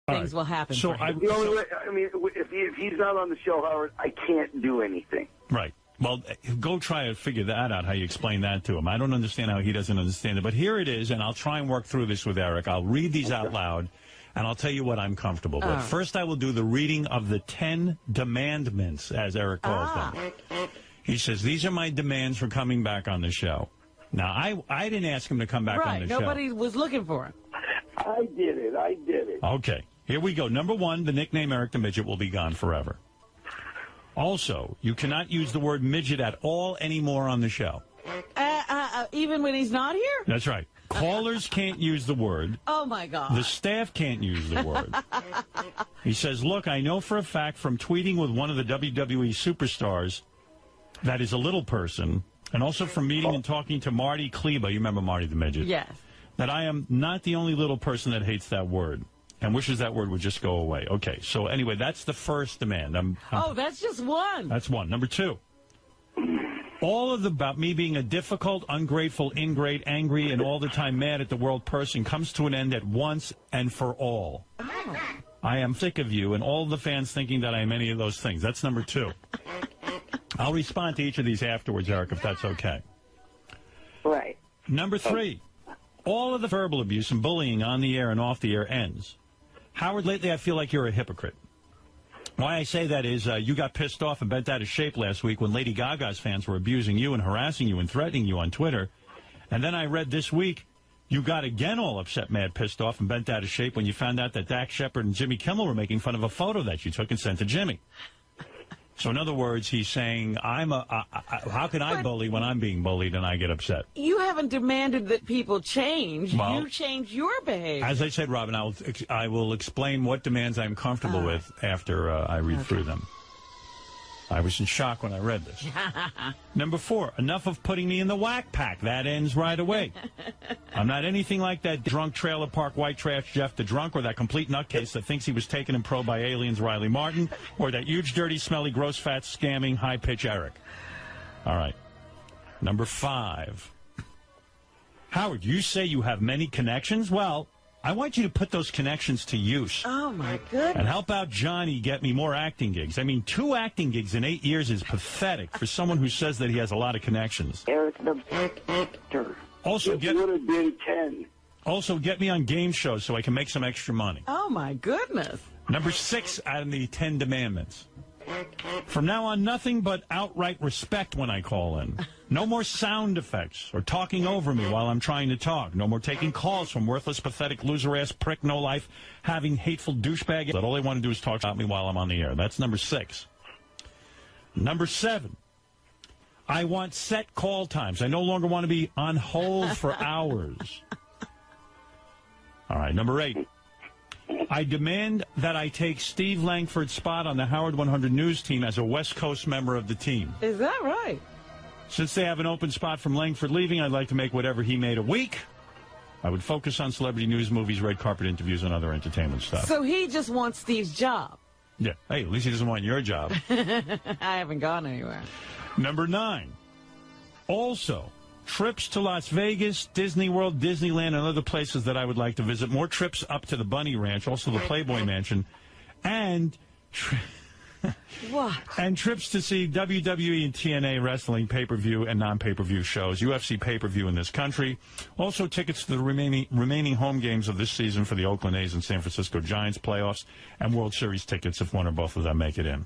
things will happen. So The only way, I mean, if he's not on the show, Howard, I can't do anything. Right. Well, go try to figure that out, how you explain that to him. I don't understand how he doesn't understand it. But here it is, and I'll try and work through this with Eric. I'll read these out loud, and I'll tell you what I'm comfortable with. First, I will do the reading of the 10 demandments, as Eric calls them. He says, these are my demands for coming back on the show. Now, I didn't ask him to come back on the show. Nobody was looking for him. I did it. Okay. Here we go. Number 1, the nickname Eric the Midget will be gone forever. Also, you cannot use the word midget at all anymore on the show. Even when he's not here? That's right. Callers can't use the word. Oh, my God. The staff can't use the word. He says, look, I know for a fact from tweeting with one of the WWE superstars that is a little person, and also from meeting and talking to Marty Kleba, you remember Marty the Midget? Yes. That I am not the only little person that hates that word and wishes that word would just go away. Okay, so anyway, that's the first demand. That's just one. That's one. Number 2. All of about me being a difficult, ungrateful, ingrate, angry, and all the time mad at the world person comes to an end at once and for all. Oh. I am sick of you and all the fans thinking that I am any of those things. That's number 2. I'll respond to each of these afterwards, Eric, if that's okay. Right. Number 3. All of the verbal abuse and bullying on the air and off the air ends. Howard, lately I feel like you're a hypocrite. Why I say that is you got pissed off and bent out of shape last week when Lady Gaga's fans were abusing you and harassing you and threatening you on Twitter. And then I read this week you got again all upset, mad, pissed off, and bent out of shape when you found out that Dak Shepard and Jimmy Kimmel were making fun of a photo that you took and sent to Jimmy. So in other words, he's saying, how can I bully when I'm being bullied and I get upset? You haven't demanded that people change. Well, you change your behavior. As I said, Robin, I will explain what demands I'm comfortable with after I read through them. I was in shock when I read this. Number 4, enough of putting me in the whack pack. That ends right away. I'm not anything like that drunk trailer park white trash Jeff the drunk or that complete nutcase that thinks he was taken and probed by aliens Riley Martin or that huge, dirty, smelly, gross, fat, scamming, high-pitch Eric. All right. Number 5. Howard, you say you have many connections? Well, I want you to put those connections to use. Oh, my goodness. And help out Johnny get me more acting gigs. I mean, 2 acting gigs in 8 years is pathetic for someone who says that he has a lot of connections. Eric the actor. Also, it would have been 10. Also, get me on game shows so I can make some extra money. Oh, my goodness. Number 6 out of the 10 demandments. From now on, nothing but outright respect when I call in. No more sound effects or talking over me while I'm trying to talk. No more taking calls from worthless, pathetic, loser-ass, prick, no-life, having hateful douchebag that all they want to do is talk about me while I'm on the air. That's number 6. Number 7. I want set call times. I no longer want to be on hold for hours. All right, number 8. I demand that I take Steve Langford's spot on the Howard 100 News team as a West Coast member of the team. Is that right? Since they have an open spot from Langford leaving, I'd like to make whatever he made a week. I would focus on celebrity news, movies, red carpet interviews, and other entertainment stuff. So he just wants Steve's job. Yeah. Hey, at least he doesn't want your job. I haven't gone anywhere. Number 9. Also, trips to Las Vegas, Disney World, Disneyland, and other places that I would like to visit. More trips up to the Bunny Ranch, also the Playboy Mansion, and what? And trips to see WWE and TNA wrestling pay-per-view and non-pay-per-view shows, UFC pay-per-view in this country. Also tickets to the remaining home games of this season for the Oakland A's and San Francisco Giants playoffs, and World Series tickets if one or both of them make it in.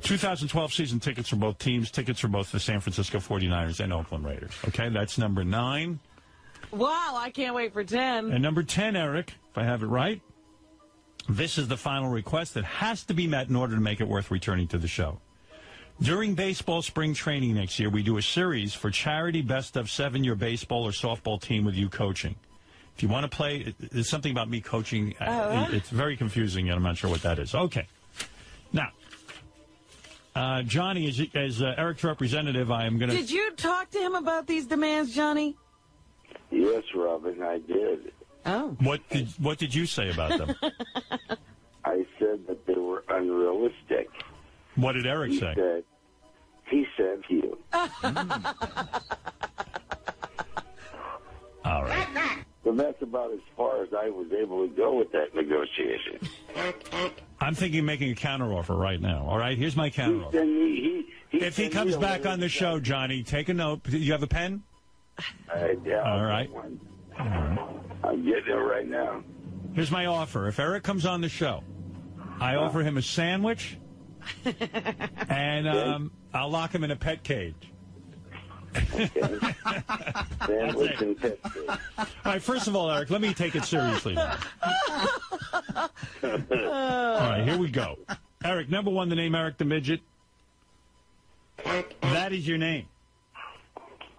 2012 season tickets for both teams, tickets for both the San Francisco 49ers and Oakland Raiders. Okay, that's number 9. Wow, I can't wait for 10. And number 10, Eric, if I have it right, this is the final request that has to be met in order to make it worth returning to the show. During baseball spring training next year, we do a series for charity best of 7 your baseball or softball team with you coaching. If you want to play, there's something about me coaching. It's very confusing, and I'm not sure what that is. Okay. Now, Johnny, as Eric's representative, I am going to... Did you talk to him about these demands, Johnny? Yes, Robin, I did. Oh. What did you say about them? I said that they were unrealistic. What did Eric say? He said you. All right. But that's about as far as I was able to go with that negotiation. I'm thinking of making a counteroffer right now. All right, here's my counteroffer. If he comes back on the show, Johnny, take a note. You have a pen? Yeah. All right. I'm getting it right now. Here's my offer. If Eric comes on the show, I offer him a sandwich, and I'll lock him in a pet cage. Sandwich and pet cage. All right, first of all, Eric, let me take it seriously now. All right, here we go. Eric, number one, the name Eric the Midget. That is your name.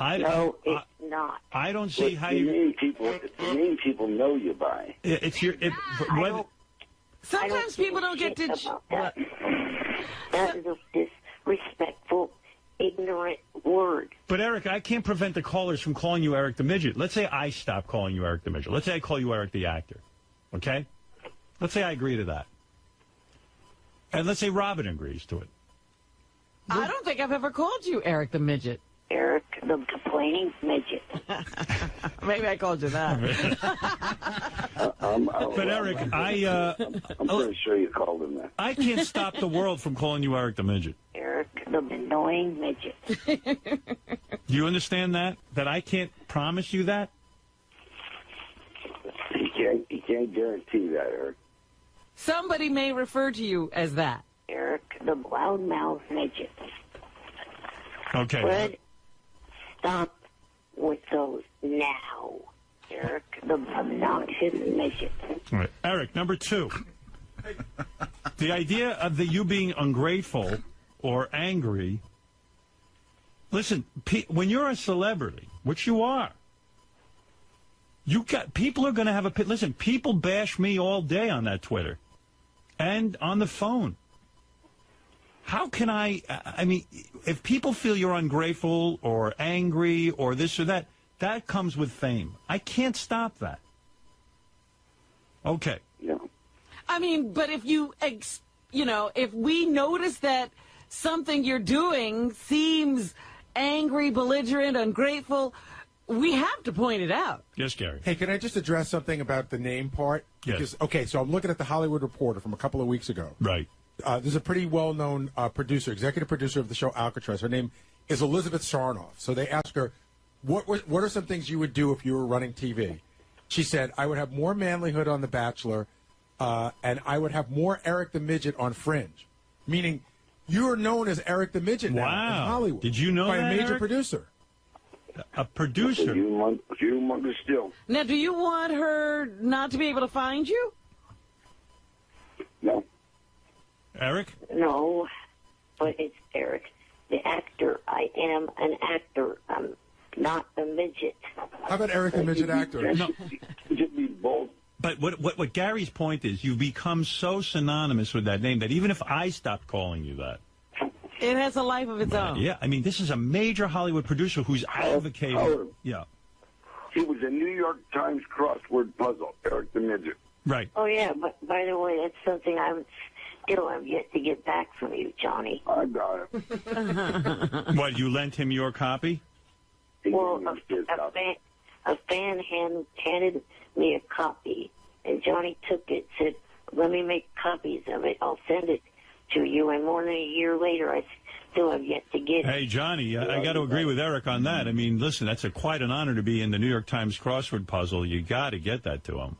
No, it's not. I don't see how you... It's the name people know you by. It's your... Sometimes people don't get to... That is a disrespectful, ignorant word. But, Eric, I can't prevent the callers from calling you Eric the Midget. Let's say I stop calling you Eric the Midget. Let's say I call you Eric the Actor. Okay? Let's say I agree to that. And let's say Robin agrees to it. I don't think I've ever called you Eric the Midget. Eric the complaining midget. Maybe I called you that. But, Eric, I'm pretty sure you called him that. I can't stop the world from calling you Eric the Midget. Eric the annoying midget. Do you understand that? That I can't promise you that? He can't guarantee that, Eric. Somebody may refer to you as that. Eric the loudmouth midget. Okay. Fred, stop with those now. Eric the obnoxious midget. All right. Eric, number two. The idea of you being ungrateful or angry. Listen, when you're a celebrity, which you are, people are going to have a... Listen, people bash me all day on that Twitter and on the phone. How can I mean, if people feel you're ungrateful or angry or this or that, that comes with fame. I can't stop that. Okay. Yeah. I mean, but if if we notice that something you're doing seems angry, belligerent, ungrateful, we have to point it out. Yes, Gary. Hey, can I just address something about the name part? Yes. Because, okay, so I'm looking at the Hollywood Reporter from a couple of weeks ago. Right. There's a pretty well-known executive producer of the show Alcatraz. Her name is Elizabeth Sarnoff. So they asked her, what are some things you would do if you were running TV? She said, I would have more manlyhood on The Bachelor, and I would have more Eric the Midget on Fringe. Meaning, you are known as Eric the Midget now in Hollywood. Did you know by that, a major Eric? producer. A producer? Humongous still. Now, do you want her not to be able to find you? No. Eric? No, but it's Eric, the actor. I am an actor. I'm not a midget. How about Eric the Midget actor? No. Just be bold. But what Gary's point is, you've become so synonymous with that name that even if I stopped calling you that, It has a life of its own. Yeah, I mean, this is a major Hollywood producer who's advocating. Yeah. He was a New York Times crossword puzzle, Eric the Midget. Right. Oh, yeah, but by the way, that's something I would still have yet to get back from you, Johnny. I got it. What, you lent him your copy? Well, a fan handed me a copy, and Johnny took it, said, let me make copies of it. I'll send it to you, and more than a year later, I still have yet to get it. Hey, Johnny, I got to agree with Eric on that. I mean, listen, that's quite an honor to be in the New York Times crossword puzzle. You got to get that to him.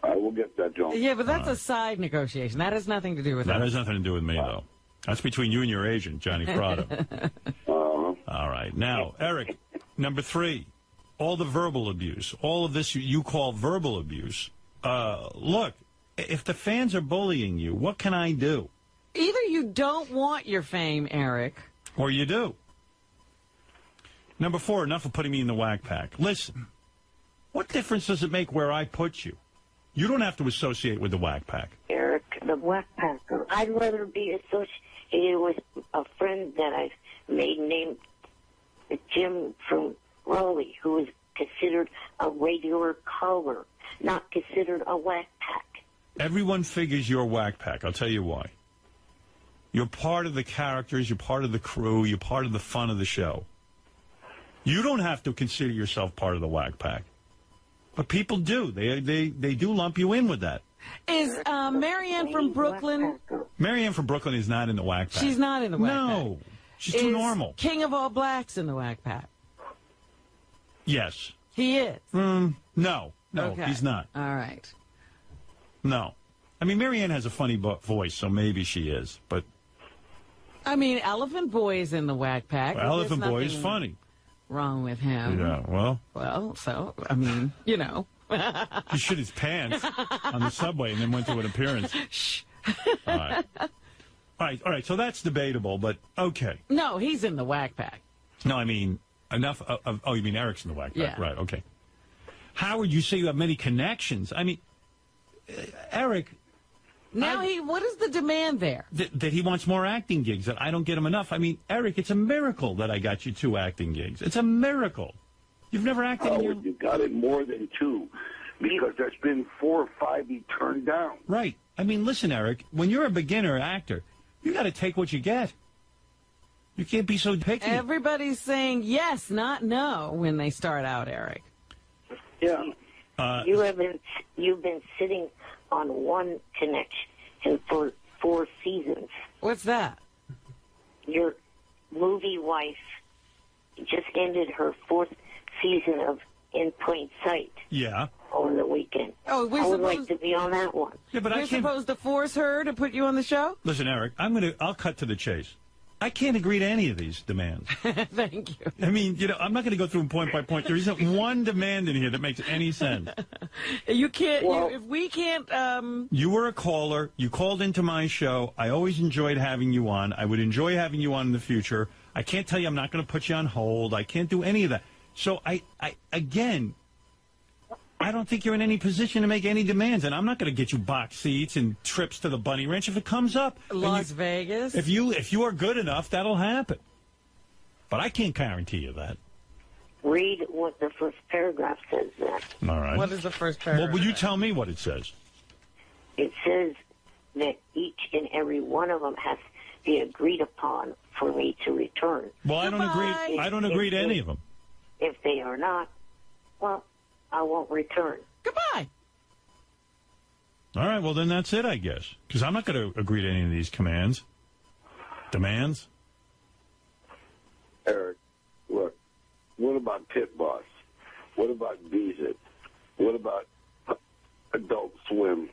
I will get that to him. Yeah, but that's a side negotiation. That has nothing to do with That us. has nothing to do with me, though. That's between you and your agent, Johnny Fratto. All right. Now, Eric, number 3, all the verbal abuse, all of this you call verbal abuse. Look, if the fans are bullying you, what can I do? Either you don't want your fame, Eric. Or you do. Number 4, enough of putting me in the whack pack. Listen, what difference does it make where I put you? You don't have to associate with the whack pack. Eric, the Black Packer. I'd rather be associated with a friend that I've made named Jim from Raleigh, who is considered a regular caller, not considered a whack pack. Everyone figures you're whack pack. I'll tell you why. You're part of the characters, you're part of the crew, you're part of the fun of the show. You don't have to consider yourself part of the whack pack. But people do. They do lump you in with that. Is Marianne from Brooklyn? Marianne from Brooklyn is not in the whack pack. She's not in the whack pack. No. She's too normal. King of All Blacks in the whack pack? Yes. He is? No, Okay. He's not. All right. No. I mean, Marianne has a funny voice, so maybe she is. But I mean, Elephant Boy is in the whack pack. Elephant There's Boy is nothing funny. wrong with him. Yeah, well. Well, so, I mean, you know. He shit his pants on the subway and then went to an appearance. Shh. All right. So that's debatable, but okay. No, he's in the whack pack. No, I mean, enough of you mean Eric's in the whack pack. Yeah. Right, okay. Howard, you say you have many connections. I mean, Eric... Now what is the demand there? That he wants more acting gigs, that I don't get him enough. I mean, Eric, it's a miracle that I got you 2 acting gigs. It's a miracle. You've never acted in your... You got it more than 2, because there's been 4 or 5 he turned down. Right. I mean, listen, Eric, when you're a beginner actor, you got to take what you get. You can't be so picky. Everybody's saying yes, not no, when they start out, Eric. Yeah. You've been sitting on one connection for 4 seasons. What's that? Your movie wife just ended her 4th season of In Plain Sight. Yeah. Over the weekend. Oh, I would like to be on that one. Yeah, but we're supposed to force her to put you on the show? Listen, Eric, I'll cut to the chase. I can't agree to any of these demands. Thank you. I mean, I'm not going to go through them point by point. There isn't one demand in here that makes any sense. You can't, if we can't... You were a caller. You called into my show. I always enjoyed having you on. I would enjoy having you on in the future. I can't tell you I'm not going to put you on hold. I can't do any of that. So, again, I don't think you're in any position to make any demands, and I'm not going to get you box seats and trips to the Bunny Ranch if it comes up. Las Vegas. If you are good enough, that'll happen. But I can't guarantee you that. Read what the first paragraph says then. All right. What is the first paragraph? Well, will you tell me what it says? It says that each and every one of them has to be agreed upon for me to return. Well, I don't agree to any of them. If they are not, well, I won't return. Goodbye. All right, well, then that's it, I guess. Because I'm not going to agree to any of these demands. Eric, look, what about Pit Boss? What about Midget? What about Adult Swim?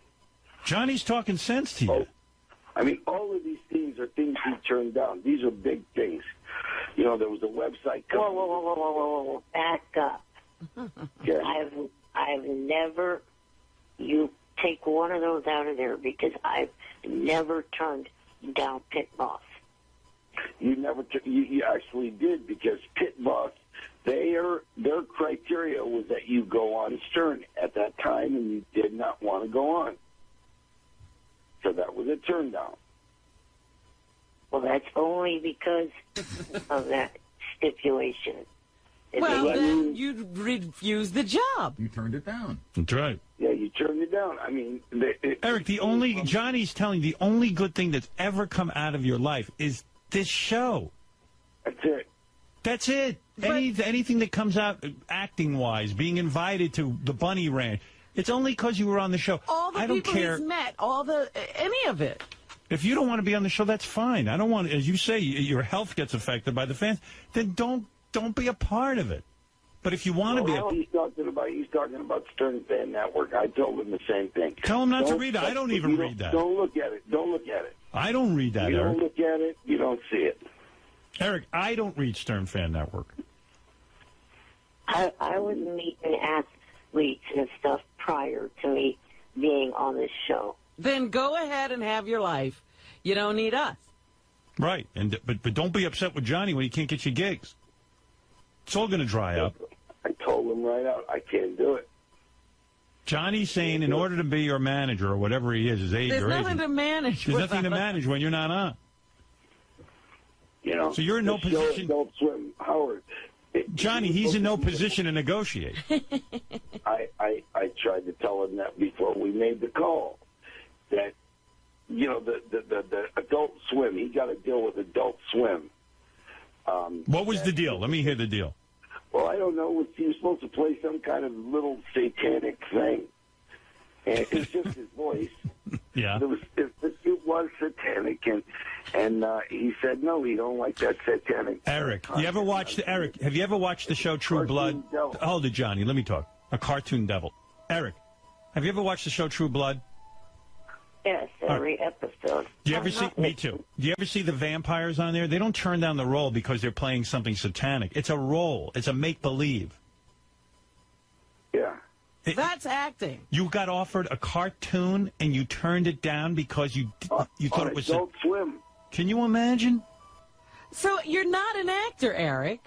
Johnny's talking sense to you. Oh, I mean, all of these things are things he turned down. These are big things. You know, there was a website company. Whoa. Back up. Yeah. I've never, you take one of those out of there, because I've never turned down Pit Boss. You never, you actually did, because Pit Boss, their criteria was that you go on Stern at that time, and you did not want to go on. So that was a turn down. Well, that's only because of that stipulation. Well, then you refused the job. You turned it down. That's right. Yeah, you turned it down. I mean... Eric, Johnny's telling the only good thing that's ever come out of your life is this show. That's it. That's it. Anything that comes out acting-wise, being invited to the Bunny Ranch, it's only because you were on the show. All the I don't people care. he's met, any of it. If you don't want to be on the show, that's fine. I don't want, as you say, your health gets affected by the fans. Then don't be a part of it. But if you want to be he's talking about Stern Fan Network. I told him the same thing. Tell him not to read it. I don't even read that. Don't look at it. Don't look at it. I don't read that, You Eric. don't look at it, you don't see it. Eric, I don't read Stern Fan Network. I was meeting athletes and stuff prior to me being on this show. Then go ahead and have your life. You don't need us. Right, but don't be upset with Johnny when he can't get you gigs. It's all going to dry up. I told him right out, I can't do it. Johnny's saying in order to be your manager or whatever he is, his age There's or nothing to manage. There's nothing to manage when you're not on. You know, so you're in no position. Don't swim, Howard. Johnny, he's in no position to negotiate. I tried to tell him that before we made the call. That, you know, the Adult Swim, he got to deal with Adult Swim. What was the deal? Let me hear the deal. Well, I don't know. He was supposed to play some kind of little satanic thing. And it's just his voice. Yeah. It was satanic, and he said no, he don't like that satanic. Eric, have you ever watched the show True Blood? Hold it, Johnny. Let me talk. A cartoon devil. Eric, have you ever watched the show True Blood? Yes, every episode. Do you ever see? Me too. Do you ever see the vampires on there? They don't turn down the role because they're playing something satanic. It's a role. It's a make believe. Yeah. That's acting. You got offered a cartoon and you turned it down because you thought it was. Adult Swim. Can you imagine? So you're not an actor, Eric.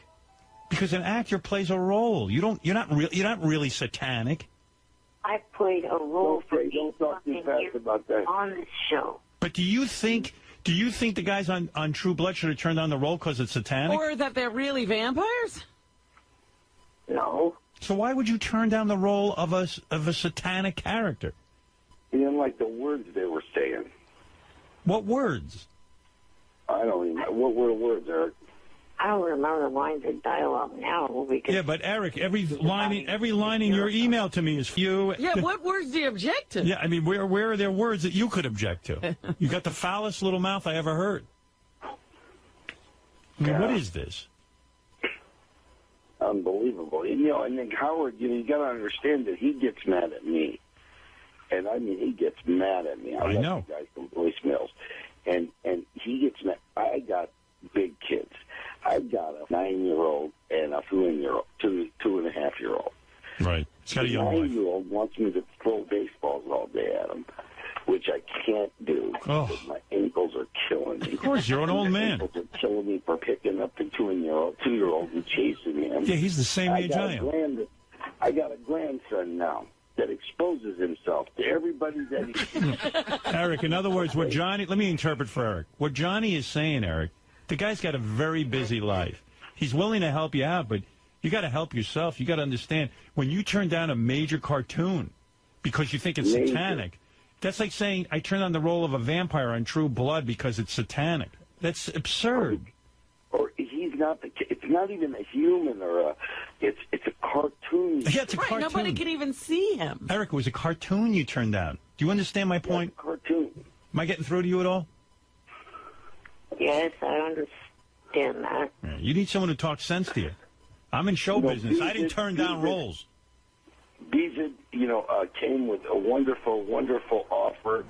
Because an actor plays a role. You're not really satanic. I played a role for Don't talk too fast about that. on this show. But do you think the guys on True Blood should have turned down the role because it's satanic? Or that they're really vampires? No. So why would you turn down the role of a satanic character? He didn't like the words they were saying. What words? I don't even know. What were the words, Eric? I don't remember the lines of dialogue now. Because Yeah, but Eric, every line in your email to me is for you. Yeah, what words do you object to? Yeah, I mean, where are there words that you could object to? You got the foulest little mouth I ever heard. I mean, what is this? Unbelievable. And then Howard, you got to understand that he gets mad at me. And I mean, he gets mad at me. I know. The guy from voicemails. And he gets mad. I got big kids. I've got a 9-year-old and a 2-year-old, 2.5-year-old. Right. It's got a young wife. 9-year-old wants me to throw baseballs all day at him, which I can't do. Oh. Because my ankles are killing me. Of course, you're an old man. My ankles are killing me for picking up the 2-year-old and chasing him. Yeah, he's the same age I am. I got a grandson now that exposes himself to everybody that he... Eric, in other words, let me interpret for Eric. What Johnny is saying, Eric, the guy's got a very busy life. He's willing to help you out, but you got to help yourself. You got to understand, when you turn down a major cartoon because you think it's satanic, that's like saying I turned on the role of a vampire on True Blood because it's satanic. That's absurd. Or he's not it's not even a human it's a cartoon. Yeah, it's a cartoon. Nobody can even see him. Eric, it was a cartoon you turned down. Do you understand my point? Cartoon. Am I getting through to you at all? Yes, I understand that. Yeah, you need someone to talk sense to you. I'm in show business. I didn't turn down roles. Midget, came with a wonderful, wonderful offer.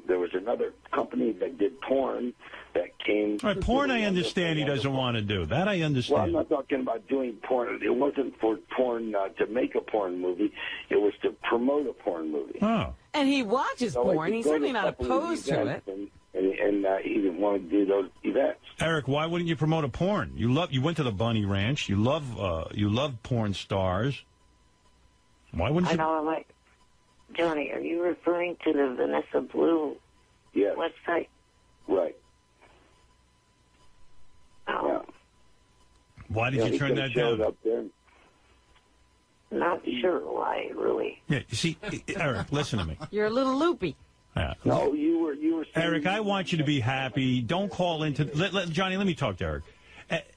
There was another company that did porn that came. All right, porn I understand he doesn't want to do. That I understand. Well, I'm not talking about doing porn. It wasn't for porn to make a porn movie. It was to promote a porn movie. Oh. And he watches porn. He's certainly not opposed to it. And he didn't want to do those events. Eric, why wouldn't you promote a porn? You went to the Bunny Ranch. You love porn stars. Why wouldn't you? I know, I'm like, Johnny, are you referring to the Vanessa Blue website? Right. Oh. Yeah. Why did you turn that down? Up there. Not sure why, really. Yeah, you see, Eric, listen to me. You're a little loopy. Yeah. No, you were saying... Eric, I want you to be happy. Don't call into... Johnny, let me talk to Eric.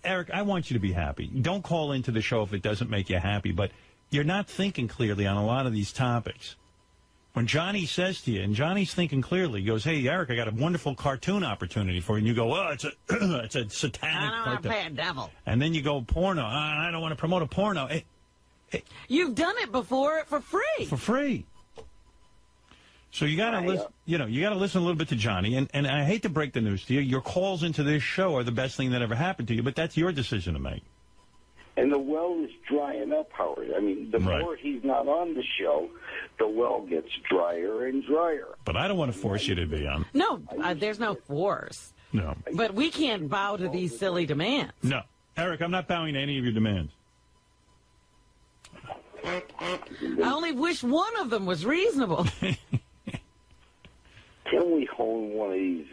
Eric, I want you to be happy. Don't call into the show if it doesn't make you happy, but you're not thinking clearly on a lot of these topics. When Johnny says to you, and Johnny's thinking clearly, he goes, hey, Eric, I got a wonderful cartoon opportunity for you. And you go, oh, it's a satanic I don't want to play a devil. And then you go, porno. I don't want to promote a porno. You've done it before for free. For free. So you got to listen. You got to listen a little bit to Johnny. And I hate to break the news to you. Your calls into this show are the best thing that ever happened to you, but that's your decision to make. And the well is drying up, Howard. I mean, the more he's not on the show, the well gets drier and drier. But I don't want to force you to be on. No, there's no force. No. But we can't bow to these silly demands. No. Eric, I'm not bowing to any of your demands. I only wish one of them was reasonable. Can we hone one of these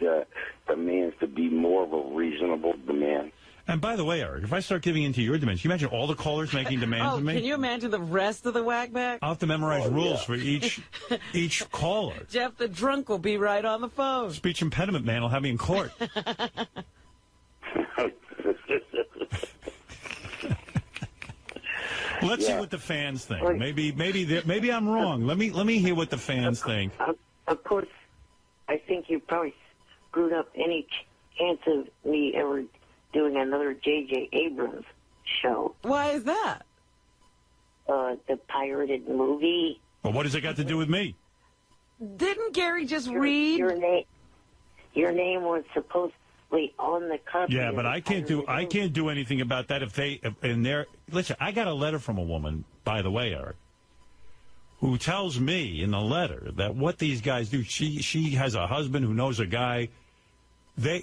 demands to be more of a reasonable demand? And by the way, Eric, if I start giving into your demands, can you imagine all the callers making demands of me? Can you imagine the rest of the whackback? I'll have to memorize rules for each caller. Jeff the drunk will be right on the phone. Speech impediment man will have me in court. Let's see what the fans think. Maybe I'm wrong. Let me hear what the fans think. Of course, I think you probably screwed up any chance of me ever doing another J.J. Abrams show. Why is that? The pirated movie. Well, what has it got to do with me? Didn't Gary just read? Your name was supposedly on the cover. Yeah, but I can't do anything about that listen, I got a letter from a woman, by the way, Eric, who tells me in the letter that what these guys do, she has a husband who knows a guy.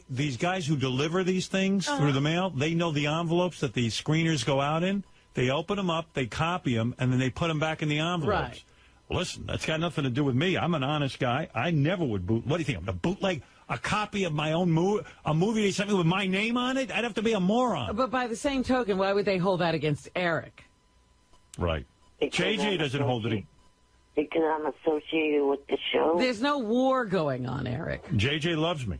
These guys who deliver these things through the mail, they know the envelopes that these screeners go out in. They open them up, they copy them, and then they put them back in the envelopes. Right. Listen, that's got nothing to do with me. I'm an honest guy. I never would boot. What do you think? I'm going to bootleg a copy of my own movie, a movie they sent me with my name on it? I'd have to be a moron. But by the same token, why would they hold that against Eric? Right. JJ doesn't hold it. Because I'm associated with the show. There's no war going on, Eric. JJ loves me.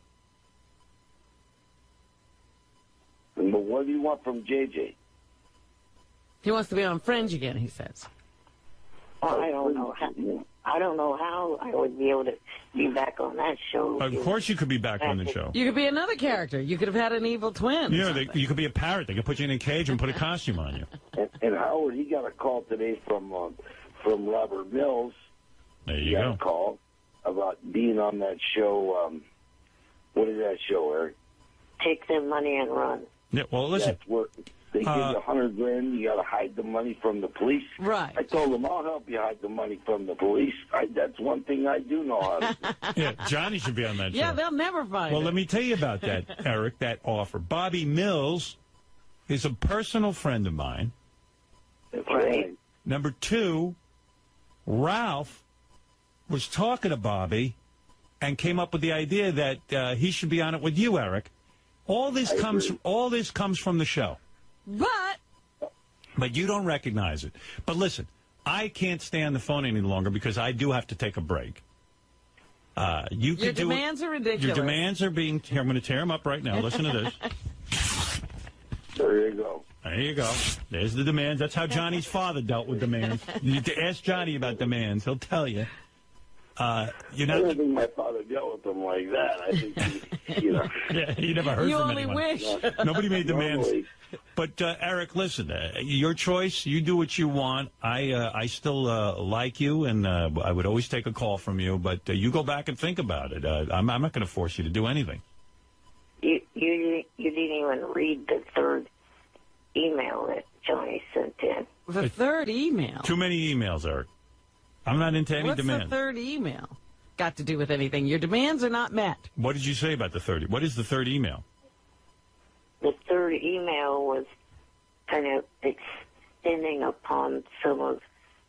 But what do you want from JJ? He wants to be on Fringe again, he says. Well, I don't know how I would be able to be back on that show. Of course you could be back on the show. You could be another character. You could have had an evil twin. Yeah, you could be a parrot. They could put you in a cage and put a costume on you. And Howard, he got a call today from Robert Mills. There you He got a call about being on that show. What is that show, Eric? Take their money and run. Yeah, well, listen. That's where they give you $100,000. You got to hide the money from the police. Right. I told them I'll help you hide the money from the police. That's one thing I do know how to do. Yeah, Johnny should be on that show. Yeah, they'll never find it. Well, let me tell you about that, Eric, that offer. Bobby Mills is a personal friend of mine. That's right. Number two, Ralph was talking to Bobby and came up with the idea that he should be on it with you, Eric. All this comes from the show. But you don't recognize it. But listen, I can't stay on the phone any longer because I do have to take a break. Your demands are ridiculous. Your demands are being... Here, I'm going to tear them up right now. Listen to this. There you go. There you go. There's the demands. That's how Johnny's father dealt with demands. You need to ask Johnny about demands. He'll tell you. I don't think my father dealt with them like that. I think he, Yeah, you never heard you from only anyone. wish. Nobody made demands. Normally. But Eric, listen, your choice. You do what you want. I still like you, and I would always take a call from you. But you go back and think about it. I'm not going to force you to do anything. You didn't even read the third email that Johnny sent in. The third email? Too many emails, Eric. I'm not into any demands. What's the third email got to do with anything? Your demands are not met. What did you say about the third? What is the third email? The third email was kind of extending upon some of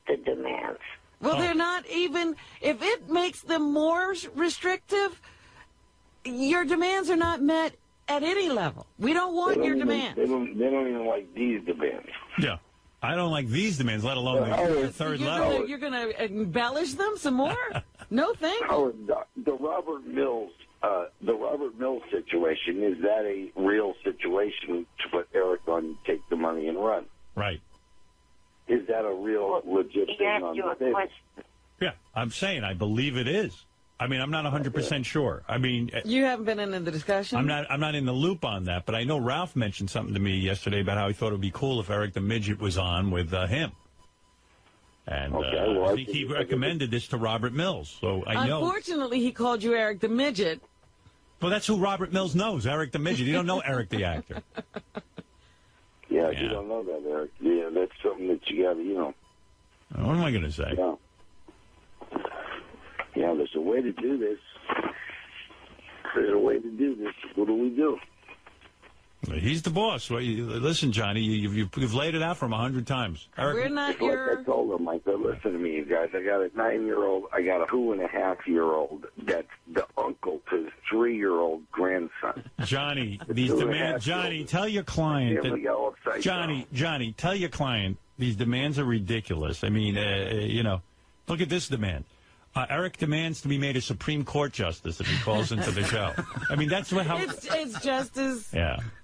the demands. Well, they're not even... If it makes them more restrictive, your demands are not met at any level. We don't want your demands. They don't even like these demands. Yeah. I don't like these demands, let alone the third level. You're going to embellish them some more? No, thank you. Howard, the Robert Mills situation, is that a real situation to put Eric on Take the Money and Run? Right. Is that a real legit He thing asked on you the a table? question. Yeah, I'm saying I believe it is. I mean, I'm not 100% sure. I mean, You haven't been in the discussion? I'm not in the loop on that, but I know Ralph mentioned something to me yesterday about how he thought it would be cool if Eric the Midget was on with him. And I think he recommended this to Robert Mills. So I know. Unfortunately, he called you Eric the Midget. Well, that's who Robert Mills knows, Eric the Midget. You don't know Eric the actor. Yeah, you don't know that, Eric. Yeah, that's something that you got to, What am I going to say? Yeah. Yeah, there's a way to do this. There's a way to do this. What do we do? He's the boss. Well, listen, Johnny, you've laid it out for him 100 times. Eric, We're not It's like your... I told him, I said, listen to me, you guys. I got a 9-year-old. I got a 2.5-year-old that's the uncle to his 3-year-old grandson. Johnny, these demands. Johnny, tell your client Here we go, upside down. Johnny, tell your client these demands are ridiculous. I mean, look at this demand. Eric demands to be made a Supreme Court justice if he calls into the show. I mean, that's how... It's just as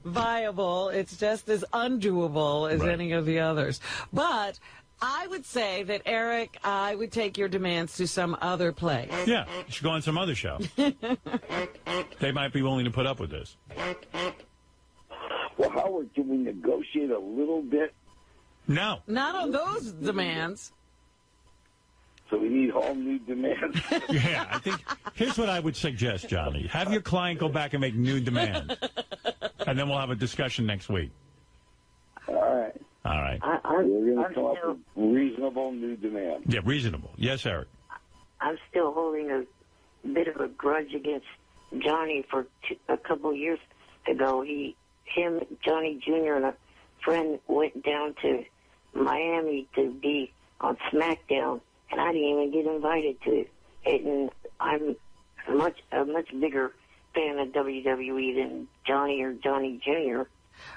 viable. It's just as undoable as any of the others. But I would say that, Eric, I would take your demands to some other place. Yeah, you should go on some other show. They might be willing to put up with this. Well, Howard, can we negotiate a little bit? No. Not on those demands. So we need all new demands. Yeah, I think here's what I would suggest, Johnny. Have your client go back and make new demands. And then we'll have a discussion next week. All right. All right. We're going to come up with reasonable new demands. Yeah, reasonable. Yes, Eric. I'm still holding a bit of a grudge against Johnny. For a couple of years ago, Johnny Jr. and a friend went down to Miami to be on SmackDown, and I didn't even get invited to it. And I'm a much bigger fan of WWE than Johnny or Johnny Jr.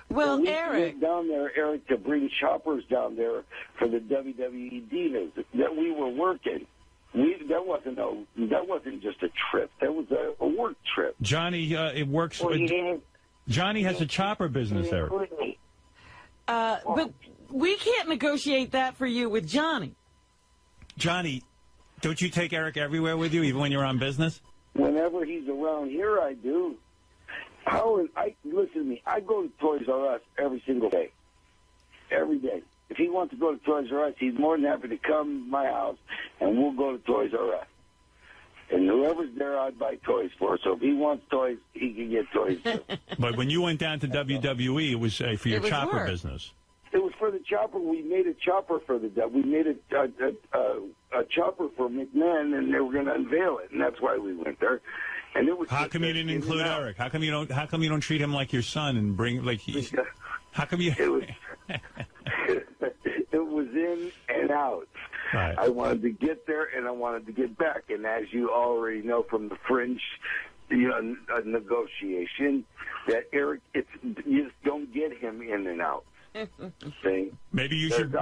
Well, we Eric, went down there, Eric, to bring choppers down there for the WWE Divas that we were working. That wasn't just a trip. That was a work trip. Johnny, it works. Well, you didn't. Johnny has a chopper business, Eric. But we can't negotiate that for you with Johnny. Johnny, don't you take Eric everywhere with you, even when you're on business? Whenever he's around here, I do. Howard, listen to me. I go to Toys R Us every single day. Every day. If he wants to go to Toys R Us, he's more than happy to come to my house, and we'll go to Toys R Us. And whoever's there, I'd buy toys for. So if he wants toys, he can get toys too. But when you went down to WWE, it was for your chopper business. It was for the chopper. We made a chopper for we made a chopper for McMahon, and they were going to unveil it, and that's why we went there. And it was. How come you didn't include Eric? How come you don't treat him like your son and bring How come you? It was. It was in and out. Right. I wanted to get there, and I wanted to get back. And as you already know from the fringe, negotiation, that Eric, you just don't get him in and out. See? Maybe you should,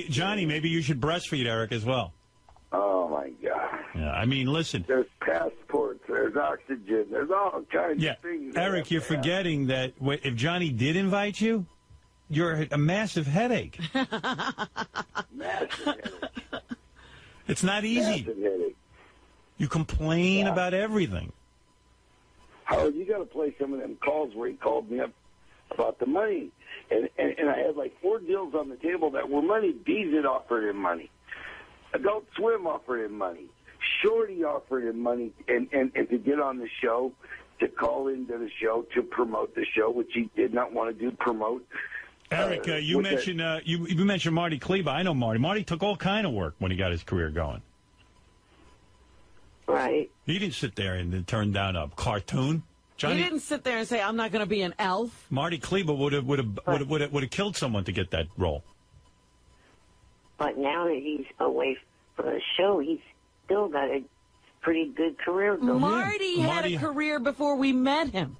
Johnny, maybe you should breastfeed Eric as well. Oh my God! Yeah, I mean, listen. There's passports, there's oxygen, there's all kinds of things. Eric, you're forgetting that if Johnny did invite you, you're a massive headache. Massive headache. It's not easy. Massive headache. You complain about everything. Howard, you got to play some of them calls where he called me up about the money. And I had like 4 deals on the table that were money. Beezit offered him money. Adult Swim offered him money. Shorty offered him money and to get on the show, to call into the show, to promote the show, which he did not want to do, promote. Eric, you mentioned you mentioned Marty Kleba. I know Marty. Marty took all kind of work when he got his career going. Right. He didn't sit there and turn down a cartoon. Johnny, he didn't sit there and say, "I'm not going to be an elf." Marty Kleba would have killed someone to get that role. But now that he's away from the show, he's still got a pretty good career going. Marty had a career before we met him.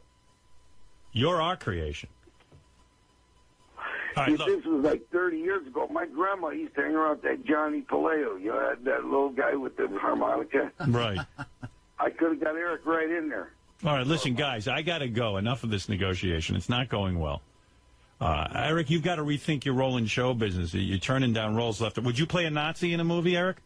You're our creation. All right, this was like 30 years ago. My grandma used to hang around that Johnny Paleo, that little guy with the harmonica. Right. I could have got Eric right in there. All right, listen, guys, I got to go. Enough of this negotiation. It's not going well. Eric, you've got to rethink your role in show business. You're turning down roles left. Would you play a Nazi in a movie, Eric?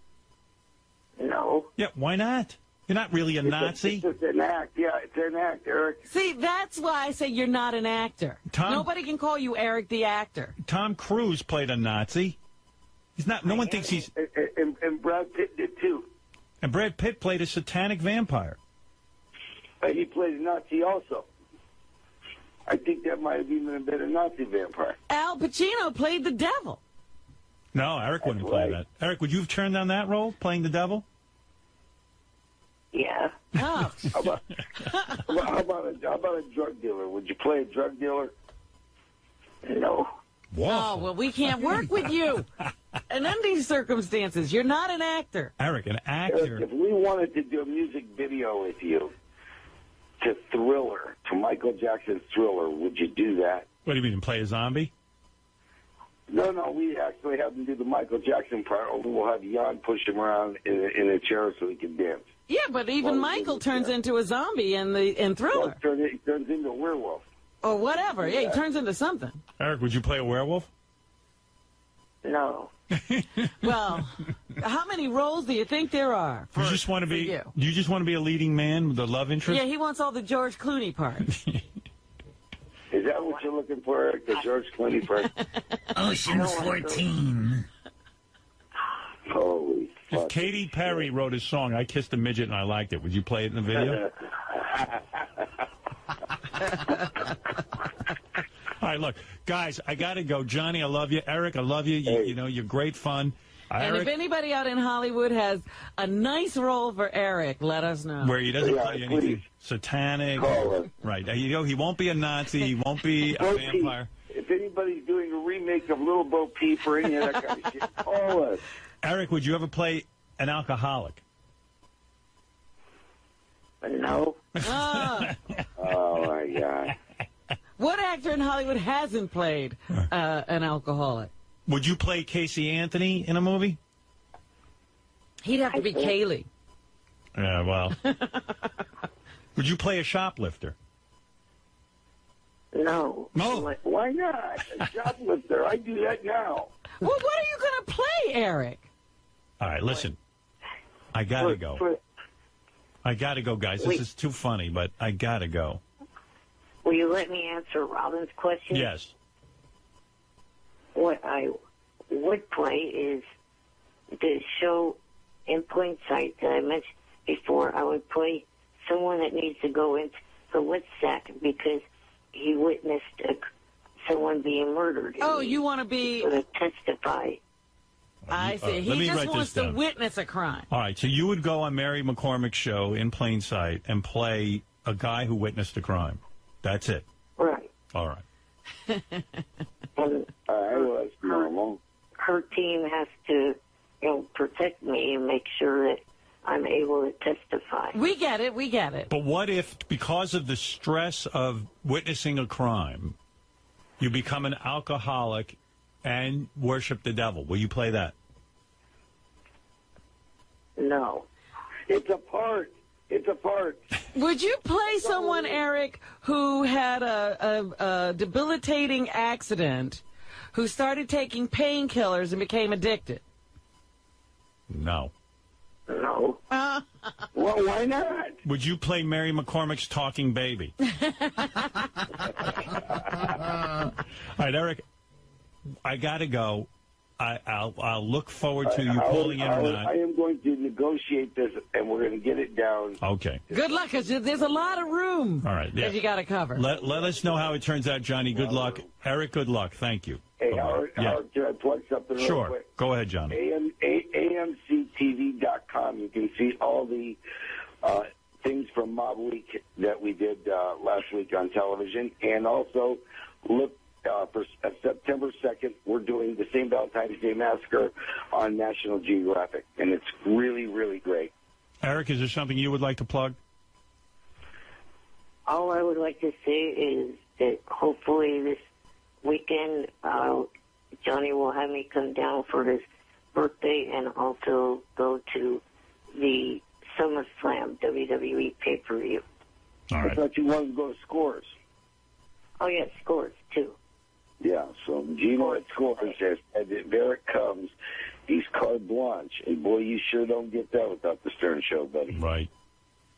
No. Yeah, why not? You're not really a Nazi. It's an act. Yeah, it's an act, Eric. See, that's why I say you're not an actor. Nobody can call you Eric the actor. Tom Cruise played a Nazi. He's not. No one thinks he's. And Brad Pitt did too. And Brad Pitt played a satanic vampire. He played a Nazi also. I think that might have even been a Nazi vampire. Al Pacino played the devil. No, Eric wouldn't play that. Eric, would you have turned down that role, playing the devil? Yeah. Oh. How about a drug dealer? Would you play a drug dealer? No. Whoa. Oh, well, we can't work with you. And in these circumstances, you're not an actor. Eric, an actor. Eric, if we wanted to do a music video with you to Thriller, to Michael Jackson's Thriller, would you do that? What do you mean, play a zombie? No, we actually have him do the Michael Jackson part, only we'll have Jan push him around in a chair so he can dance. Yeah, but even Michael turns into a zombie in Thriller. Well, he turns into a werewolf. Or whatever. Yeah, he turns into something. Eric, would you play a werewolf? No. Well, how many roles do you think there are? Do you just want to be? Do you just want to be a leading man with the love interest? Yeah, he wants all the George Clooney parts. Is that what you're looking for, Eric? The George Clooney part? Ocean's 14. Holy fuck. If Katy Perry wrote a song, I Kissed a Midget and I Liked It, would you play it in the video? All right, look, guys, I got to go. Johnny, I love you. Eric, I love you. You know, you're great fun. And Eric, if anybody out in Hollywood has a nice role for Eric, let us know. where he doesn't play anything satanic. Right. You know, he won't be a Nazi. He won't be a vampire. If anybody's doing a remake of Little Bo Peep or any of that kind of shit, call us. Eric, would you ever play an alcoholic? No. Oh, my God. What actor in Hollywood hasn't played an alcoholic? Would you play Casey Anthony in a movie? He'd have to be Kaylee. Yeah, well. Would you play a shoplifter? No. No. Why not? A shoplifter. I do that now. Well, what are you going to play, Eric? All right, listen. I got to go. I got to go, guys. This is too funny, but I got to go. Will you let me answer Robin's question? Yes. What I would play is the show In Plain Sight that I mentioned before. I would play someone that needs to go into the wet sack because he witnessed someone being murdered. Oh, you want to be... to testify. I see. He just wants to witness a crime. All right, so you would go on Mary McCormick's show In Plain Sight and play a guy who witnessed a crime. That's it. Right. All right. And her team has to, protect me and make sure that I'm able to testify. We get it. We get it. But what if, because of the stress of witnessing a crime, you become an alcoholic and worship the devil? Will you play that? No. It's a part. It's a part. Would you play someone, Eric, who had a debilitating accident, who started taking painkillers and became addicted? No. No. Well, why not? Would you play Mary McCormick's talking baby? All right, Eric, I got to go. I'll look forward to you calling in or not. I am going to negotiate this, and we're going to get it down. Okay. Good luck, because there's a lot of room that you got to cover. Let us know how it turns out, Johnny. Good luck. Eric, good luck. Thank you. Hey, Howard, can I plug something real quick? Go ahead, Johnny. AMCTV.com. You can see all the things from Mob Week that we did last week on television. And also, look for September 2nd, we're doing the same Valentine's Day Massacre on National Geographic. And it's really, really great. Eric, is there something you would like to plug? All I would like to say is that hopefully this weekend, Johnny will have me come down for his birthday and also go to the SummerSlam WWE pay-per-view. All right. I thought you wanted to go to Scores. Oh, yeah, Scores, too. Yeah, so Gino at Scores says, and there it comes. He's carte blanche. And, boy, you sure don't get that without the Stern Show, buddy. Right.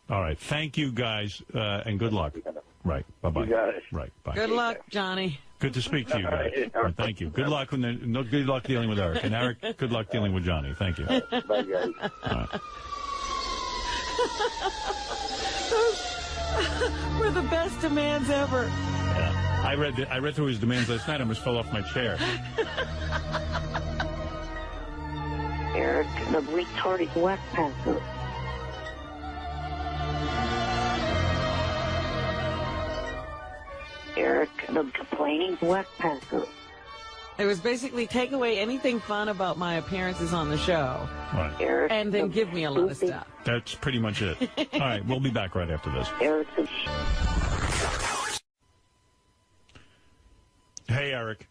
All right. Thank you, guys, and good luck. Right. Bye-bye. You got it. Right. Bye. Good luck, Johnny. Good to speak to you guys. Right, thank you. Good luck. Good luck dealing with Eric. And Eric, good luck dealing with Johnny. Thank you. Bye, guys. All right. Those were the best demands ever. Yeah. I read through his demands last night. I almost fell off my chair. Eric, the retarded whack packer. Eric, the complaining whack packer. It was basically take away anything fun about my appearances on the show. Right. Eric, And then give me a lot of stuff. That's pretty much it. All right. We'll be back right after this. Eric, Hey, Eric.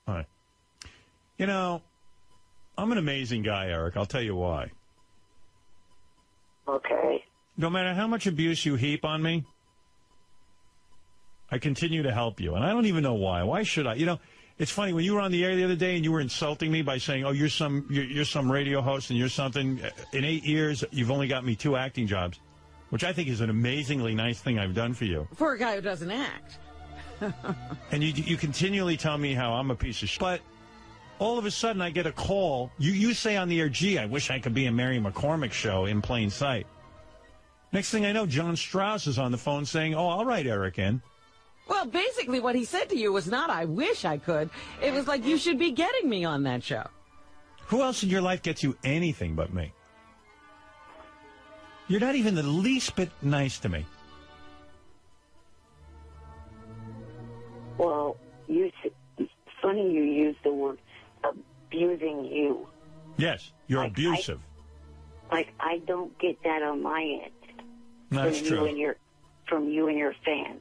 Hi. You know, I'm an amazing guy, Eric. I'll tell you why. Okay. No matter how much abuse you heap on me, I continue to help you. And I don't even know why. Why should I? You know, it's funny. When you were on the air the other day and you were insulting me by saying, oh, you're some radio host and you're something. In 8 years, you've only got me 2 acting jobs, which I think is an amazingly nice thing I've done for you. For a guy who doesn't act. And you continually tell me how I'm a piece of shit. But all of a sudden, I get a call. You say on the air, gee, I wish I could be a Mary McCormick show in plain sight. Next thing I know, John Strauss is on the phone saying, oh, I'll write Eric in. Well, basically what he said to you was not, I wish I could. It was like, you should be getting me on that show. Who else in your life gets you anything but me? You're not even the least bit nice to me. Well, it's funny you use the word abusing you. Yes, you're abusive. I don't get that on my end. That's true. From you and your fans.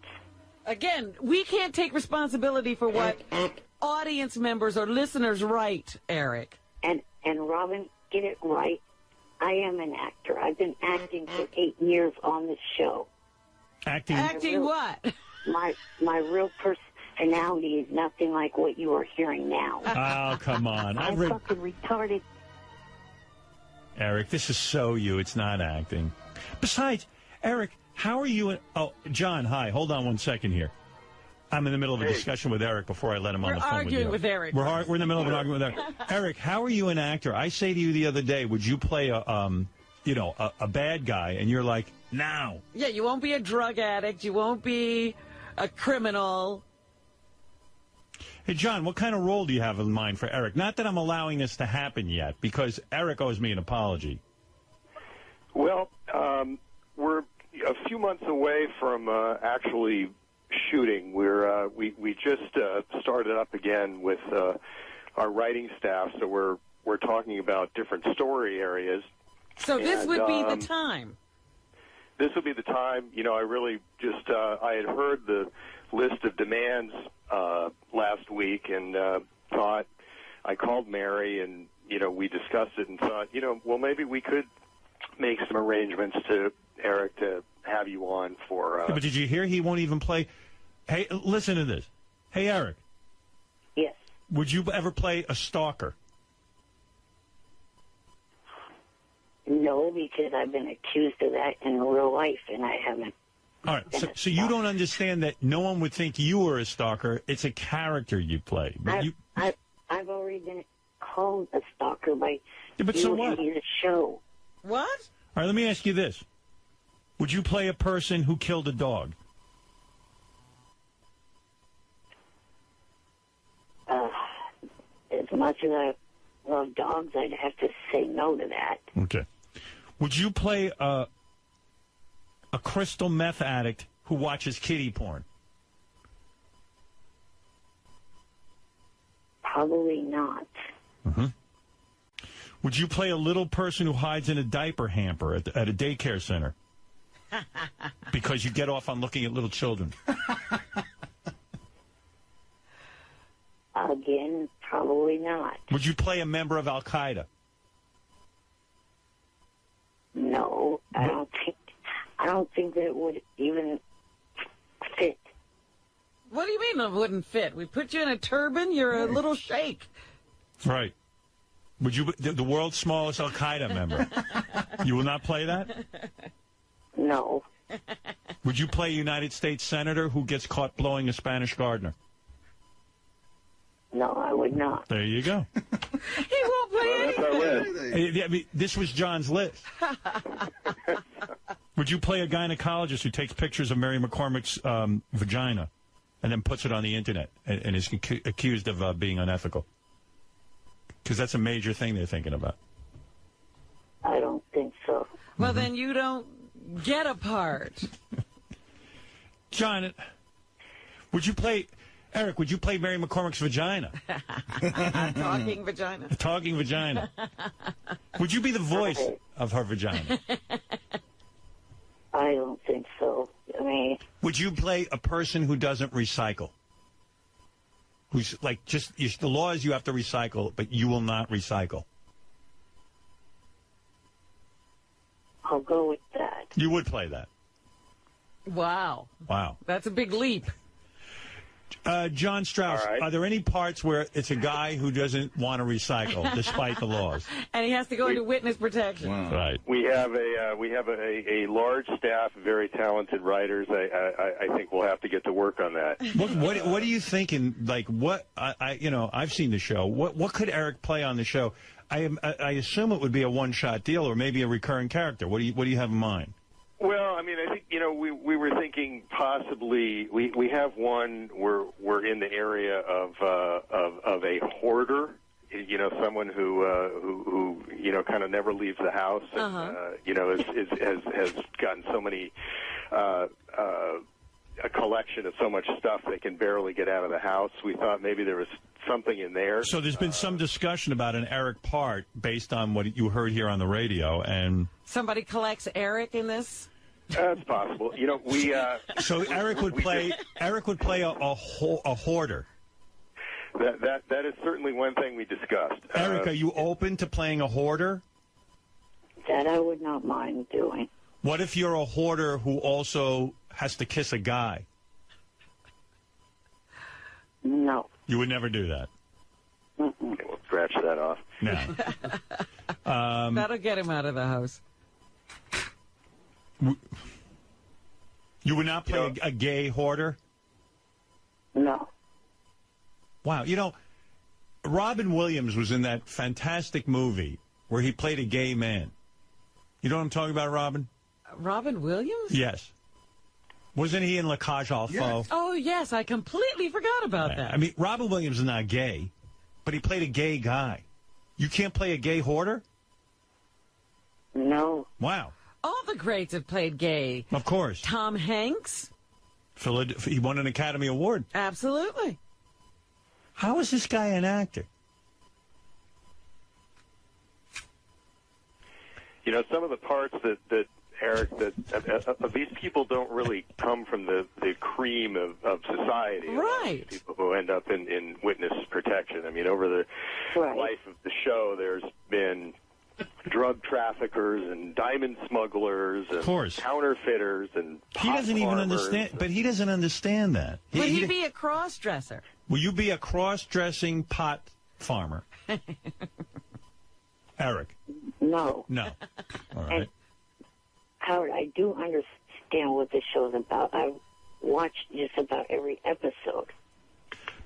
Again, we can't take responsibility for what audience members or listeners write, Eric. And Robin, get it right. I am an actor. I've been acting for 8 years on this show. Acting what? My real personality is nothing like what you are hearing now. Oh, come on. I'm fucking retarded. Eric, this is so you. It's not acting. Besides, Eric, how are you? Oh, John, hi. Hold on 1 second here. I'm in the middle of a discussion with Eric before I let him on the phone with you. We're arguing with Eric. We're in the middle of an argument with Eric. Eric, how are you an actor? I say to you the other day, would you play a bad guy? And you're like, no. Yeah, you won't be a drug addict. You won't be a criminal. Hey, John, what kind of role do you have in mind for Eric? Not that I'm allowing this to happen yet, because Eric owes me an apology. Well, we're a few months away from actually shooting. We just started up again with our writing staff, so we're talking about different story areas. So this would be the time. This would be the time. You know, I really just I had heard the list of demands last week and thought, I called Mary and, we discussed it and thought, well, maybe we could make some arrangements to Eric to have you on for... Yeah, but did you hear he won't even play? Hey, listen to this. Hey, Eric. Yes. Would you ever play a stalker? No, because I've been accused of that in real life, and I haven't. All right, so you don't understand that no one would think you were a stalker. It's a character you play. I've already been called a stalker by but you so what? and the show. What? All right, let me ask you this. Would you play a person who killed a dog? As much as I love dogs, I'd have to say no to that. Okay. Would you play a crystal meth addict who watches kiddie porn? Probably not. Mm-hmm. Would you play a little person who hides in a diaper hamper at a daycare center? Because you get off on looking at little children. Again, probably not. Would you play a member of Al-Qaeda? No, I don't think that it would even fit. What do you mean it wouldn't fit? We put you in a turban, you're a little sheikh. Right. Would you, the world's smallest Al-Qaeda member, you will not play that? No. Would you play a United States Senator who gets caught blowing a Spanish gardener? No, I would not. There you go. He won't play anything. I mean, this was John's list. Would you play a gynecologist who takes pictures of Mary McCormick's vagina and then puts it on the internet and is accused of being unethical? Because that's a major thing they're thinking about. I don't think so. Well, then you don't get a part. John, would you play... Eric, would you play Mary McCormick's vagina? Talking vagina. Talking vagina. Would you be the voice of her vagina? I don't think so. I mean... Would you play a person who doesn't recycle? Who's like the law is you have to recycle, but you will not recycle. I'll go with that. You would play that. Wow. Wow. That's a big leap. John Strauss, All right. Are there any parts where it's a guy who doesn't want to recycle despite the laws? And he has to go into witness protection. Wow. Right. We have a large staff of very talented writers. I think we'll have to get to work on that. What are you thinking? Like what I've seen the show. What could Eric play on the show? I assume it would be a one-shot deal or maybe a recurring character. What do you have in mind? Well, I mean, I think we were thinking possibly we have one. We're in the area of a hoarder. Someone who kind of never leaves the house, and has gotten so many a collection of so much stuff they can barely get out of the house. We thought maybe there was something in there. So there's been some discussion about an Eric part based on what you heard here on the radio, and somebody collects Eric in this. That's possible. So Eric would play a hoarder. That is certainly one thing we discussed. Eric, are you open to playing a hoarder? That I would not mind doing. What if you're a hoarder who also has to kiss a guy? No. You would never do that. Okay, we'll scratch that off. No. That'll get him out of the house. You would not play a gay hoarder? No. Wow. Robin Williams was in that fantastic movie where he played a gay man. You know what I'm talking about, Robin? Robin Williams? Yes. Wasn't he in La Cage aux Folles? Yes. Oh, yes. I completely forgot about that. I mean, Robin Williams is not gay, but he played a gay guy. You can't play a gay hoarder? No. Wow. All the greats have played gay. Of course. Tom Hanks. He won an Academy Award. Absolutely. How is this guy an actor? Some of the parts that Eric, these people don't really come from the cream of society. Right. People who end up in witness protection. I mean, over the life of the show, there's been drug traffickers and diamond smugglers and counterfeiters and he doesn't even understand. But he doesn't understand that. Would he be a cross-dresser? Will you be a cross-dressing pot farmer? Eric? No. No. All right. And Howard, I do understand what the show's about. I've watched just about every episode.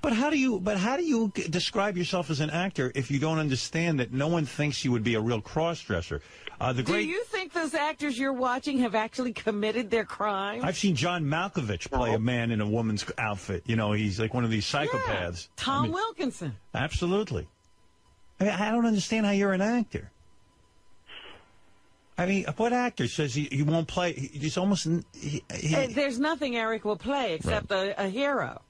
But how do you describe yourself as an actor if you don't understand that no one thinks you would be a real cross-dresser? Do you think those actors you're watching have actually committed their crime? I've seen John Malkovich play a man in a woman's outfit. He's like one of these psychopaths. Yeah, Tom Wilkinson. Absolutely. I mean, I don't understand how you're an actor. I mean, what actor says he won't play? He's almost... There's nothing Eric will play except a hero.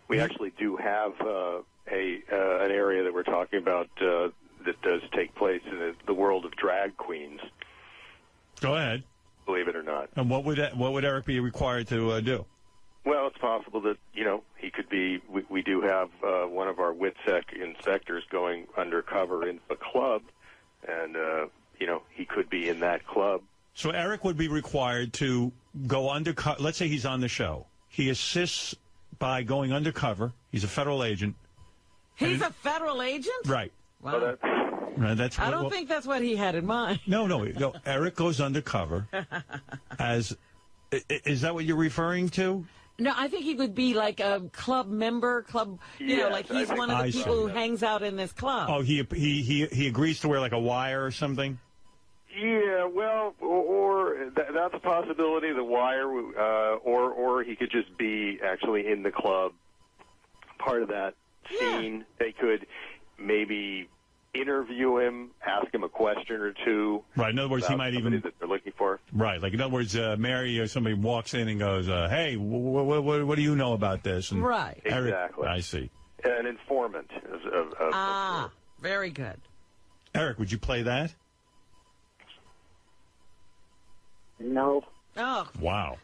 We actually do have an area that we're talking about that does take place in the world of drag queens. Go ahead. Believe it or not. And what would Eric be required to do? Well, it's possible that he could be. We do have one of our WITSEC inspectors going undercover in a club, and he could be in that club. So Eric would be required to go undercover. Let's say he's on the show. He assists by going undercover. He's a federal agent. He's a federal agent? Right. Wow. I don't think that's what he had in mind. No. Eric goes undercover as... Is that what you're referring to? No, I think he would be like a club member, like he's one of the people who hangs out in this club. Oh, he agrees to wear like a wire or something? Yeah, well, or that's a possibility, the wire, or he could just be actually in the club, part of that scene. Yeah. They could maybe interview him, ask him a question or two. Right, in other words, he might even... that they're looking for. Right, like in other words, Mary or somebody walks in and goes, hey, what do you know about this? And right. Exactly. I see. An informant. Very good. Eric, would you play that? No. Oh. Wow.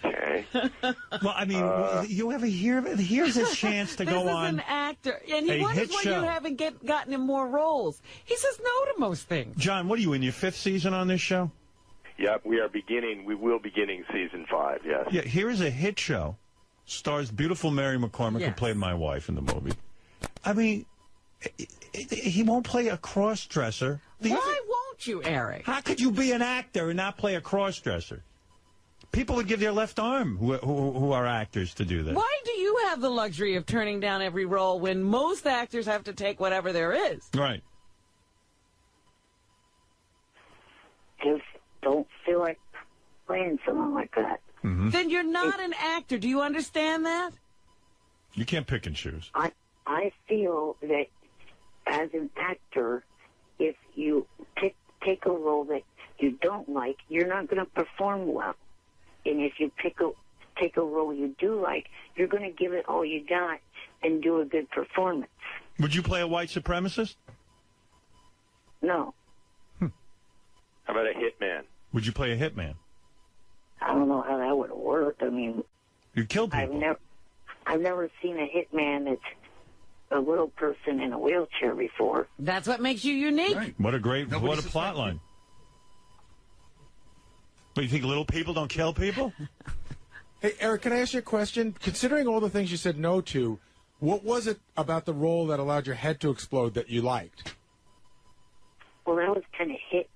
Okay. me. Well, I mean, you ever hear of it? Here's a chance to go on. This is an actor, and he wonders why you haven't gotten him more roles. He says no to most things. John, what are you in your 5th season on this show? Yeah, we will be beginning season 5, yes. Yeah, here is a hit show. Stars beautiful Mary McCormick, Yes. who played my wife in the movie. I mean, he won't play a cross-dresser. Why won't you, Eric? How could you be an actor and not play a cross-dresser? People would give their left arm who are actors to do that. Why do you have the luxury of turning down every role when most actors have to take whatever there is? Right. Just don't feel like playing someone like that. Mm-hmm. Then you're not an actor. Do you understand that? You can't pick and choose. I feel that as an actor, if you take a role that you don't like, you're not going to perform well. And if you take a role you do like, you're going to give it all you got and do a good performance. Would you play a white supremacist? No. How about a hitman? Would you play a hitman? I don't know how that would work. I mean, You kill people. I've never seen a hitman that's a little person in a wheelchair before. That's what makes you unique. Right. What a plot line. But you think little people don't kill people? Hey, Eric, can I ask you a question? Considering all the things you said no to, what was it about the role that allowed your head to explode that you liked? Well, that was kind of hit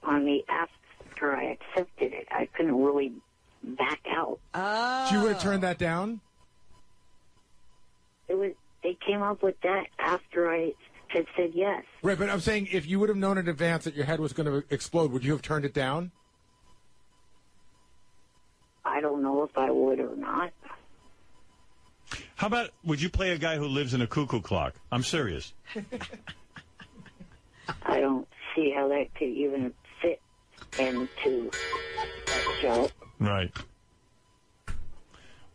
on me after I accepted it. I couldn't really back out. Oh. So you would have turned that down? They came up with that after I had said yes. Right, but I'm saying if you would have known in advance that your head was going to explode, would you have turned it down? I don't know if I would or not. How about, would you play a guy who lives in a cuckoo clock? I'm serious. I don't see how that could even fit into that show. Right.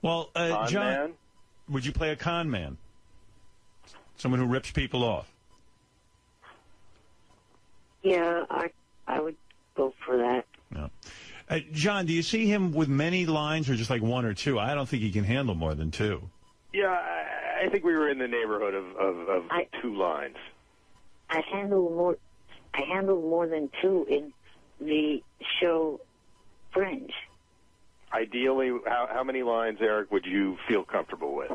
Well, Con John, man? would you play a con man? Someone who rips people off? Yeah, I would go for that. No. John, do you see him with many lines or just like one or two? I don't think he can handle more than two. Yeah, I think we were in the neighborhood of 2 lines. I handle more than 2 in the show Fringe. Ideally, how many lines, Eric, would you feel comfortable with?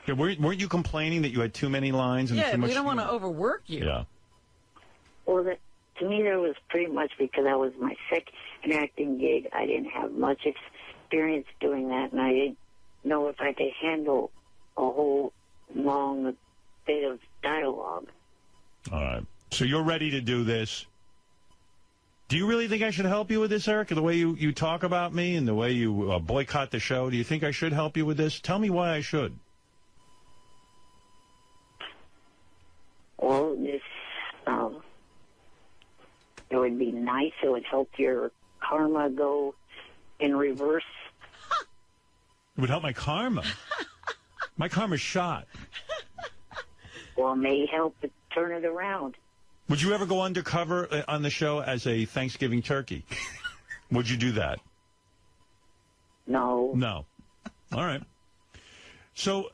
Yeah, weren't you complaining that you had too many lines? And too much we don't want to overwork you. Yeah. Well, to me, that was pretty much because that was my second acting gig. I didn't have much experience doing that, and I didn't know if I could handle a whole long bit of dialogue. All right. So you're ready to do this. Do you really think I should help you with this, Eric? The way you talk about me and the way you boycott the show, do you think I should help you with this? Tell me why I should. Well, it would be nice. It would help your karma go in reverse. It would help my karma. My karma's shot. Well, it may help it turn it around. Would you ever go undercover on the show as a Thanksgiving turkey? Would you do that? No. No. All right. So,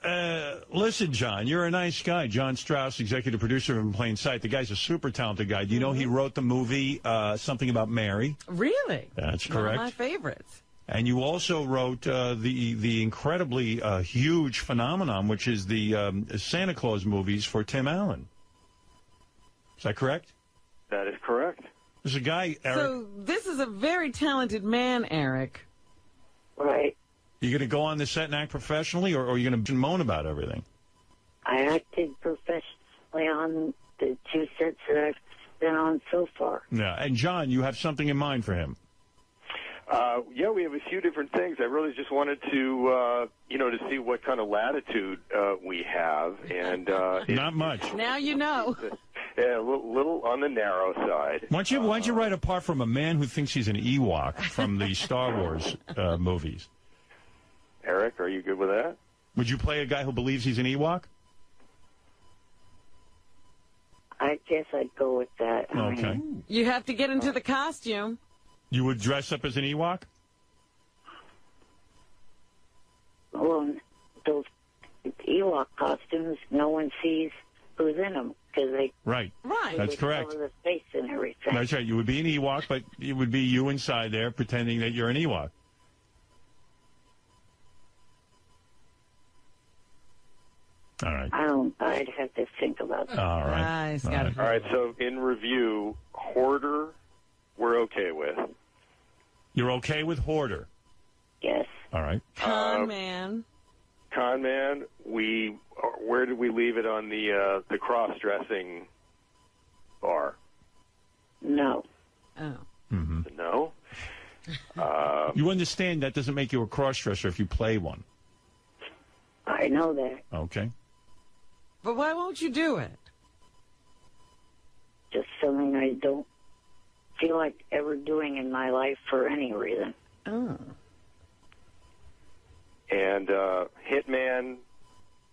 listen, John, you're a nice guy. John Strauss, executive producer of In Plain Sight. The guy's a super talented guy. Do you know he wrote the movie Something About Mary? Really? That's correct. One of my favorites. And you also wrote the incredibly huge phenomenon, which is the Santa Claus movies for Tim Allen. Is that correct? That is correct. There's a guy, Eric. So this is a very talented man, Eric. Right. You going to go on the set and act professionally, or are you going to moan about everything? I acted professionally on the 2 sets that I've been on so far. Yeah. And, John, you have something in mind for him. Yeah, we have a few different things. I really just wanted to, to see what kind of latitude we have. And Not much. Now you know. Yeah, a little on the narrow side. Why don't you write apart from a man who thinks he's an Ewok from the Star Wars movies? Eric, are you good with that? Would you play a guy who believes he's an Ewok? I guess I'd go with that. Okay. You have to get into the costume. You would dress up as an Ewok? those Ewok costumes, no one sees who's in them because they Right. That's correct. cover the face and everything. That's right. You would be an Ewok, but it would be you inside there pretending that you're an Ewok. All right. I'd have to think about that. All right. All right, so in review, Hoarder, we're okay with. You're okay with Hoarder? Yes. All right. Con Man. Con Man, where did we leave it on the cross-dressing bar? No. Oh. Mm-hmm. No? You understand that doesn't make you a cross-dresser if you play one. I know that. Okay. But why won't you do it? Just something I don't feel like ever doing in my life for any reason. Oh. And Hitman,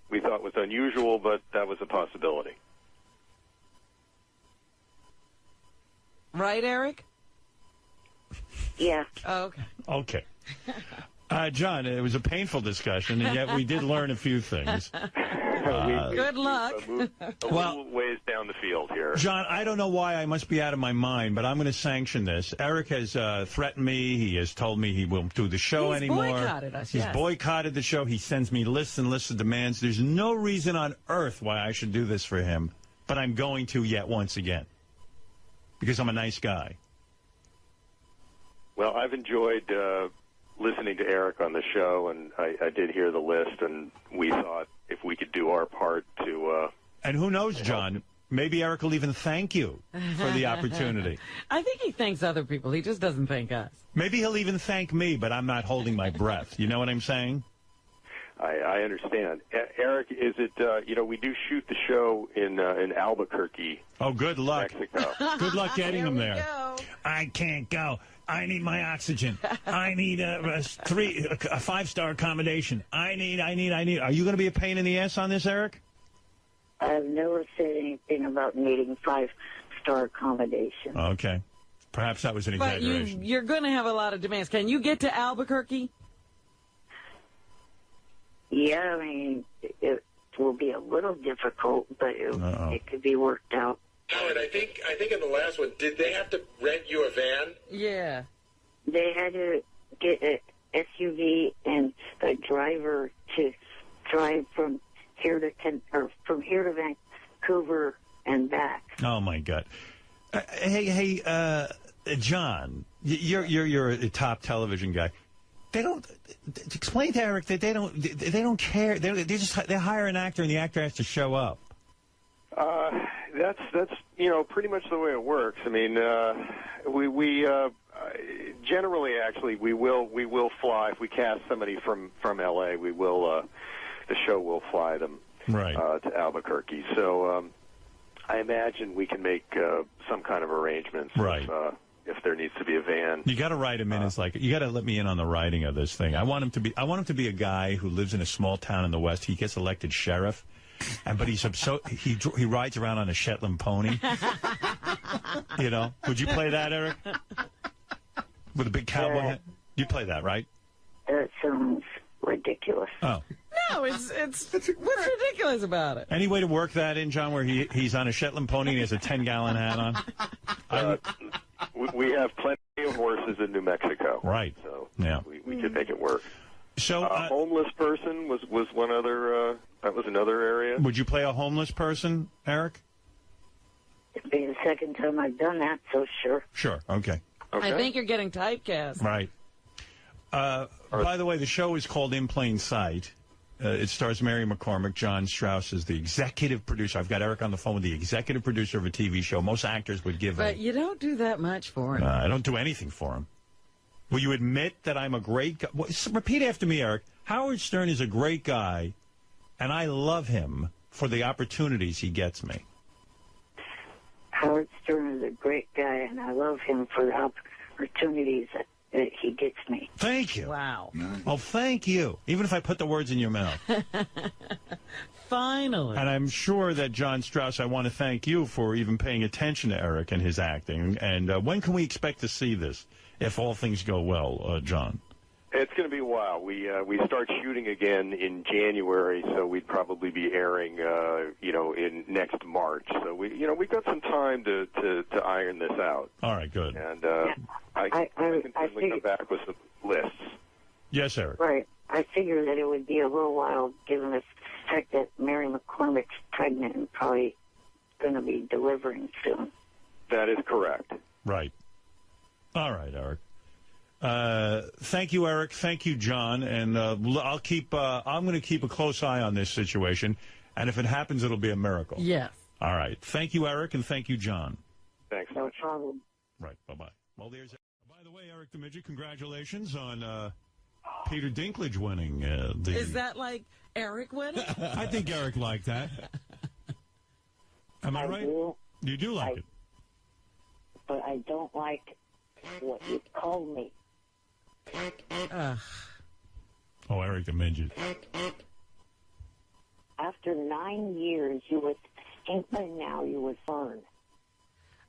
we thought was unusual, but that was a possibility. Right, Eric? Yeah. Oh, okay. Okay. John, it was a painful discussion, and yet we did learn a few things. Good luck. Moved a little ways down the field here. John, I don't know why I must be out of my mind, but I'm going to sanction this. Eric has threatened me. He has told me he won't do the show anymore. He's boycotted us, He's yes. boycotted the show. He sends me lists and lists of demands. There's no reason on earth why I should do this for him, but I'm going to yet once again because I'm a nice guy. Well, I've enjoyed listening to Eric on the show, and I did hear the list, and we thought if we could do our part to... and who knows, John, maybe Eric will even thank you for the opportunity. I think he thanks other people. He just doesn't thank us. Maybe he'll even thank me, but I'm not holding my breath. You know what I'm saying? I understand. Eric, is it, we do shoot the show in Albuquerque. Oh, good luck. Mexico. Good luck getting him there. Go. I can't go. I need my oxygen. I need a 5-star accommodation. I need. Are you going to be a pain in the ass on this, Eric? I've never said anything about needing 5-star accommodation. Okay. Perhaps that was an But exaggeration. you're going to have a lot of demands. Can you get to Albuquerque? Yeah, I mean, it will be a little difficult, but it could be worked out. Howard, I think in the last one, did they have to rent you a van? Yeah. They had to get an SUV and a driver to drive from here to Vancouver and back. Oh my God. Hey, John, you're a top television guy. They don't explain to Eric that they don't care. They hire an actor and the actor has to show up. That's pretty much the way it works. I mean, we generally actually we will fly if we cast somebody from LA. We will the show will fly them to Albuquerque. So I imagine we can make some kind of arrangements. Right. If there needs to be a van. You got to write him in as you got to let me in on the writing of this thing. I want him to be a guy who lives in a small town in the West. He gets elected sheriff, but he rides around on a Shetland pony. You know, would you play that, Eric? With a big cowboy hat? You'd play that, right? That sounds ridiculous. Oh. No, it's what's ridiculous about it? Any way to work that in, John, where he's on a Shetland pony and he has a 10-gallon hat on? We have plenty of horses in New Mexico. Right. So yeah. we could make it work. So homeless person was one other. That was another area. Would you play a homeless person, Eric? It'd be the second time I've done that, so sure. Sure. Okay. I think you're getting typecast. Right. By the way, the show is called In Plain Sight. It stars Mary McCormick. John Strauss is the executive producer. I've got Eric on the phone with the executive producer of a TV show. Most actors would give But you don't do that much for him. I don't do anything for him. Will you admit that I'm a great guy? Repeat after me, Eric. Howard Stern is a great guy, and I love him for the opportunities he gets me. Howard Stern is a great guy, and I love him for the opportunities that he gets me. Thank you. Wow. Well, thank you. Even if I put the words in your mouth. Finally. And I'm sure that, John Strauss, I want to thank you for even paying attention to Eric and his acting. And when can we expect to see this, if all things go well, John? It's going to be a while. We start shooting again in January, so we'd probably be airing, in next March. So we've got some time to iron this out. All right, good. And I can certainly come back with some lists. Yes, Eric. Right. I figured that it would be a little while, given the fact that Mary McCormick's pregnant and probably going to be delivering soon. That is correct. Right. All right, Eric. Thank you, Eric. Thank you, John. And I'll keep. I'm going to keep a close eye on this situation, and if it happens, it'll be a miracle. Yes. All right. Thank you, Eric, and thank you, John. Thanks. No problem. Right. Bye-bye. Well, there's. By the way, Eric the Midget, congratulations on Peter Dinklage winning. Is that like Eric winning? I think Eric liked that. Am I right? You do like it. But I don't like what you called me. Oh, Eric the Midget. After 9 years, you would think by now you would learn.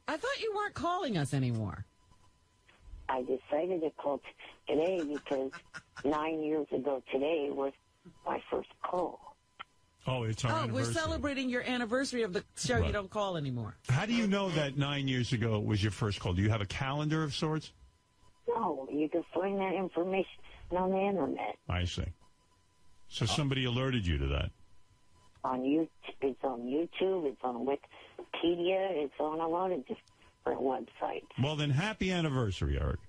I thought you weren't calling us anymore. I decided to call today because 9 years ago today was my first call. Oh, it's our anniversary. We're celebrating your anniversary of the show. Right. You don't call anymore. How do you know that 9 years ago was your first call? Do you have a calendar of sorts? No, you can find that information on the internet. I see. So somebody alerted you to that? It's on YouTube, it's on Wikipedia, it's on a lot of different websites. Well, then, happy anniversary, Eric.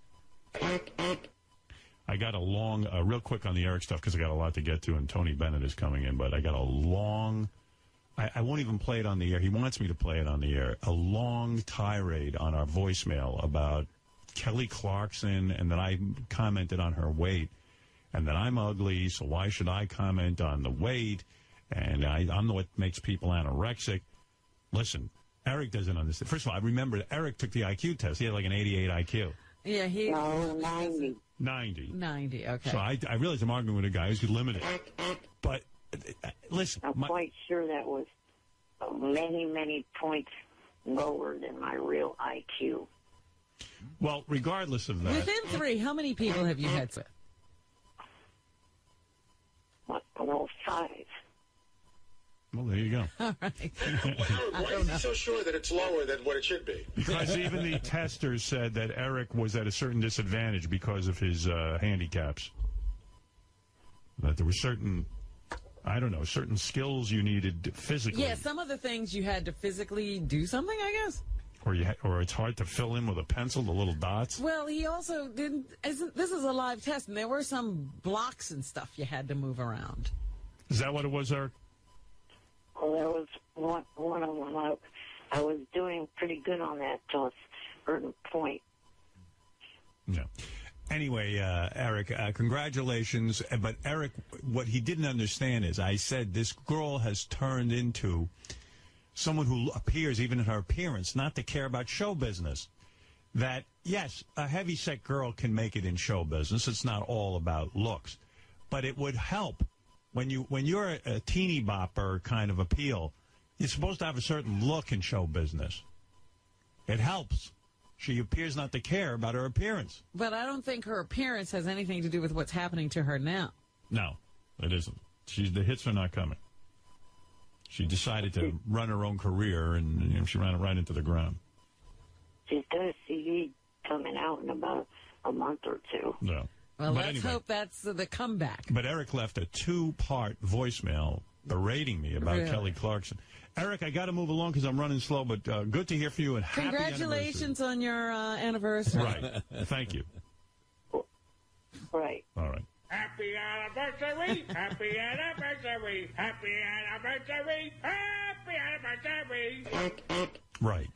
I got a long, real quick on the Eric stuff because I got a lot to get to, and Tony Bennett is coming in, but I got a long, I won't even play it on the air. He wants me to play it on the air. A long tirade on our voicemail about Kelly Clarkson, and that I commented on her weight, and that I'm ugly, so why should I comment on the weight? And I'm the what makes people anorexic. Listen, Eric doesn't understand. First of all, I remember Eric took the IQ test. He had like an 88 IQ. Yeah, No, 90. 90, okay. So I realized I'm arguing with a guy who's limited. But listen. I'm quite sure that was many, many points lower than my real IQ. Well, regardless of that. Within 3, how many people have you had with? Well, 5. Well, there you go. All right. Why is he so sure that it's lower than what it should be? Because even the testers said that Eric was at a certain disadvantage because of his handicaps. That there were certain, I don't know, certain skills you needed physically. Yeah, some of the things you had to physically do something, I guess. Or it's hard to fill in with a pencil, the little dots. Well, he also didn't. This is a live test, and there were some blocks and stuff you had to move around. Is that what it was, Eric? Well, there was one of them. I was doing pretty good on that till a certain point. No. Anyway, Eric, congratulations. But Eric, what he didn't understand is I said this girl has turned into someone who appears, even in her appearance, not to care about show business. That, yes, a heavyset girl can make it in show business. It's not all about looks. But it would help. When you're a teeny bopper kind of appeal, you're supposed to have a certain look in show business. It helps. She appears not to care about her appearance. But I don't think her appearance has anything to do with what's happening to her now. No, it isn't. The hits are not coming. She decided to run her own career, and she ran it right into the ground. She's got a CD coming out in about a month or two. No. Well, let's hope that's the comeback. But Eric left a 2-part voicemail berating me about Kelly Clarkson. Eric, I got to move along because I'm running slow, but good to hear from you, and happy congratulations on your anniversary. Right. Thank you. Right. All right. Happy anniversary! Happy anniversary! Happy anniversary! Happy anniversary! Right.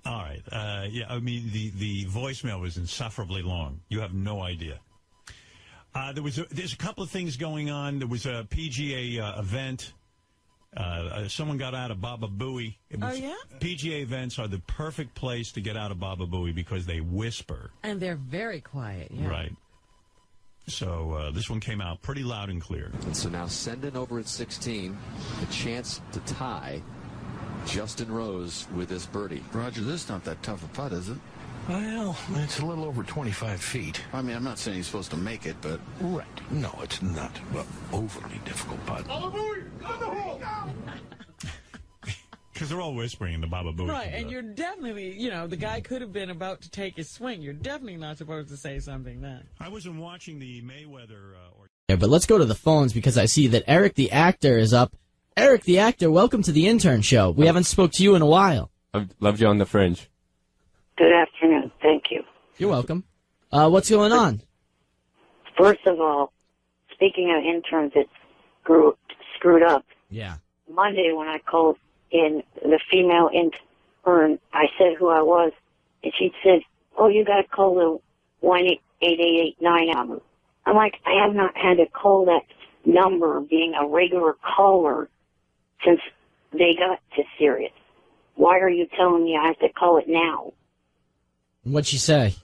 All right. Yeah, I mean, the voicemail was insufferably long. You have no idea. There's a couple of things going on. There was a PGA event. Someone got out of Baba Booey. Oh, yeah? PGA events are the perfect place to get out of Baba Booey because they whisper. And they're very quiet, yeah. Right. So this one came out pretty loud and clear. And so now Sendon over at 16, a chance to tie Justin Rose with this birdie. Roger, this is not that tough a putt, is it? Well, it's a little over 25 feet. I mean, I'm not saying he's supposed to make it, but... Right. No, it's not overly difficult, but... Because they're all whispering in the Baba Booey. Right, and you're definitely, the guy could have been about to take his swing. You're definitely not supposed to say something then. I wasn't watching the Mayweather... But let's go to the phones because I see that Eric the actor is up. Eric the actor, welcome to the Intern Show. We haven't spoke to you in a while. I've loved you on the Fringe. Good afternoon. Thank you. You're welcome. What's going on? First of all, speaking of interns that screwed up. Yeah. Monday when I called in the female intern, I said who I was, and she said, "Oh, you got to call the 1-888-9 number." I'm like, I have not had to call that number being a regular caller since they got to Sirius. Why are you telling me I have to call it now? What'd she say?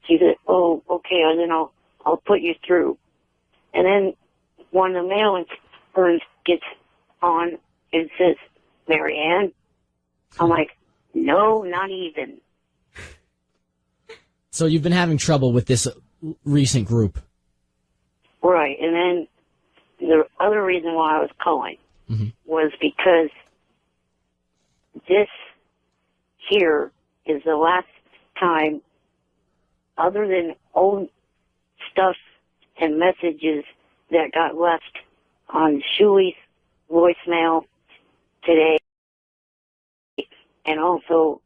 She said, "Oh, okay, and then I'll put you through." And then one of the male interns gets on and says, "Marianne?" I'm like, "No, not even." So you've been having trouble with this recent group. Right, and then the other reason why I was calling was because this here is the last time, other than old stuff and messages that got left on Shuey's voicemail today, and also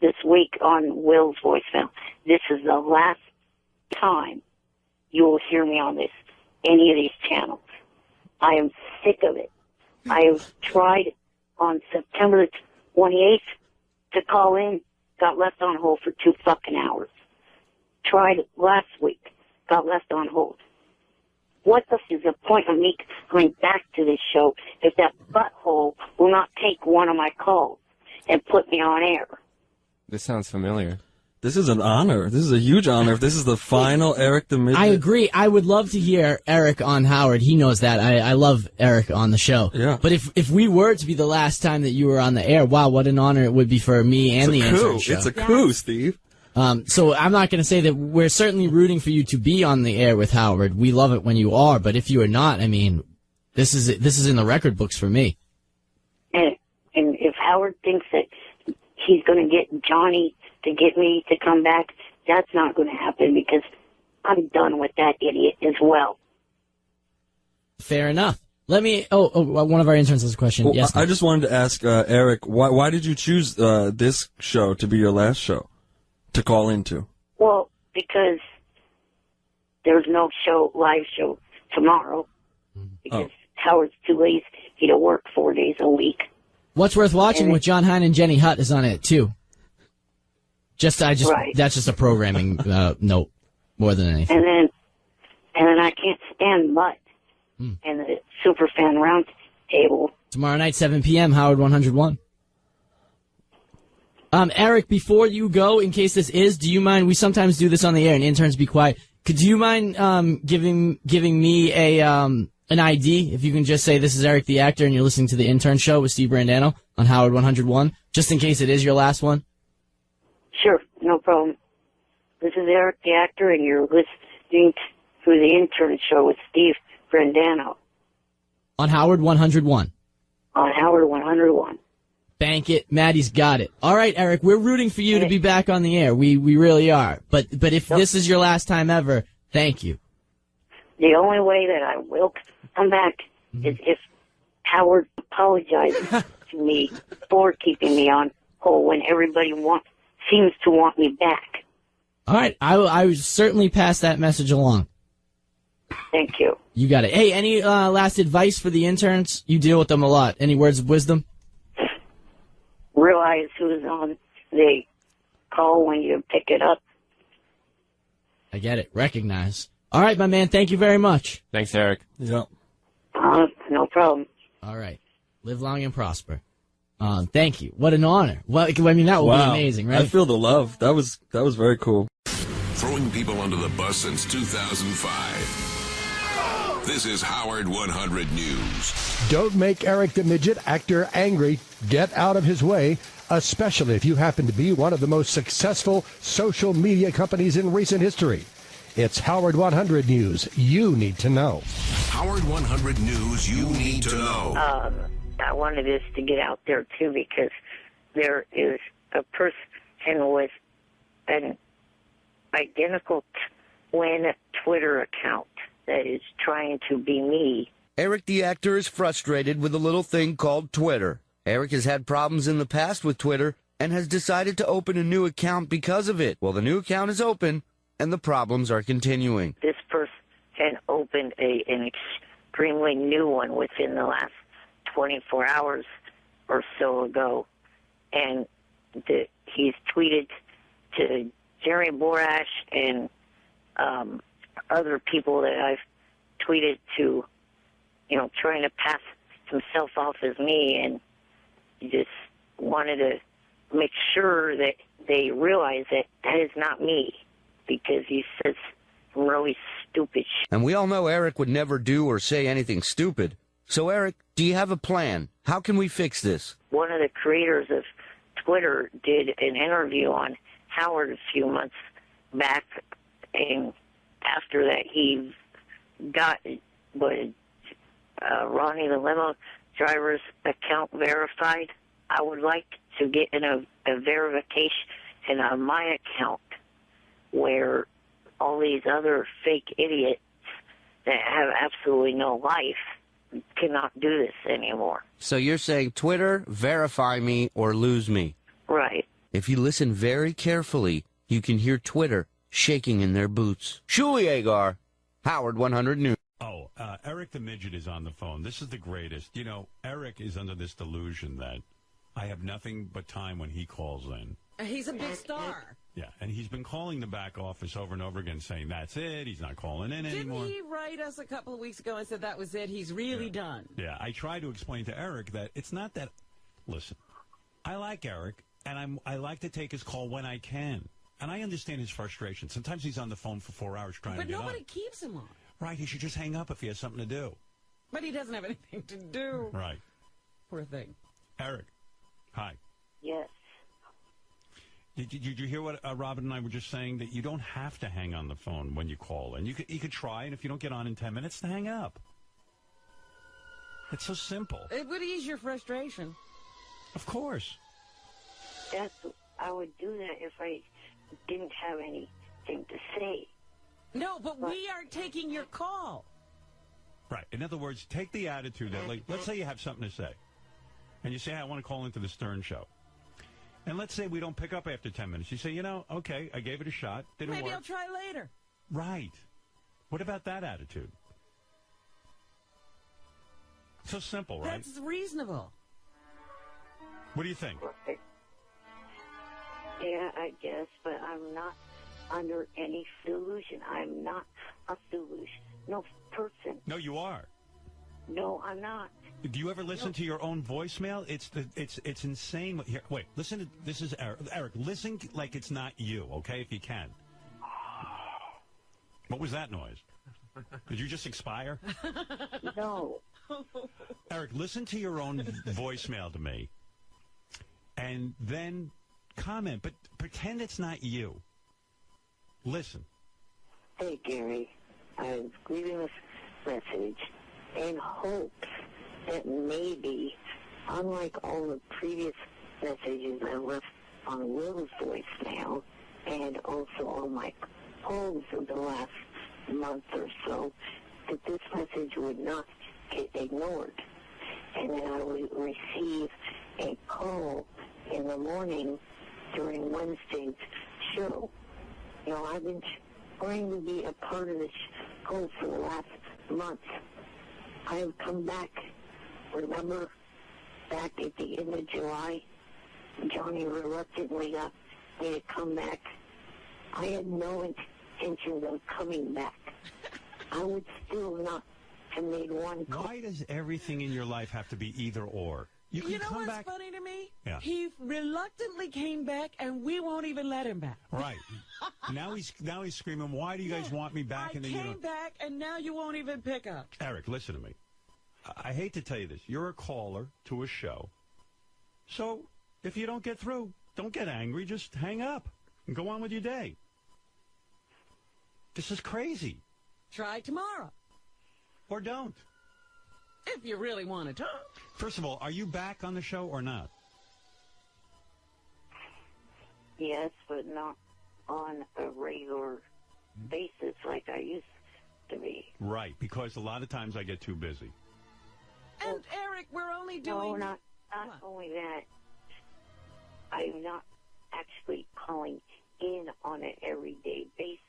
this week on Will's voicemail. This is the last time you will hear me on any of these channels. I am sick of it. I have tried on September 28th to call in, got left on hold for 2 fucking hours. Tried last week, got left on hold. What the f is the point of me going back to this show if that butthole will not take one of my calls and put me on air? This sounds familiar. This is an honor. This is a huge honor. If this is the final Eric the Midget. I agree. I would love to hear Eric on Howard. He knows that. I love Eric on the show. Yeah. But if we were to be the last time that you were on the air, wow, what an honor it would be for me and the Intern Show. It's a coup, Steve. So I'm not going to say that we're certainly rooting for you to be on the air with Howard. We love it when you are, but if you are not, I mean, this is in the record books for me. And if Howard thinks that he's going to get Johnny to get me to come back, that's not going to happen because I'm done with that idiot as well. Fair enough. Let me. One of our interns has a question. Well, yes. I just wanted to ask Eric, why did you choose this show to be your last show to call into? Well, because there's no live show tomorrow because Howard's too lazy to work 4 days a week. What's Worth Watching with John Hine and Jenny Hutt is on it too. Right. That's just a programming note more than anything. And then I can't stand Mutt and the Superfan Roundtable. Tomorrow night, 7 p.m., Howard 101. Eric, before you go, in case this is, do you mind, we sometimes do this on the air and interns be quiet, do you mind giving me an ID, if you can just say this is Eric the actor and you're listening to the Intern Show with Steve Brandano on Howard 101, just in case it is your last one? Sure, no problem. This is Eric the actor and you're listening to the Intern Show with Steve Brandano. On Howard 101. On Howard 101. Bank it. Maddie's got it. All right, Eric, we're rooting for you to be back on the air. We really are. But if this is your last time ever, thank you. The only way that I will come back is if Howard apologizes to me for keeping me on hold when everybody seems to want me back. All right, I would certainly pass that message along. Thank you. You got it. Hey, any last advice for the interns? You deal with them a lot. Any words of wisdom? Realize who's on the call when you pick it up. I get it. Recognize. All right, my man. Thank you very much. Thanks, Eric. Yep. No problem. All right. Live long and prosper. Thank you. What an honor. Well, I mean, that would be amazing, right? I feel the love. That was very cool. Throwing people under the bus since 2005. This is Howard 100 News. Don't make Eric the Midget actor angry. Get out of his way. especially if you happen to be one of the most successful social media companies in recent history. It's Howard 100 News you need to know. Howard 100 News you need to know. I wanted this to get out there, too, because there is a person with an identical twin Twitter account that is trying to be me. Eric the actor is frustrated with a little thing called Twitter. Eric has had problems in the past with Twitter and has decided to open a new account because of it. Well, the new account is open, and the problems are continuing. This person opened an extremely new one within the last 24 hours or so ago, and he's tweeted to Jerry Borash and other people that I've tweeted to, trying to pass himself off as me, and he just wanted to make sure that they realize that that is not me, because he says some really stupid shit. And we all know Eric would never do or say anything stupid. So, Eric, do you have a plan? How can we fix this? One of the creators of Twitter did an interview on Howard a few months back, and after that he got Ronnie the limo driver's account verified. I would like to get a verification on my account where all these other fake idiots that have absolutely no life cannot do this anymore. So you're saying Twitter, verify me or lose me. Right. If you listen very carefully, you can hear Twitter shaking in their boots. Shuli Agar, Howard 100 News. Oh, Eric the Midget is on the phone. This is the greatest. Eric is under this delusion that I have nothing but time when he calls in. He's a big star. Yeah, and he's been calling the back office over and over again saying that's it, he's not calling in anymore. Didn't he write us a couple of weeks ago and said that was it, he's really done? Yeah, I tried to explain to Eric that it's not that. Listen, I like Eric, and I like to take his call when I can. And I understand his frustration. Sometimes he's on the phone for 4 hours trying to get on. But nobody keeps him on. Right, he should just hang up if he has something to do. But he doesn't have anything to do. Right. Poor thing. Eric, hi. Yes. Did you hear what Robin and I were just saying? That you don't have to hang on the phone when you call. And you could try, and if you don't get on in 10 minutes, to hang up. It's so simple. It would ease your frustration. Of course. I would do that if I didn't have anything to say. No, but we are taking your call. Right. In other words, take the attitude that, like, let's say you have something to say. And you say, I want to call into the Stern Show. And let's say we don't pick up after 10 minutes. You say, okay, I gave it a shot. Didn't work. Maybe I'll try later. Right. What about that attitude? So simple, right? That's reasonable. What do you think? Yeah, I guess, but I'm not under any delusion. I'm not a delusional person. No, you are. No, I'm not. Do you ever listen to your own voicemail? It's insane. Here, wait, listen to this. Is Eric. Eric, listen like it's not you, okay? If you can. What was that noise? Did you just expire? No. Eric, listen to your own voicemail to me, and then comment, but pretend it's not you. Listen. Hey, Gary, I'm leaving this message in hopes that maybe, unlike all the previous messages I left on Will's voicemail, and also all my calls of the last month or so, that this message would not get ignored. And then I would receive a call in the morning during Wednesday's show. I've been trying to be a part of this show for the last month. I've come back. Remember, back at the end of July, Johnny reluctantly got me to come back. I had no intentions of coming back. I would still not have made one call. Why does everything in your life have to be either or? You can know come what's back. funny to me? Yeah. He reluctantly came back, and we won't even let him back. Right. now he's screaming, why do you guys want me back? I And then came back, and now you won't even pick up. Eric, listen to me. I hate to tell you this. You're a caller to a show. So If you don't get through, don't get angry. Just hang up and go on with your day. This is crazy. Try tomorrow. Or don't. If you really want to talk. First of all, are you back on the show or not? Yes, but not on a regular basis like I used to be. Right, because a lot of times I get too busy. And, Eric, we're only doing... No, not only that. I'm not actually calling in on an everyday basis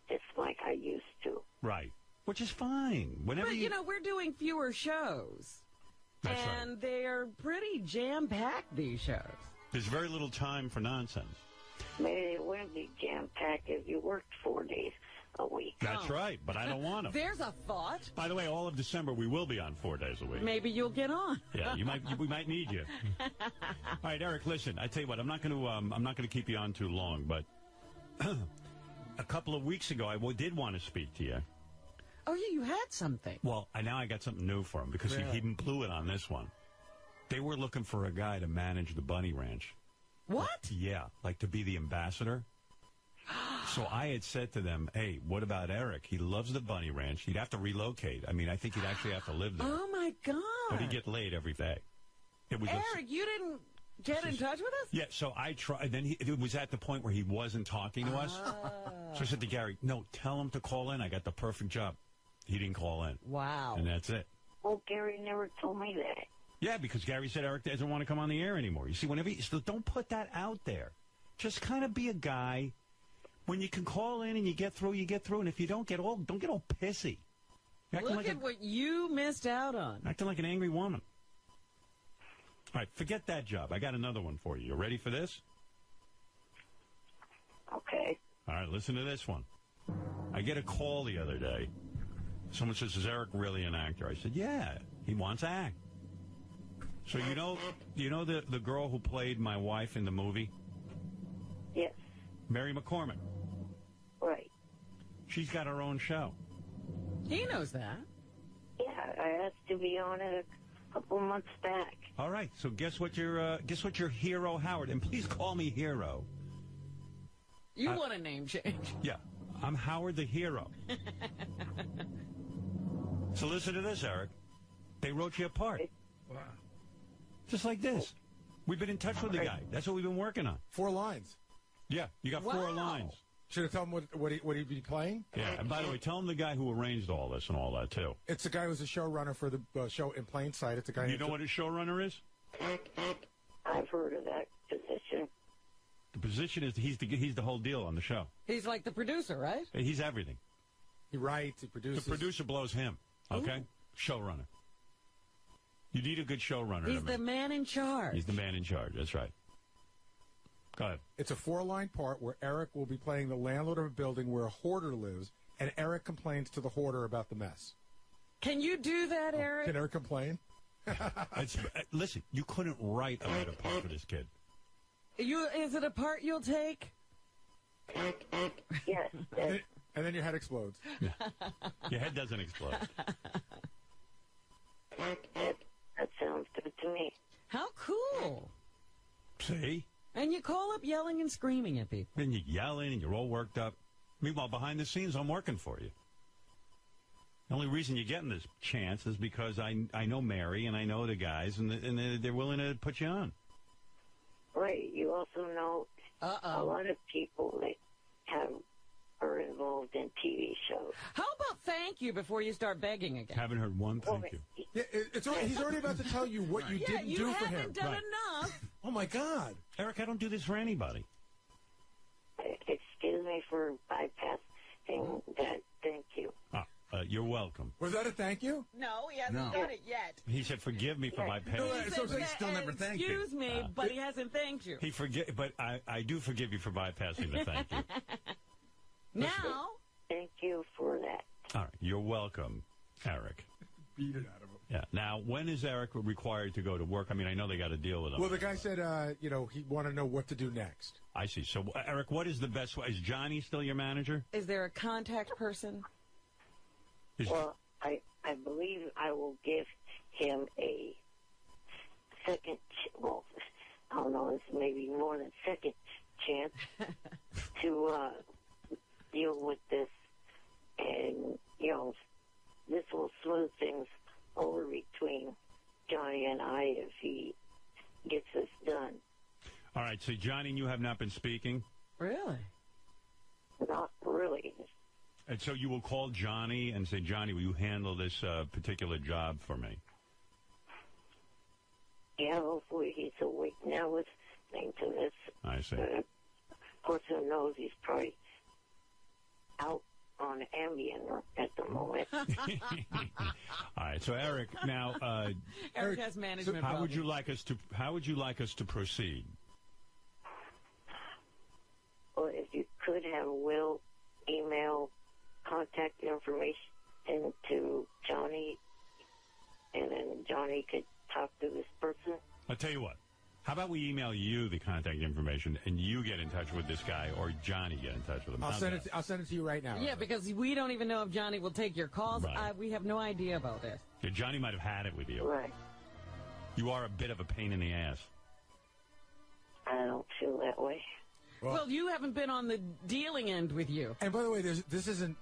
just like I used to. Right, which is fine. Whenever But, you know, we're doing fewer shows. That's and right. they're pretty jam-packed, these shows. There's very little time for nonsense. Maybe it wouldn't be jam-packed if you worked 4 days a week. That's right, but I don't want to. There's a thought. By the way, all of December we will be on 4 days a week. Maybe you'll get on. Yeah, we might need you. All right, Eric, listen. I tell you what, I'm not going to keep you on too long, but a couple of weeks ago I did want to speak to you. Oh, yeah, you had something. Well, now I got something new for him because he blew it on this one. They were looking for a guy to manage the bunny ranch. What? Yeah, like to be the ambassador. So I had said to them, hey, what about Eric? He loves the bunny ranch. He'd have to relocate. I mean, I think he'd actually have to live there. Oh, my God. But he'd get laid every day. It was Eric, you didn't get in touch with us? Yeah, so I tried. Then it was at the point where he wasn't talking to us. So I said to Gary, no, tell him to call in. I got the perfect job. He didn't call in. Wow. And that's it. Well, Gary never told me that. Yeah, because Gary said Eric doesn't want to come on the air anymore. You see, so don't put that out there. Just kind of be a guy. When you can call in and you get through, you get through. And if you don't get all pissy. Look at what you missed out on. Acting like an angry woman. All right, forget that job. I got another one for you. You ready for this? Okay. All right, listen to this one. I get a call the other day. Someone says, is Eric really an actor? I said, yeah, he wants to act. So you know the girl who played my wife in the movie? Yes. Mary McCormick. Right. She's got her own show. He knows that. Yeah, I asked to be on it a couple months back. All right, so guess what your hero Howard, and please call me hero. You want a name change. Yeah, I'm Howard the Hero. So listen to this, Eric. They wrote you a part. Wow. Just like this. We've been in touch with the guy. That's what we've been working on. 4 lines. Yeah, you got 4 lines. Should have told him what he'd be playing? Yeah, and by the way, tell him the guy who arranged all this and all that, too. It's the guy who's a showrunner for the show In Plain Sight. It's a guy. You know what a showrunner is? I've heard of that position. The position is he's the whole deal on the show. He's like the producer, right? He's everything. He writes, he produces. The producer blows him, okay? Ooh. Showrunner. You need a good showrunner. He's the man in charge. He's the man in charge, that's right. Go ahead. It's a 4-line part where Eric will be playing the landlord of a building where a hoarder lives, and Eric complains to the hoarder about the mess. Can you do that, Eric? Can Eric complain? Listen, you couldn't write a better part for this kid. Is it a part you'll take? Yes. And then your head explodes. Your head doesn't explode. That sounds good to me. How cool. See? And you call up yelling and screaming at people. Then you're yelling and you're all worked up. Meanwhile, behind the scenes, I'm working for you. The only reason you're getting this chance is because I know Mary and I know the guys, and they're willing to put you on. Right. You also know a lot of people that are involved in TV shows. How about thank you before you start begging again? Haven't heard one thank you. Yeah, he's already about to tell you what you didn't do for him. You haven't done enough. Oh, my God. Eric, I don't do this for anybody. Excuse me for bypassing that thank you. You're welcome. Was that a thank you? No, he hasn't done it yet. He said, forgive me for bypassing. He still never thanked you. Excuse me, but he hasn't thanked you. But I do forgive you for bypassing the thank you. Now. Thank you for that. All right. You're welcome, Eric. Beat it out of him. Yeah. Now, when is Eric required to go to work? I mean, I know they got to deal with him. Well, the guy said, he wanted to know what to do next. I see. So, Eric, what is the best way? Is Johnny still your manager? Is there a contact person? Well, I believe I will give him a second, I don't know, it's maybe more than second chance to deal with this. And, you know, this will smooth things over between Johnny and I if he gets this done. All right, so Johnny and you have not been speaking? Really? Not really. And so you will call Johnny and say, Johnny, will you handle this particular job for me? Yeah, hopefully he's awake now listening to this. I see. Of course, who knows, he's probably out on Ambien at the moment. All right, so Eric, now Eric has management how would problems. you like us to proceed? Well, if you could have Will email contact information to Johnny, and then Johnny could talk to this person. I'll tell you what. How about we email you the contact information and you get in touch with this guy, or Johnny get in touch with him? I'll send it to you right now. Yeah, because we don't even know if Johnny will take your calls. Right. We have no idea about this. Yeah, Johnny might have had it with you. Right. You are a bit of a pain in the ass. I don't feel that way. Well, you haven't been on the dealing end with you. And by the way, this isn't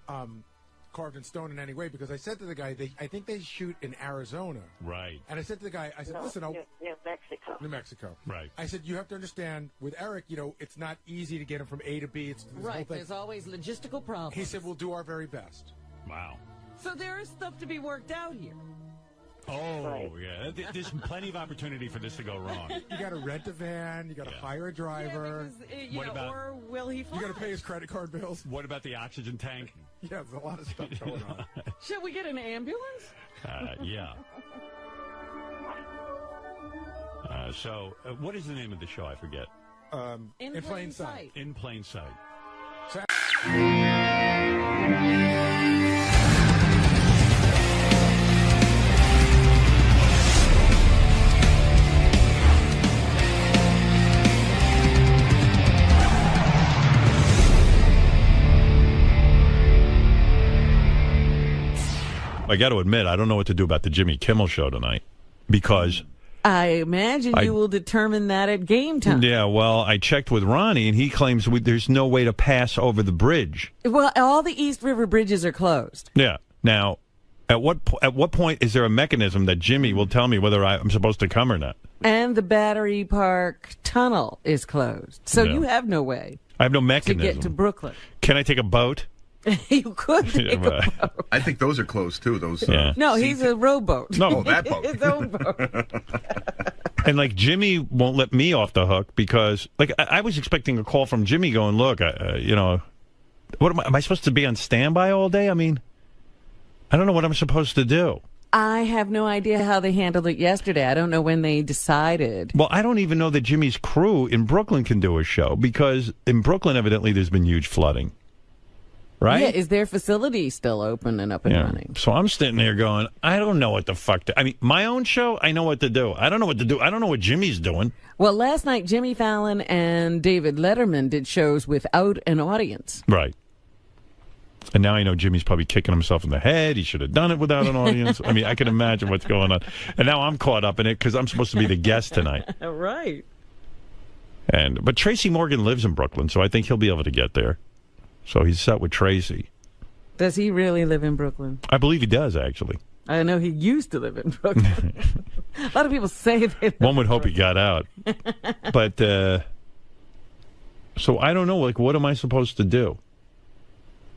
carved in stone in any way, because I said to the guy, I think they shoot in Arizona. Right. And I said to the guy, I said, listen, New Mexico. New Mexico. Right. I said, you have to understand, with Eric, you know, it's not easy to get him from A to B. It's this whole Right, thing. there's always logistical problems. He said, we'll do our very best. Wow. So there is stuff to be worked out here. Oh, yeah. There's plenty of opportunity for this to go wrong. You got to rent a van. You got to hire a driver. What about- or will he fly? You got to pay his credit card bills. What about the oxygen tank? Yeah, there's a lot of stuff going on. Should we get an ambulance? Yeah. So, what is the name of the show? I forget. In Plain Sight. In Plain Sight. I got to admit, I don't know what to do about the Jimmy Kimmel show tonight, because I imagine you will determine that at game time. Yeah, well, I checked with Ronnie, and he claims there's no way to pass over the bridge. Well, all the East River bridges are closed. Yeah. Now, at what point is there a mechanism that Jimmy will tell me whether I'm supposed to come or not? And the Battery Park Tunnel is closed. So Yeah. you have no way I have no to mechanism. get to Brooklyn. Can I take a boat? You could take a boat. I think those are closed too. Those. No, he's a rowboat. No. Oh, that boat. His own boat. And, like, Jimmy won't let me off the hook because, like, I was expecting a call from Jimmy going, look, you know, what am I supposed to be on standby all day? I mean, I don't know what I'm supposed to do. I have no idea how they handled it yesterday. I don't know when they decided. Well, I don't even know that Jimmy's crew in Brooklyn can do a show because in Brooklyn, evidently, there's been huge flooding. Right? Yeah, is their facility still open and up and running? So I'm sitting there going, I don't know what the fuck I mean, my own show, I know what to do. I don't know what to do. I don't know what Jimmy's doing. Well, last night, Jimmy Fallon and David Letterman did shows without an audience. Right. And now I know Jimmy's probably kicking himself in the head. He should have done it without an audience. I mean, I can imagine what's going on. And now I'm caught up in it because I'm supposed to be the guest tonight. Right. But Tracy Morgan lives in Brooklyn, so I think he'll be able to get there. So he's set with Tracy. Does he really live in Brooklyn? I believe he does, actually. I know he used to live in Brooklyn. A lot of people say they live One would hope he got out. But, so I don't know, like, what am I supposed to do?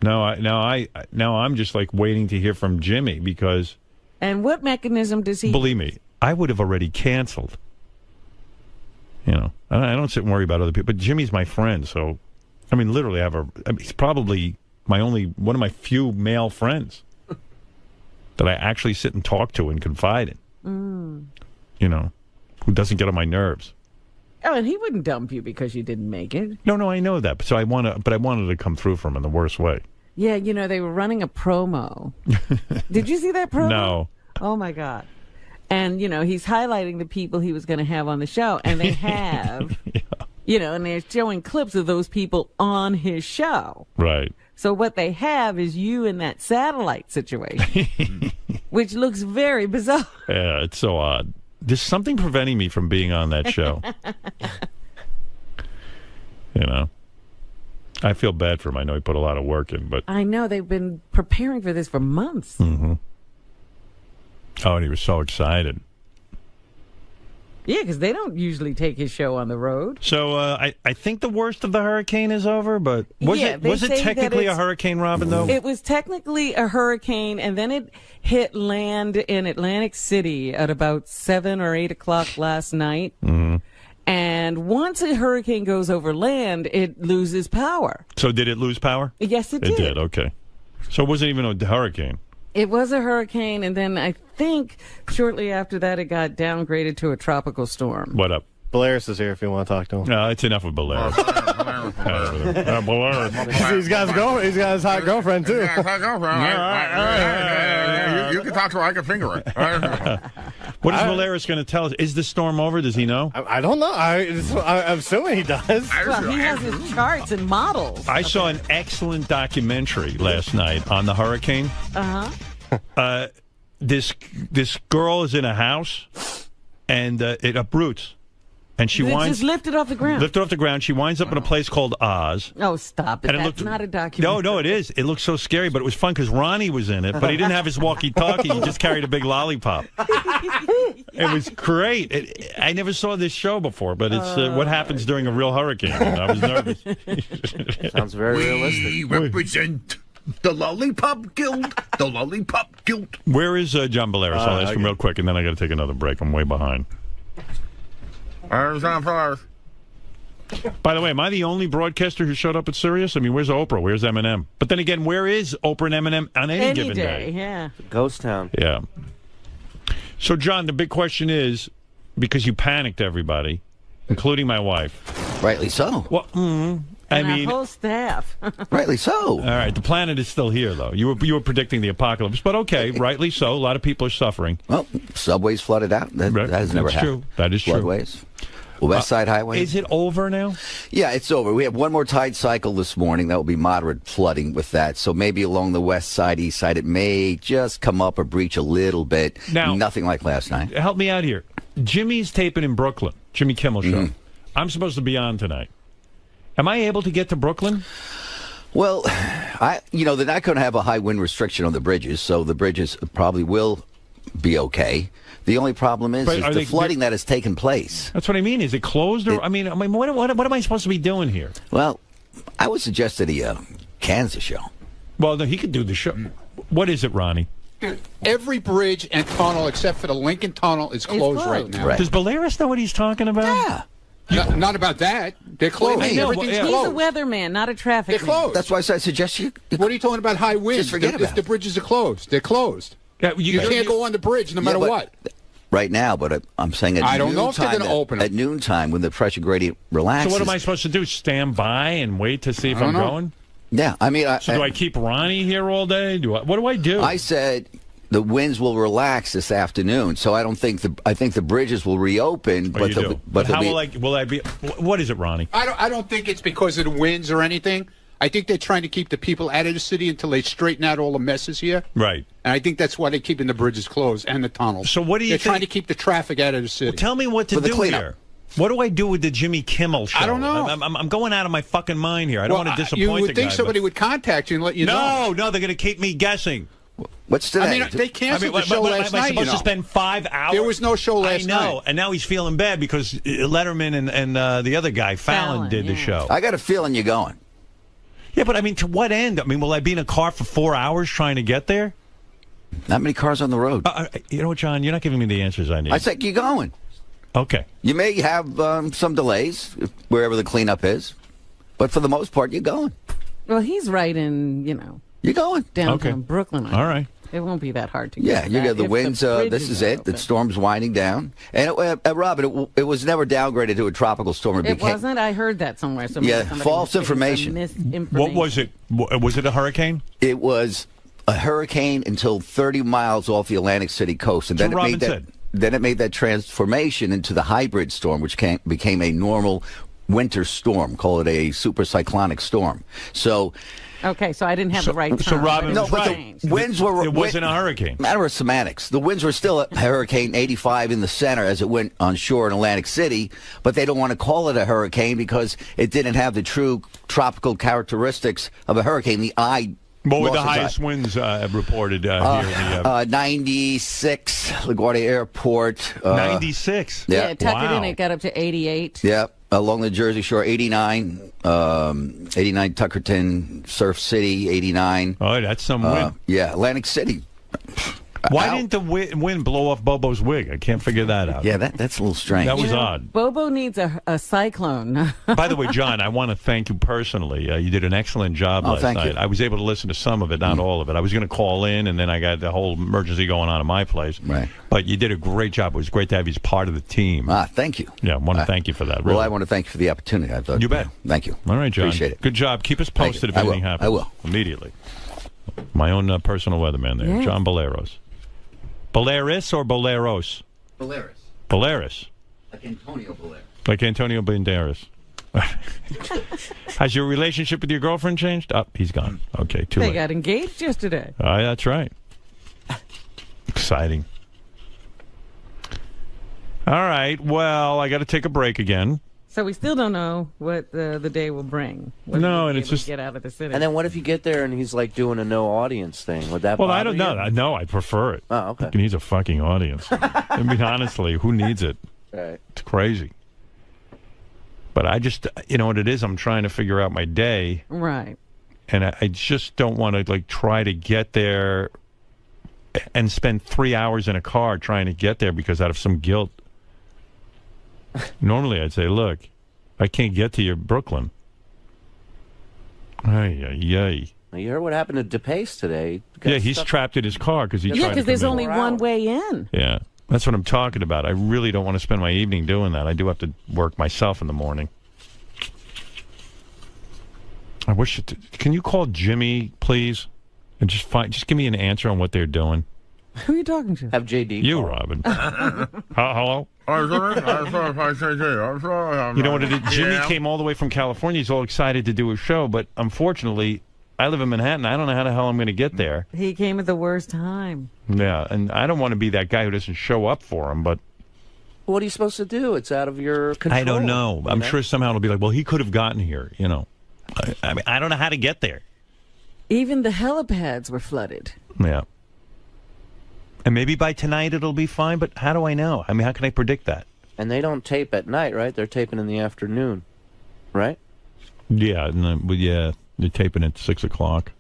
Now I'm just, like, waiting to hear from Jimmy because... And what mechanism does he... Believe me, I would have already canceled. You know, I don't sit and worry about other people. But Jimmy's my friend, so... I mean, literally, he's probably one of my few male friends that I actually sit and talk to and confide in. You know, who doesn't get on my nerves. Oh, and he wouldn't dump you because you didn't make it. No, I know that. So I wanted to come through for him in the worst way. Yeah, you know, they were running a promo. Did you see that promo? No. Oh, my God. And, you know, he's highlighting the people he was going to have on the show, and they have... Yeah. You know, and they're showing clips of those people on his show. Right. So what they have is you in that satellite situation, which looks very bizarre. Yeah, it's so odd. there's something preventing me from being on that show. You know, I feel bad for him. I know he put a lot of work in, but I know they've been preparing for this for months. Mm-hmm. Oh, and he was so excited. Yeah, because they don't usually take his show on the road. So I think the worst of the hurricane is over, but was it technically a hurricane, Robin, though? It was technically a hurricane, and then it hit land in Atlantic City at about 7 or 8 o'clock last night. Mm-hmm. And once a hurricane goes over land, it loses power. So did it lose power? Yes, it did. It did, okay. So it wasn't even a hurricane. It was a hurricane, and then I think shortly after that it got downgraded to a tropical storm. What up? Balearis is here if you want to talk to him. No, it's enough of Balearis. He's got his hot girlfriend, too. Yeah, hot girlfriend. You can talk to her. I can finger her. What is Balearis going to tell us? Is the storm over? Does he know? I don't know. I'm assuming he does. Well, he has his charts and models. I saw an excellent documentary last night on the hurricane. Uh-huh. This girl is in a house, and it uproots. And she winds... Just lift it off the ground. Lift it off the ground. She winds up in a place called Oz. Oh, stop it. And That's not a documentary. No, it is. It looks so scary, but it was fun because Ronnie was in it, but he didn't have his walkie-talkie. He just carried a big lollipop. It was great. I never saw this show before, but it's what happens during a real hurricane. And I was nervous. Sounds very realistic. We represent the Lollipop Guild. The Lollipop Guild. Where is John Balearis? I'll ask him real quick, and then I got to take another break. I'm way behind. By the way, am I the only broadcaster who showed up at Sirius? I mean, where's Oprah? Where's Eminem? But then again, where is Oprah and Eminem on any given day? Yeah. Ghost town. Yeah. So, John, the big question is, because you panicked everybody, including my wife. Rightly so. Well, I mean, our whole staff. Rightly so. All right, the planet is still here, though. You were predicting the apocalypse, but okay, rightly so. A lot of people are suffering. Well, subways flooded out. That has never happened. True. That is true. Floodways. West Side Highway. Is it over now? Yeah, it's over. We have one more tide cycle this morning. That will be moderate flooding with that. So maybe along the west side, east side, it may just come up or breach a little bit. Now, nothing like last night. Help me out here. Jimmy's taping in Brooklyn. Jimmy Kimmel Show. I'm supposed to be on tonight. Am I able to get to Brooklyn? Well, they're not going to have a high wind restriction on the bridges, so the bridges probably will be okay. The only problem is the flooding that has taken place. That's what I mean. Is it closed? Or I mean, what am I supposed to be doing here? Well, I would suggest that he cans the show. Well, he could do the show. What is it, Ronnie? Every bridge and tunnel except for the Lincoln Tunnel is closed right now. Right. Does Balearis know what he's talking about? Yeah. Not about that. They're closed. Everything's He's closed. a weatherman, not a traffic They're closed. That's why I suggest you... What are you talking about high winds? Just forget about If the bridges are closed, they're closed. Yeah, you can't go on the bridge no matter what. Right now, but I'm saying I don't know if they're going to open at noontime when the pressure gradient relaxes. So what am I supposed to do? Stand by and wait to see if I'm going? Yeah, I mean... do I keep Ronnie here all day? What do I do? I said... The winds will relax this afternoon, so I think the bridges will reopen. But how will I be? What is it, Ronnie? I don't think it's because of the winds or anything. I think they're trying to keep the people out of the city until they straighten out all the messes here. Right. And I think that's why they're keeping the bridges closed and the tunnels. So what do you They're trying to keep the traffic out of the city. Well, tell me what to do here. What do I do with the Jimmy Kimmel Show? I don't know. I'm going out of my fucking mind here. I don't want to disappoint the guy. You would think somebody would contact you and let you know. No, they're going to keep me guessing. What's today? I mean, they canceled the show last night. Am I supposed to spend 5 hours? There was no show last night. I know, and now he's feeling bad because Letterman and the other guy, Fallon did the show. I got a feeling you're going. Yeah, but I mean, to what end? I mean, will I be in a car for 4 hours trying to get there? Not many cars on the road. You know what, John? You're not giving me the answers I need. I think you're going. Okay. You may have some delays wherever the cleanup is, but for the most part, you're going. Well, he's right in, You're going. downtown Brooklyn. All right. It won't be that hard to get. Yeah, you get the winds. This is it. The storm's winding down. And, Robin, it was never downgraded to a tropical storm. It wasn't? I heard that somewhere. False information. What was it? Was it a hurricane? It was a hurricane until 30 miles off the Atlantic City coast. And then it made that transformation into the hybrid storm, which became a normal winter storm. Call it a super cyclonic storm. So. Okay, so I didn't have the right term. So, Robin, No, but the winds were. It wasn't a hurricane. Matter of semantics. The winds were still a Hurricane 85 in the center as it went on shore in Atlantic City, but they don't want to call it a hurricane because it didn't have the true tropical characteristics of a hurricane. The eye. What were the highest winds reported here in the 96, LaGuardia Airport. 96? Yeah, tucked it in, it got up to 88. Yeah, along the Jersey Shore, 89. 89 Tuckerton, Surf City, 89. Oh, that's some wind. Yeah, Atlantic City. Why didn't the wind blow off Bobo's wig? I can't figure that out. Yeah, that's a little strange. That was odd. Bobo needs a cyclone. By the way, John, I want to thank you personally. You did an excellent job last thank night. you. I was able to listen to some of it, not all of it. I was going to call in, and then I got the whole emergency going on at my place. Right. But you did a great job. It was great to have you as part of the team. Thank you. Yeah, I want to thank you for that. Well, Really. I want to thank you for the opportunity. I thought, You bet. Thank you. All right, John. Appreciate it. Good job. Keep us Thank posted you. if anything I will. happens. I will. Immediately. My own personal weatherman there, Yeah. John Boleros. Boleris or Boleros? Balearis. Boleris. Like Antonio Balearis. Like Antonio Banderas. Has your relationship with your girlfriend changed? Oh, he's gone. Okay, too They late. got engaged yesterday. That's right. Exciting. All right. Well, I got to take a break again. So we still don't know what the day will bring. Whether No, we'll and be it's able to just- get out of the city. And then what if you get there and he's like doing a no audience thing? Would that Well, I bother don't know. you? No, I prefer it. Oh, okay. He needs a fucking audience. I mean, honestly, who needs it? Right. It's crazy. But I just, you know what it is? I'm trying to figure out my day, Right. and I just don't want to, like, try to get there and spend 3 hours in a car trying to get there because out of some guilt. Normally, I'd say, look, I can't get to your Brooklyn. Ay, ay, ay. Well, you heard what happened to DePace today. Yeah, he's trapped in his car because he tried Yeah, to because there's come in. only one way in. Yeah, that's what I'm talking about. I really don't want to spend my evening doing that. I do have to work myself in the morning. I wish can you call Jimmy, please, and just give me an answer on what they're doing. Who are you talking to? Have JD. You, Robin. Hello? You know what it is? Jimmy came all the way from California. He's all excited to do a show, but unfortunately, I live in Manhattan. I don't know how the hell I'm going to get there. He came at the worst time. Yeah, and I don't want to be that guy who doesn't show up for him, but What are you supposed to do? It's out of your control. I don't know. you I'm sure somehow it'll be like, well, he could have gotten here, you know. I mean, I don't know how to get there. Even the helipads were flooded. Yeah. And maybe by tonight it'll be fine, but how do I know? I mean, how can I predict that? And they don't tape at night, right? They're taping in the afternoon, right? Yeah, they're taping at 6 o'clock.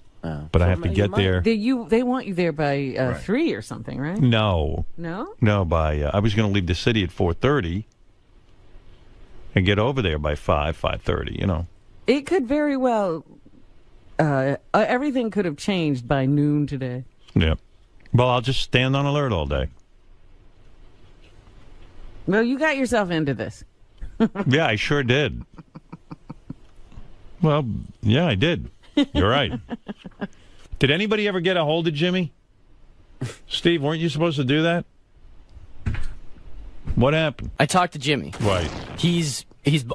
But I have to get there. They want you there by 3 or something, right? No. No? No, I was going to leave the city at 4:30 and get over there by 5:30, you know. It could very well, everything could have changed by noon today. Yeah. Well, I'll just stand on alert all day. Well, you got yourself into this. Yeah, I sure did. Well, yeah, I did. You're right. Did anybody ever get a hold of Jimmy? Steve, weren't you supposed to do that? What happened? I talked to Jimmy. Right. He's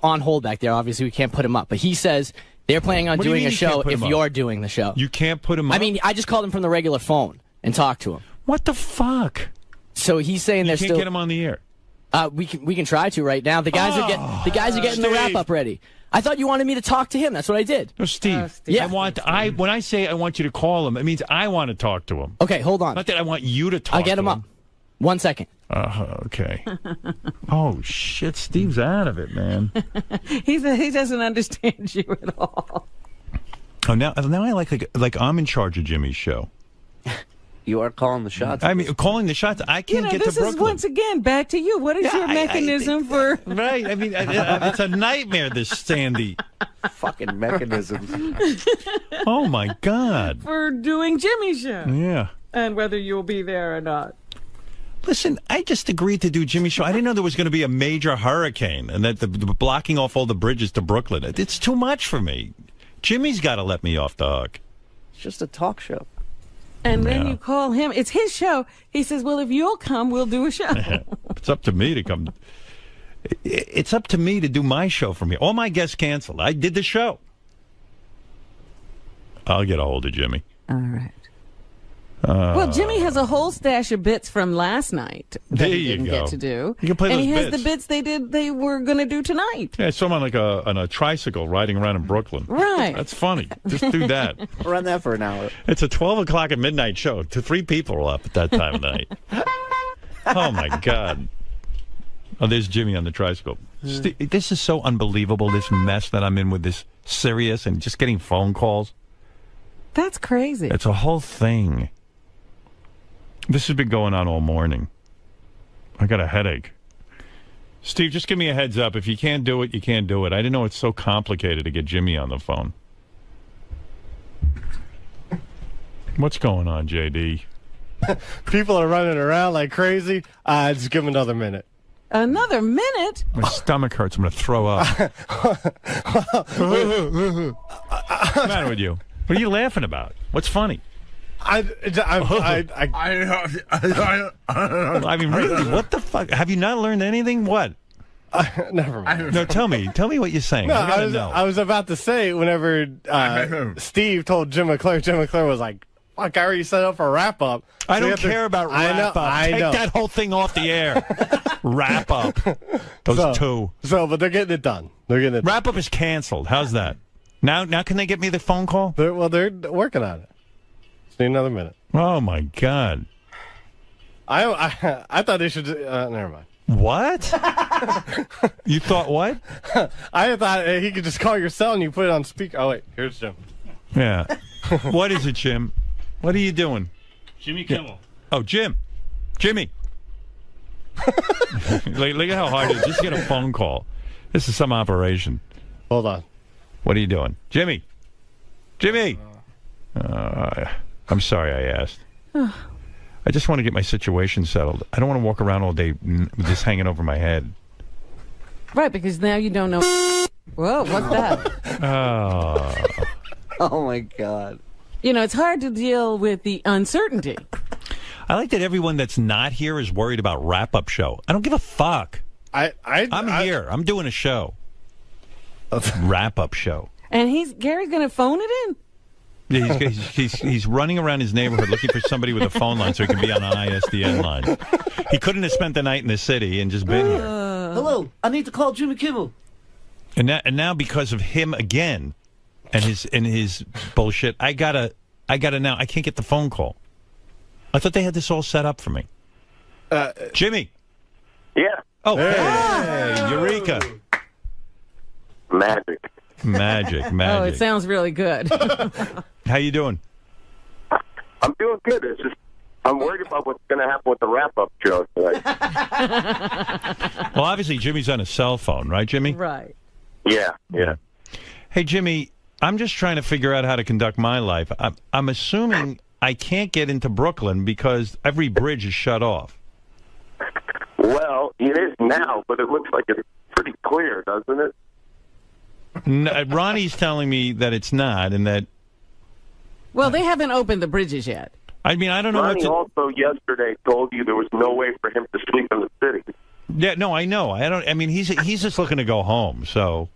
on hold back there. Obviously, we can't put him up. But he says they're planning on What do you doing mean a you can't show put if him up? you're doing the show. You can't put him up? I mean, I just called him from the regular phone and talked to him. What the fuck? So he's saying You they're can't still get him on the air. We can try to right now. The guys are getting the wrap up ready. I thought you wanted me to talk to him. That's what I did. No, Steve. Yeah. When I say I want you to call him, it means I want to talk to him. Okay, hold on. Not that I want you to talk. I'll get him up. 1 second. Okay. Oh shit, Steve's out of it, man. He doesn't understand you at all. Oh, now I like I'm in charge of Jimmy's show. You are calling the shots. I mean, calling the shots. I can't get to this Brooklyn. is once again back to you. What is your mechanism for? Right. I mean, it's a nightmare. This Sandy. Fucking mechanisms. Oh my God. For doing Jimmy's show. Yeah. And whether you'll be there or not. Listen, I just agreed to do Jimmy's show. I didn't know there was going to be a major hurricane and that the blocking off all the bridges to Brooklyn. It's too much for me. Jimmy's got to let me off the hook. It's just a talk show. And then you call him. It's his show. He says, well, if you'll come, we'll do a show. It's up to me to come. It's up to me to do my show from here. All my guests canceled. I did the show. I'll get a hold of Jimmy. All right. Well, Jimmy has a whole stash of bits from last night that he didn't get to do. You can play and those he has bits. the bits they were going to do tonight. Yeah, I saw him on a tricycle riding around in Brooklyn. Right. That's funny. Just do that. Run that for an hour. It's a 12 o'clock at midnight show. 3 people are up at that time of night. Oh, my God. Oh, there's Jimmy on the tricycle. This is so unbelievable, this mess that I'm in with this Sirius and just getting phone calls. That's crazy. It's a whole thing. This has been going on all morning. I got a headache. Steve, just give me a heads up. If you can't do it, you can't do it. I didn't know it's so complicated to get Jimmy on the phone. What's going on, JD? People are running around like crazy. Just give them another minute. Another minute? My stomach hurts. I'm going to throw up. What's the matter with you? What are you laughing about? What's funny? I mean, really, what the fuck? Have you not learned anything? What? Never mind. No, tell me what you're saying. No, I I was about to say whenever Steve told Jim McClure was like, fuck, I already set up for a wrap-up. I don't care about wrap-up. I know. Take that whole thing off the air. Wrap-up. Those two. But they're getting it done. Wrap-up is canceled. How's that? Now can they get me the phone call? They're working on it. Just need another minute. Oh, my God. I thought they should... never mind. What? You thought what? I thought he could just call your cell and you put it on speaker. Oh, wait. Here's Jim. Yeah. What is it, Jim? What are you doing? Jimmy Kimmel. Oh, Jimmy. Look at how hard it is. Just get a phone call. This is some operation. Hold on. What are you doing? Jimmy! I'm sorry I asked. I just want to get my situation settled. I don't want to walk around all day with this hanging over my head. Right, because now you don't know. Whoa, what's that? Oh, my God. You know, it's hard to deal with the uncertainty. I like that everyone that's not here is worried about wrap-up show. I don't give a fuck. I'm here. I'm doing a show. Wrap-up show. And Gary's going to phone it in? Yeah, he's running around his neighborhood looking for somebody with a phone line so he can be on an ISDN line. He couldn't have spent the night in the city and just been here. Hello, I need to call Jimmy Kimmel. And now because of him again and his bullshit, I gotta now. I can't get the phone call. I thought they had this all set up for me. Jimmy. Yeah. Oh, hey, Eureka. Magic. Oh, it sounds really good. How you doing? I'm doing good. It's just I'm worried about what's going to happen with the wrap-up show tonight. Well, obviously Jimmy's on a cell phone, right, Jimmy? Right. Yeah. Hey, Jimmy, I'm just trying to figure out how to conduct my life. I'm assuming I can't get into Brooklyn because every bridge is shut off. Well, it is now, but it looks like it's pretty clear, doesn't it? Ronnie's telling me that it's not, and that... Well, they haven't opened the bridges yet. I mean, I don't know Ronnie also yesterday told you there was no way for him to sleep in the city. Yeah, no, I know. I mean, he's just looking to go home, so...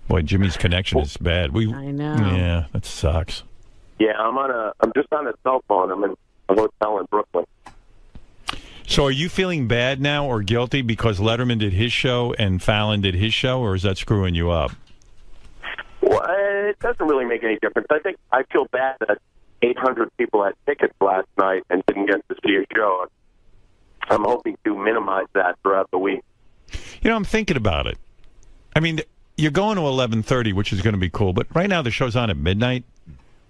Boy, Jimmy's connection is bad. I know. Yeah, that sucks. Yeah, I'm just on a cell phone. I'm in a hotel in Brooklyn. So are you feeling bad now or guilty because Letterman did his show and Fallon did his show, or is that screwing you up? Well, it doesn't really make any difference. I think I feel bad that 800 people had tickets last night and didn't get to see a show. I'm hoping to minimize that throughout the week. You know, I'm thinking about it. I mean, you're going to 11:30, which is going to be cool, but right now the show's on at midnight.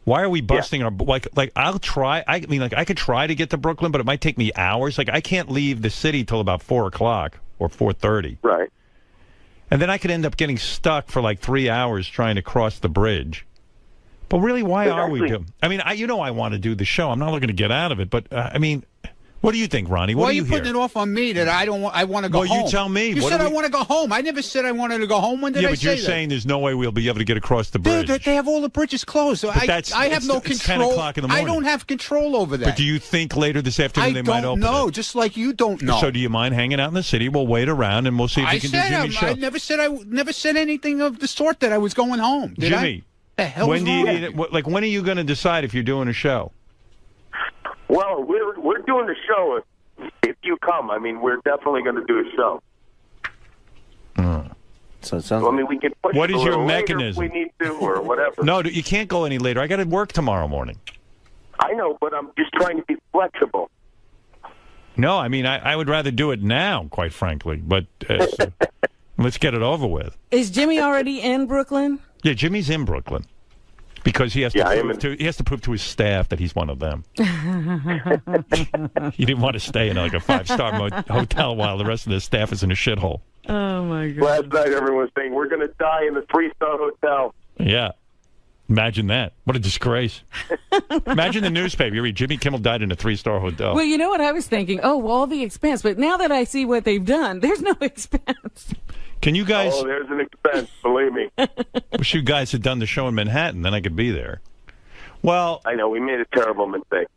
Why are we busting our like? I'll try. I mean, like I could try to get to Brooklyn, but it might take me hours. Like I can't leave the city till about 4 o'clock or 4:30. Right. And then I could end up getting stuck for like 3 hours trying to cross the bridge. But really, why are we doing? I mean, I want to do the show. I'm not looking to get out of it, but I mean, What do you think, Ronnie? Why What are do you you putting hear? it off on me that I want to go home? Well, you tell me. You What said do I we- want to go home. I never said I wanted to go home. When did Yeah, I but say you're that? saying there's no way we'll be able to get across the bridge. Dude, they have all the bridges closed. So I have no it's control. 10 o'clock in the I morning. don't have control over that. But do you think later this afternoon they might open know, it? just like you don't know. So do you mind hanging out in the city? We'll wait around and we'll see if we can do Jimmy's show. I never said anything of the sort that I was going home. Did Jimmy, the hell when is do you wrong? need it? When are you going to decide if you're doing a show? Well, we're doing a show if you come. I mean, we're definitely going to do a show. So it sounds. I mean, we can push What it is a your little later mechanism? if we need to, or whatever. No, you can't go any later. I got to work tomorrow morning. I know, but I'm just trying to be flexible. No, I mean, I would rather do it now, quite frankly. But let's get it over with. Is Jimmy already in Brooklyn? Yeah, Jimmy's in Brooklyn because he has to prove to his staff that he's one of them. He didn't want to stay in like a 5-star hotel while the rest of the staff is in a shithole. Oh my God! Last night, everyone was saying we're going to die in the 3-star hotel. Yeah. Imagine that. What a disgrace. Imagine the newspaper. You read Jimmy Kimmel died in a 3-star hotel. Well, you know what I was thinking? Oh, well, all the expense. But now that I see what they've done, there's no expense. Can you guys... Oh, there's an expense, believe me. Wish you guys had done the show in Manhattan, then I could be there. Well... I know, we made a terrible mistake.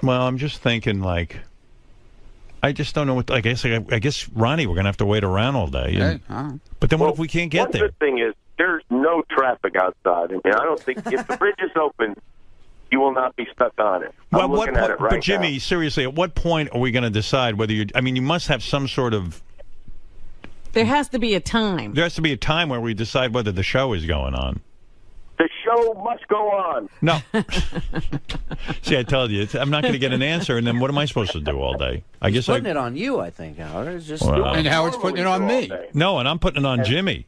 Well, I'm just thinking, like... I just don't know what... I guess Ronnie, we're going to have to wait around all day. And, but then what if we can't get there? One good thing is there's no traffic outside. I mean, I don't think... If the bridge is open, you will not be stuck on it. I'm looking at it right but Jimmy, now. seriously, at what point are we going to decide whether you... I mean, you must have some sort of... There has to be a time. There has to be a time where we decide whether the show is going on. The show must go on. No. See, I told you, I'm not going to get an answer, and then what am I supposed to do all day? I guess putting it on you, I think, Howard. It's just and Howard's putting it on me. No, and I'm putting it on Jimmy.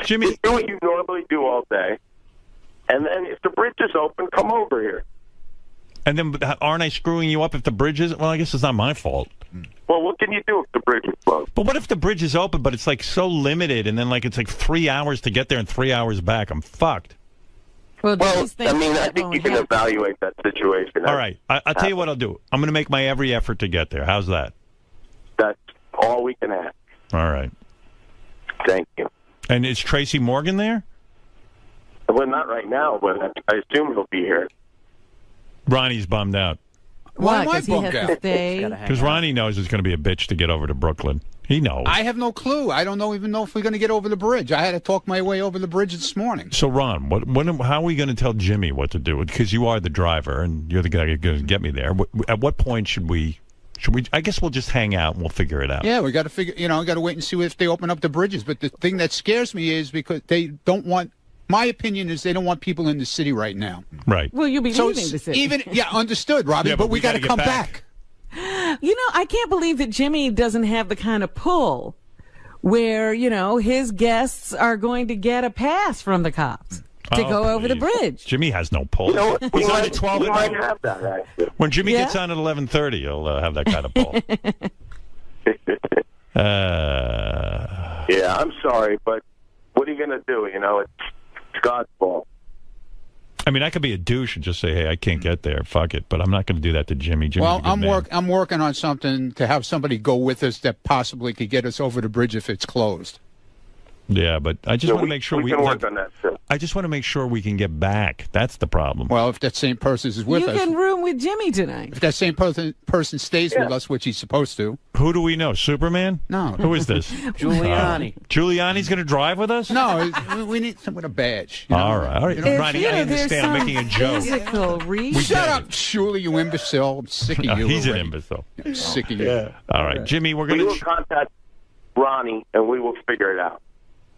Jimmy, do what you normally do all day, and then if the bridge is open, come over here. And then aren't I screwing you up if the bridge is... Well, I guess it's not my fault. Well, what can you do if the bridge is closed? But what if the bridge is open, but it's like so limited, and then like it's like 3 hours to get there and 3 hours back? I'm fucked. Well, I mean, I think you can evaluate that situation. All right, I'll tell you what I'll do. I'm going to make my every effort to get there. How's that? That's all we can ask. All right. Thank you. And is Tracy Morgan there? Well, not right now, but I assume he'll be here. Ronnie's bummed out. Why? Because he has to stay. Because Ronnie knows it's going to be a bitch to get over to Brooklyn. He knows. I have no clue. I don't even know if we're going to get over the bridge. I had to talk my way over the bridge this morning. So, Ron, how are we going to tell Jimmy what to do? Because you are the driver, and you're the guy who's going to get me there. At what point should we? I guess we'll just hang out and we'll figure it out. Yeah, we got to figure. We got to wait and see if they open up the bridges. But the thing that scares me is because they don't want. My opinion is they don't want people in the city right now. Right. Well, you'll be leaving the city. Understood, Robbie. Yeah, but we got to come back. You know, I can't believe that Jimmy doesn't have the kind of pull where, his guests are going to get a pass from the cops to go over the bridge. Jimmy has no pull. He's on at 12 at night. Have that, actually. When Jimmy gets on at 11:30, he'll have that kind of pull. Yeah, I'm sorry, but what are you going to do? It's God's fault. I mean, I could be a douche and just say, hey, I can't get there. Fuck it. But I'm not going to do that to Jimmy. Well, I'm working on something to have somebody go with us that possibly could get us over the bridge if it's closed. Yeah, but I just want to make sure we can work on that too. I just want to make sure we can get back. That's the problem. Well, if that same person is with us. You can room with Jimmy tonight. If that same person stays with us, which he's supposed to. Who do we know? Superman? No. Who is this? Giuliani. Giuliani's going to drive with us? No, we need someone with a badge. All right. Ronnie, I understand. I'm making a joke. Shut up, Shuli, you imbecile. I'm sick of you. He's already. an imbecile. I'm sick of you. Yeah. All right, Jimmy, we're going to... We will contact Ronnie, and we will figure it out.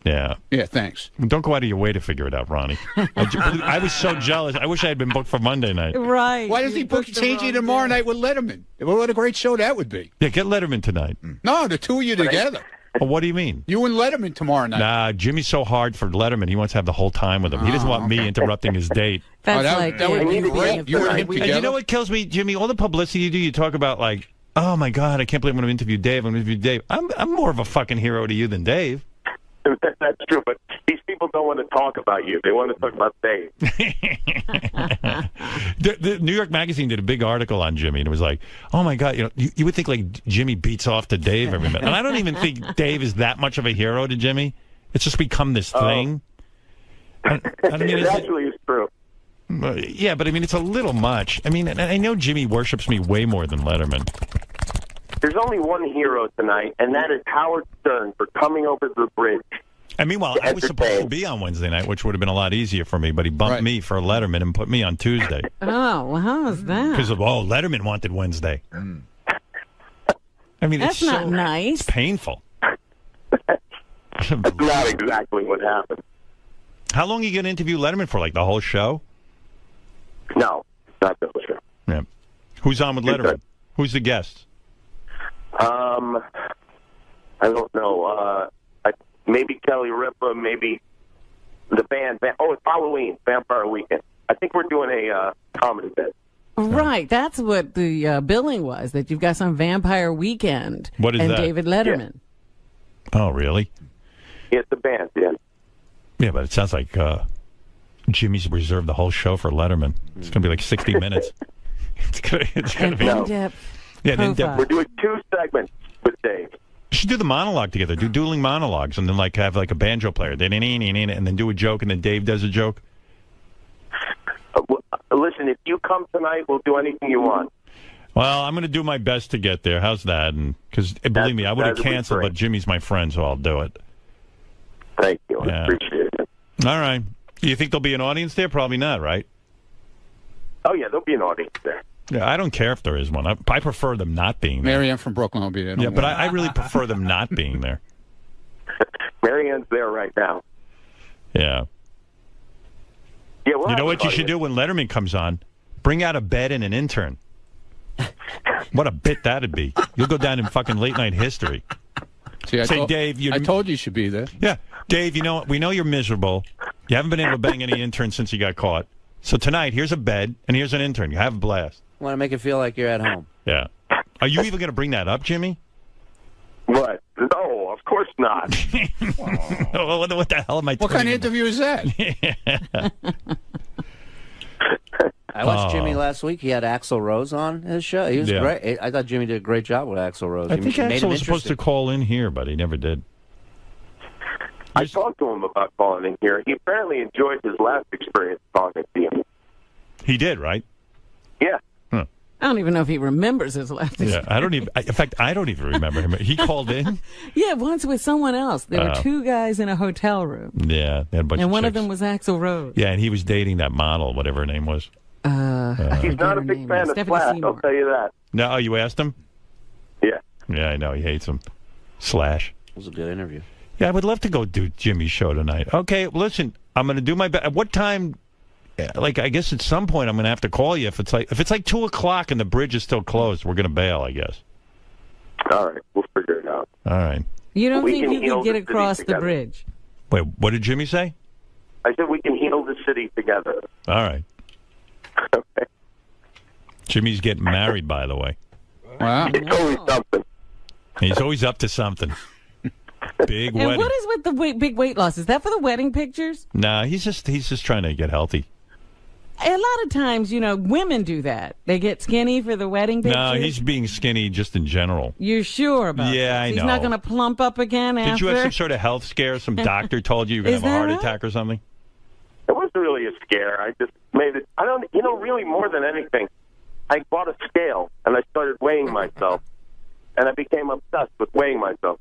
Yeah. Yeah, thanks. Don't go out of your way to figure it out, Ronnie. I was so jealous. I wish I had been booked for Monday night. Right. Why does he book changing tomorrow night with Letterman? What a great show that would be. Yeah, get Letterman tonight. No, the two of you together. Well, what do you mean? You and Letterman tomorrow night. Nah, Jimmy's so hard for Letterman. He wants to have the whole time with him. He doesn't want me interrupting his date. That would be great. You and him together. And you know what kills me, Jimmy? All the publicity you do, you talk about like, oh my God, I can't believe I'm going to interview Dave. I'm more of a fucking hero to you than Dave. That's true, but these people people don't want to talk about you. They want to talk about Dave. The New York Magazine did a big article on Jimmy, and it was like, oh, my God, you would think, like, Jimmy beats off to Dave every minute. And I don't even think Dave is that much of a hero to Jimmy. It's just become this thing. I mean, it actually is true. Yeah, but, I mean, it's a little much. I mean, I know Jimmy worships me way more than Letterman. There's only one hero tonight, and that is Howard Stern for coming over the bridge. And meanwhile, I was supposed to be on Wednesday night, which would have been a lot easier for me, but he bumped me for Letterman and put me on Tuesday. Oh, well, how was that? Because Letterman wanted Wednesday. I mean, that's it's not so nice. Painful. That's not exactly what happened. How long are you going to interview Letterman for? Like the whole show? No, not the whole show. Yeah. Who's on with Letterman? Who's the guest? I don't know. Maybe Kelly Ripa, maybe the band. Oh, it's Halloween, Vampire Weekend. I think we're doing a comedy bit. Right, that's what the billing was, that you've got some Vampire Weekend. What is and that? David Letterman. Yeah. Oh, really? Yeah, it's the band, yeah. Yeah, but it sounds like Jimmy's reserved the whole show for Letterman. It's going to be like 60 minutes. It's going to be in-depth. Yeah, an in-depth. We're doing 2 segments with Dave. You should do the monologue together. Do dueling monologues, and then like have like a banjo player, and then do a joke, and then Dave does a joke. Listen, if you come tonight, we'll do anything you want. Well, I'm going to do my best to get there. How's that? And because believe me, I would have canceled, but Jimmy's my friend, so I'll do it. Thank you. I appreciate it. All right. You think there'll be an audience there? Probably not, right? Oh yeah, there'll be an audience there. Yeah, I don't care if there is one. I prefer them not being there. Marianne from Brooklyn will be there. Yeah, but I really prefer them not being there. Marianne's there right now. Yeah. Yeah. You know what you should do when Letterman comes on? Bring out a bed and an intern. What a bit that'd be. You'll go down in fucking late night history. See, Say, Dave, I told you should be there. Yeah. Dave, we know you're miserable. You haven't been able to bang any interns since you got caught. So tonight, here's a bed and here's an intern. You have a blast. Want to make it feel like you're at home. Yeah. Are you even going to bring that up, Jimmy? What? No, of course not. What the hell am I What kind of interview is that? I watched Jimmy last week. He had Axl Rose on his show. He was great. I thought Jimmy did a great job with Axl Rose. I think Axl was supposed to call in here, but he never did. I talked to him about calling in here. He apparently enjoyed his last experience talking to you. He did, right? Yeah. Huh. I don't even know if he remembers his last Yeah, I don't even. In fact, I don't even remember him. He called in. Yeah, once with someone else. There were 2 guys in a hotel room. Yeah, they had a bunch and of one chicks. of them was Axl Rose. Yeah, and he was dating that model, whatever her name was. He's not a big fan of Slash, I'll tell you that. No, you asked him? Yeah. Yeah, I know. He hates him. Slash. It was a good interview. Yeah, I would love to go do Jimmy's show tonight. Okay, listen, I'm going to do my best. At what time? Like, I guess at some point I'm going to have to call you if it's like 2:00 and the bridge is still closed. We're going to bail, I guess. All right, we'll figure it out. All right. You don't We think can you heal can get the across city the together. bridge? Wait, what did Jimmy say? I said we can heal the city together. All right. Okay. Jimmy's getting married, by the way. Wow. It's always something. He's always up to something. Big And wedding. what is with the big weight loss? Is that for the wedding pictures? Nah, he's just trying to get healthy. A lot of times, women do that. They get skinny for the wedding pictures. No, he's being skinny just in general. You're sure about Yeah, that? I He's know. not going to plump up again after? Did you have some sort of health scare? Some doctor told you were going Is to have a that heart right? attack or something? It wasn't really a scare. I just made it. I don't. Really more than anything, I bought a scale and I started weighing myself, and I became obsessed with weighing myself.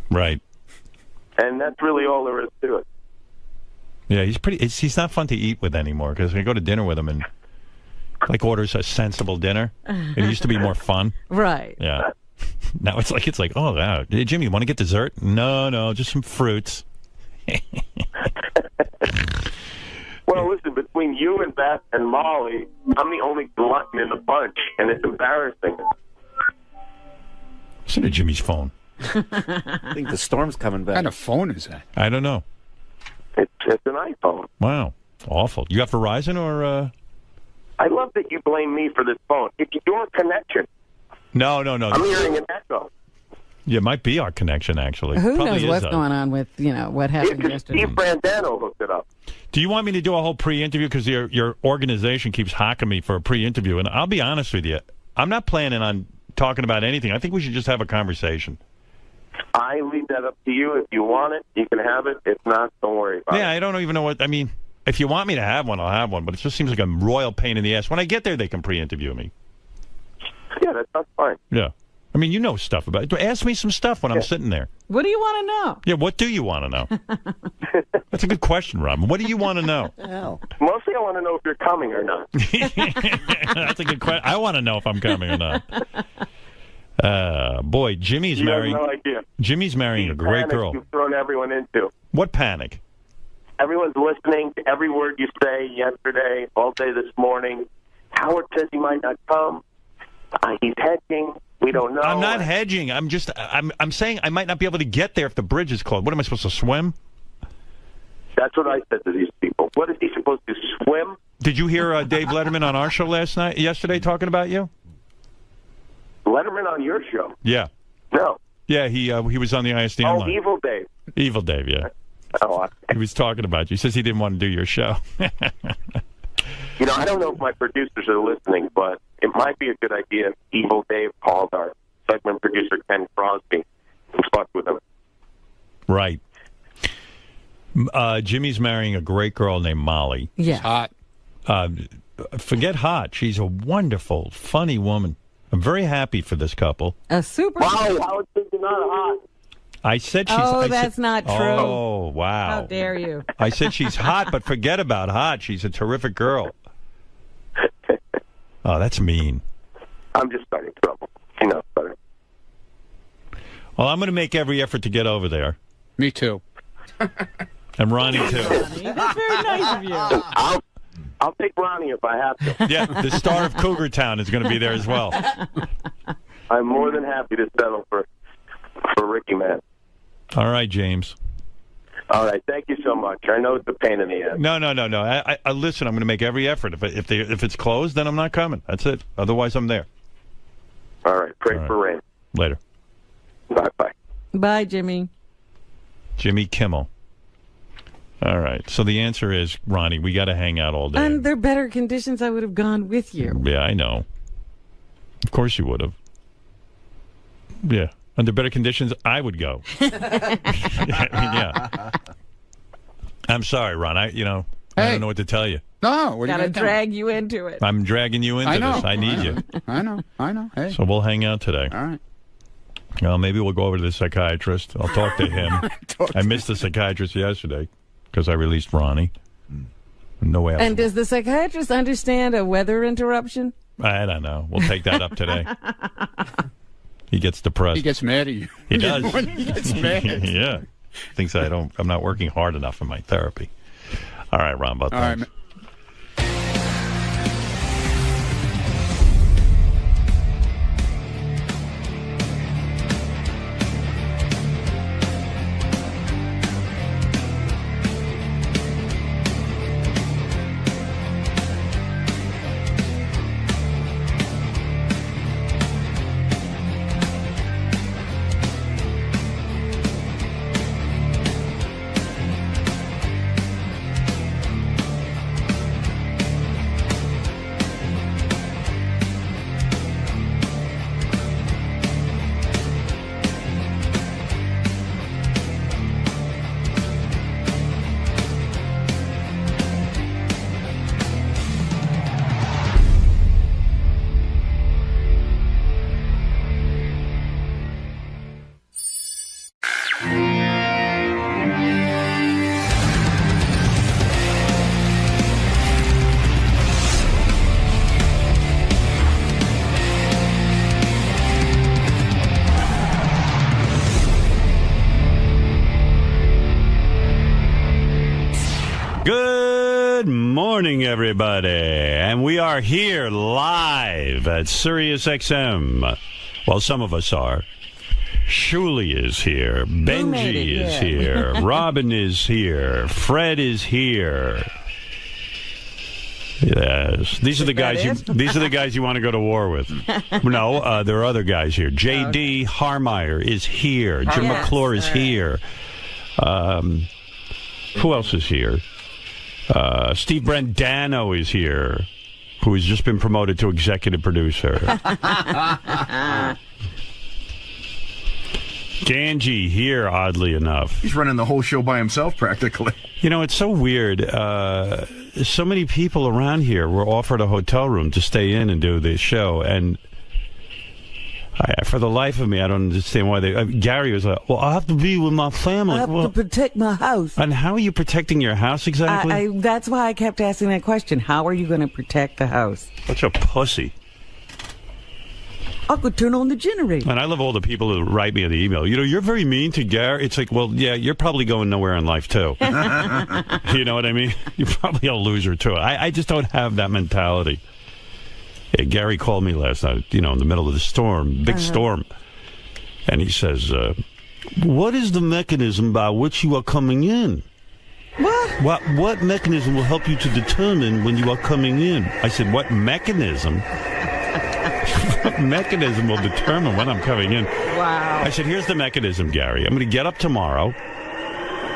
Right. And that's really all there is to it. Yeah, he's not fun to eat with anymore because I go to dinner with him and like orders a sensible dinner. It used to be more fun. Right. Yeah. Now it's like, oh, wow. Hey, Jimmy, you want to get dessert? No, just some fruits. Well, listen, between you and Beth and Molly, I'm the only glutton in the bunch, and it's embarrassing. Listen to Jimmy's phone. I think the storm's coming back. What kind of phone is that? I don't know. It's an iPhone. Wow. Awful. You got Verizon or... I love that you blame me for this phone. It's your connection. No. I'm hearing an echo. Yeah, it might be our connection, actually. Who Probably knows is what's us. going on with, what happened yesterday. Steve Brandano hooked it up. Do you want me to do a whole pre-interview? Because your organization keeps hocking me for a pre-interview. And I'll be honest with you. I'm not planning on talking about anything. I think we should just have a conversation. I leave that up to you. If you want it, you can have it. If not, don't worry about it. Yeah, I don't even know what... I mean, if you want me to have one, I'll have one. But it just seems like a royal pain in the ass. When I get there, they can pre-interview me. Yeah, that's fine. Yeah. I mean, you know stuff about it. Ask me some stuff when I'm sitting there. What do you want to know? Yeah, what do you want to know? That's a good question, Rob. What do you want to know? Mostly I want to know if you're coming or not. That's a good question. I want to know if I'm coming or not. Boy, Jimmy's marrying. No idea. Jimmy's marrying a great Panic girl. You've thrown everyone into. What panic? Everyone's listening to every word you say yesterday, all day this morning. Howard says he might not come. He's hedging. We don't know. I'm not hedging. I'm saying I might not be able to get there if the bridge is closed. What am I supposed to swim? That's what I said to these people. What is he supposed to swim? Did you hear Dave Letterman on our show yesterday talking about you? Letterman on your show? Yeah. No. Yeah, he was on the ISDN line. Evil Dave. Evil Dave, yeah. Oh, he was talking about you. He says he didn't want to do your show. I don't know if my producers are listening, but it might be a good idea if Evil Dave called our segment producer, Ken Crosby, and fucked with him. Right. Jimmy's marrying a great girl named Molly. Yeah. Hot. Forget hot. She's a wonderful, funny woman. I'm very happy for this couple. A super... Wow, Howard says you're not hot. I said she's... that's not true. Oh, wow. How dare you. I said she's hot, but forget about hot. She's a terrific girl. Oh, that's mean. I'm just starting trouble. You know, better. Well, I'm going to make every effort to get over there. Me too. And Ronnie, too. That's very nice of you. I'll take Ronnie if I have to. Yeah, the star of Cougar Town is going to be there as well. I'm more than happy to settle for Ricky, man. All right, James. All right, thank you so much. I know it's a pain in the ass. No. I listen, I'm going to make every effort. If it's closed, then I'm not coming. That's it. Otherwise, I'm there. All right, pray for rain. Later. Bye-bye. Bye, Jimmy. Jimmy Kimmel. All right. So the answer is, Ronnie, we got to hang out all day. Under better conditions, I would have gone with you. Yeah, I know. Of course you would have. Yeah. Under better conditions, I would go. Yeah. I'm sorry, Ron. I don't know what to tell you. No, what are you gotta gonna do? drag you into it. I'm dragging you into this. I need you. I know. Hey. So we'll hang out today. All right. Well, maybe we'll go over to the psychiatrist. I'll talk to him. I missed the psychiatrist yesterday because I released Ronnie. No way. And does the psychiatrist understand a weather interruption? I don't know. We'll take that up today. He gets depressed. He gets mad at you. He does. He gets mad. Yeah. Thinks I'm not working hard enough in my therapy. All right, Ron. All right. Good morning, everybody. And we are here live at Sirius XM. Well, some of us are. Shuli is here. Benji is here. Robin is here. Fred is here. Yes, these are the guys. These are the guys you want to go to war with. No, there are other guys here. J.D. Harmeyer is here. Jim McClure is here. Who else is here? Steve Brandano is here, who has just been promoted to executive producer. Ganji here, oddly enough. He's running the whole show by himself, practically. You know, it's so weird. So many people around here were offered a hotel room to stay in and do this show, and for the life of me, I don't understand why they... Gary was like, well, I have to be with my family. I have to protect my house. And how are you protecting your house exactly? That's why I kept asking that question. How are you going to protect the house? Such a pussy. I could turn on the generator. And I love all the people who write me in the email. You know, you're very mean to Gary. It's like, well, yeah, you're probably going nowhere in life, too. You know what I mean? You're probably a loser, too. I just don't have that mentality. Yeah, Gary called me last night, you know, in the middle of the storm, big storm. And he says, what is the mechanism by which you are coming in? What mechanism will help you to determine when you are coming in? I said, what mechanism? What mechanism will determine when I'm coming in? Wow. I said, here's the mechanism, Gary. I'm going to get up tomorrow.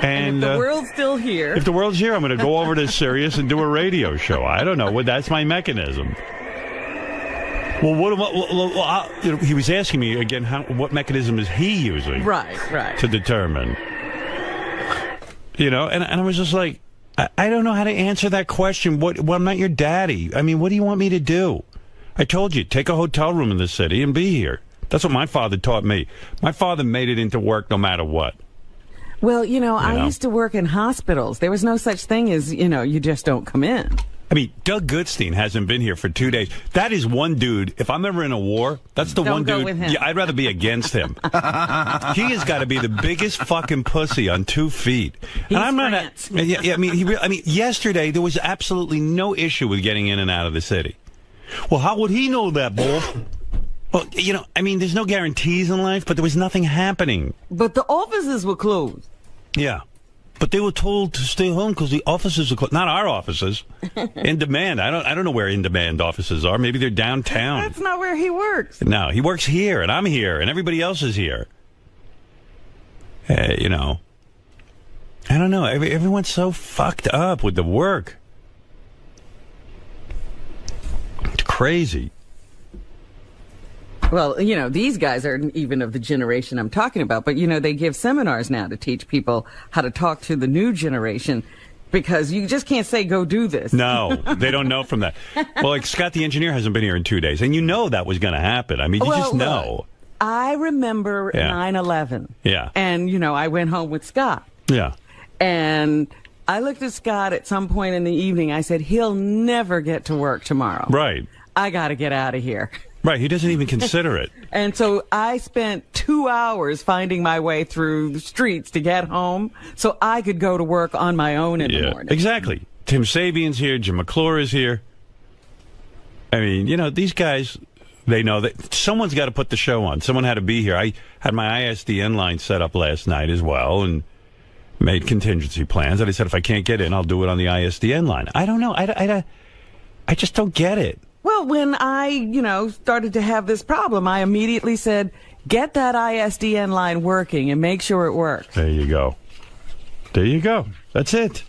And if the world's still here. If the world's here, I'm going to go over to Sirius and do a radio show. I don't know. That's my mechanism. Well, he was asking me again, what mechanism is he using? Right. To determine. You know, and I was just like, I don't know how to answer that question. I'm not your daddy. I mean, what do you want me to do? I told you, take a hotel room in the city and be here. That's what my father taught me. My father made it into work no matter what. Well, I used to work in hospitals. There was no such thing as, you just don't come in. I mean, Doug Goodstein hasn't been here for 2 days. That is one dude. If I'm ever in a war, that's the one dude. With him. Yeah, I'd rather be against him. He has got to be the biggest fucking pussy on 2 feet. He's and I'm not. France. I mean, yesterday there was absolutely no issue with getting in and out of the city. Well, how would he know that, Bull? Well, there's no guarantees in life, but there was nothing happening. But the offices were closed. Yeah. But they were told to stay home because the offices are closed. Not our offices. In Demand. I don't know where In Demand offices are. Maybe they're downtown. That's not where he works. No, he works here, and I'm here, and everybody else is here. I don't know. Everyone's so fucked up with the work. It's crazy. Well, these guys aren't even of the generation I'm talking about, but, they give seminars now to teach people how to talk to the new generation because you just can't say, go do this. No, they don't know from that. Well, like Scott the engineer hasn't been here in 2 days, and that was going to happen. I mean, you just know. I remember 9/11. Yeah. And, I went home with Scott. Yeah. And I looked at Scott at some point in the evening. I said, he'll never get to work tomorrow. Right. I got to get out of here. Right, he doesn't even consider it. And so I spent 2 hours finding my way through the streets to get home so I could go to work on my own in the morning. Exactly. Tim Sabian's here, Jim McClure is here. I mean, these guys, they know that someone's got to put the show on. Someone had to be here. I had my ISDN line set up last night as well and made contingency plans. And I said, if I can't get in, I'll do it on the ISDN line. I don't know. I just don't get it. Well, when I, started to have this problem, I immediately said, get that ISDN line working and make sure it works. There you go. That's it.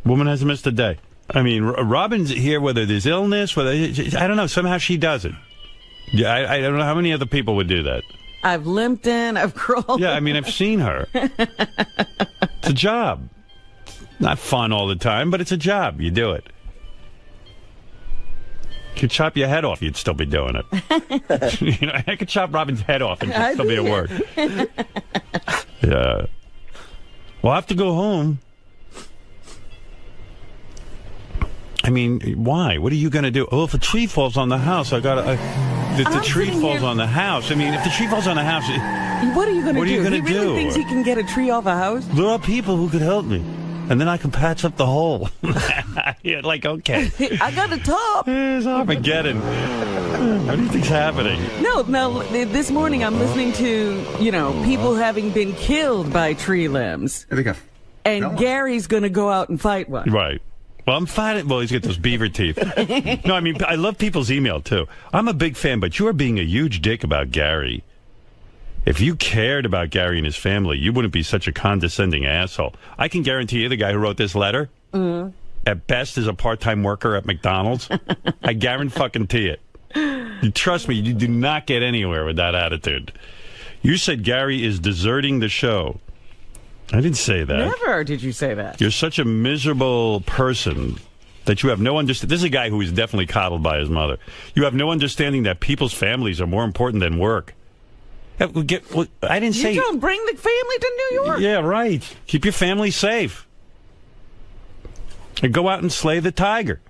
Woman hasn't missed a day. I mean, Robin's here whether there's illness, I don't know. Somehow she does it. Yeah, I don't know how many other people would do that. I've limped in. I've crawled. Yeah, I mean, I've seen her. It's a job. Not fun all the time, but it's a job. You do it. You could chop your head off, you'd still be doing it. I could chop Robin's head off and she'd still be at work. Yeah. Well, I have to go home. I mean, why? What are you going to do? Oh, if a tree falls on the house, I got to... the tree falls on the house. I mean, if the tree falls on the house... What are you going to do? He really thinks he can get a tree off a house? There are people who could help me. And then I can patch up the hole. Yeah, okay. I got a top. It's Armageddon. What do you think's happening? No, this morning I'm listening to, people having been killed by tree limbs. There they go. And Gary's going to go out and fight one. Right. Well, I'm fine. Well, he's got those beaver teeth. No, I mean, I love people's email, too. I'm a big fan, but you are being a huge dick about Gary. If you cared about Gary and his family, you wouldn't be such a condescending asshole. I can guarantee you the guy who wrote this letter, at best, is a part-time worker at McDonald's. I guarantee it. You trust me, you do not get anywhere with that attitude. You said Gary is deserting the show. I didn't say that. Never did you say that. You're such a miserable person that you have no understanding. This is a guy who is definitely coddled by his mother. You have no understanding that people's families are more important than work. I didn't say... You don't bring the family to New York. Yeah, right. Keep your family safe. And go out and slay the tiger.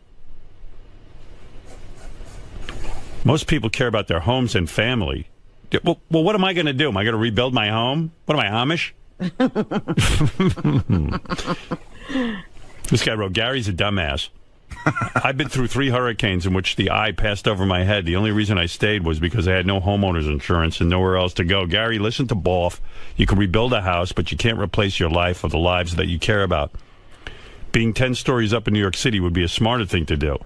Most people care about their homes and family. Well, what am I going to do? Am I going to rebuild my home? What am I, Amish? This guy wrote, Gary's a dumbass. I've been through 3 hurricanes in which the eye passed over my head. The only reason I stayed was because I had no homeowner's insurance and nowhere else to go. Gary, listen to Boff. You can rebuild a house, but you can't replace your life or the lives that you care about. Being 10 stories up in New York City would be a smarter thing to do.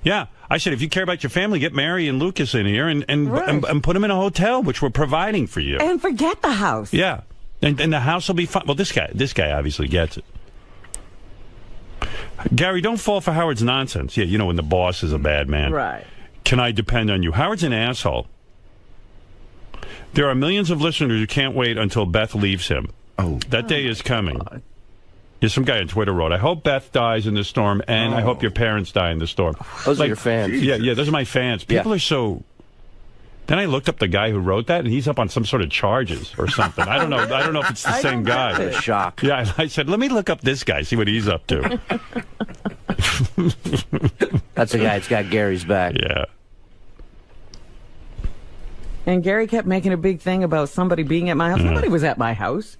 Yeah, I said, if you care about your family, get Mary and Lucas in here and put them in a hotel, which we're providing for you. And forget the house. Yeah, and the house will be fine. Well, this guy obviously gets it. Gary, don't fall for Howard's nonsense. Yeah, you know when the boss is a bad man. Right. Can I depend on you? Howard's an asshole. There are millions of listeners who can't wait until Beth leaves him. Oh. That day is coming. There's some guy on Twitter wrote, I hope Beth dies in the storm, and I hope your parents die in the storm. Those are your fans. Yeah, those are my fans. People are so... Then I looked up the guy who wrote that, and he's up on some sort of charges or something. I don't know if it's the same guy. Shock. Yeah, I said, let me look up this guy, see what he's up to. That's the guy that's got Gary's back. Yeah. And Gary kept making a big thing about somebody being at my house. Nobody was at my house.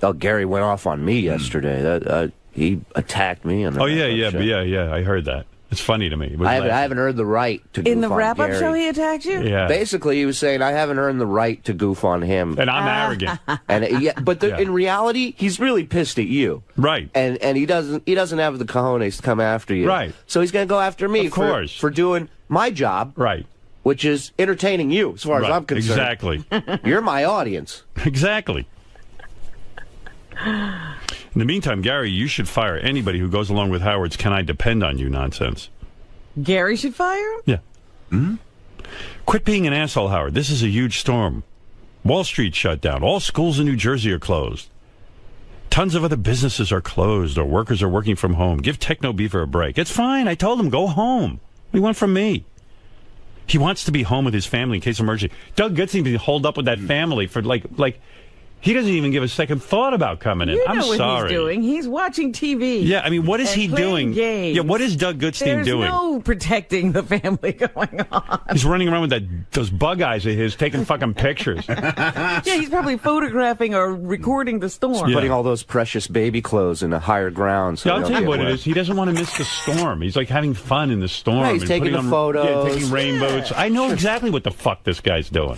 Oh, Gary went off on me yesterday. He attacked me. On the yeah. I heard that. It's funny to me. I haven't earned the right to goof on In the wrap-up Gary. show, he attacked you? Yeah. Basically, he was saying, I haven't earned the right to goof on him. And I'm arrogant. And in reality, he's really pissed at you. Right. And he doesn't have the cojones to come after you. Right. So he's going to go after me for doing my job. Right. Which is entertaining you, as far as I'm concerned. Exactly. You're my audience. Exactly. In the meantime, Gary, you should fire anybody who goes along with Howard's "Can I depend on you" nonsense. Gary should fire him? Yeah. Mm-hmm. Quit being an asshole, Howard. This is a huge storm. Wall Street shut down. All schools in New Jersey are closed. Tons of other businesses are closed or workers are working from home. Give Techno Beaver a break. It's fine. I told him, go home. What do you want from me? He wants to be home with his family in case of emergency. Doug Good seems to be holed up with that family for like he doesn't even give a second thought about coming in. I'm sorry. You know what he's doing. He's watching TV. Yeah, I mean, what is he doing? Games. Yeah, what is Doug Goodstein doing? There's no protecting the family going on. He's running around with those bug eyes of his, taking fucking pictures. Yeah, he's probably photographing or recording the storm. He's putting all those precious baby clothes in a higher ground. So I'll tell you what it is. He doesn't want to miss the storm. He's like having fun in the storm. Yeah, he's taking the photos. Yeah, taking rainbows. Yeah. I know exactly what the fuck this guy's doing.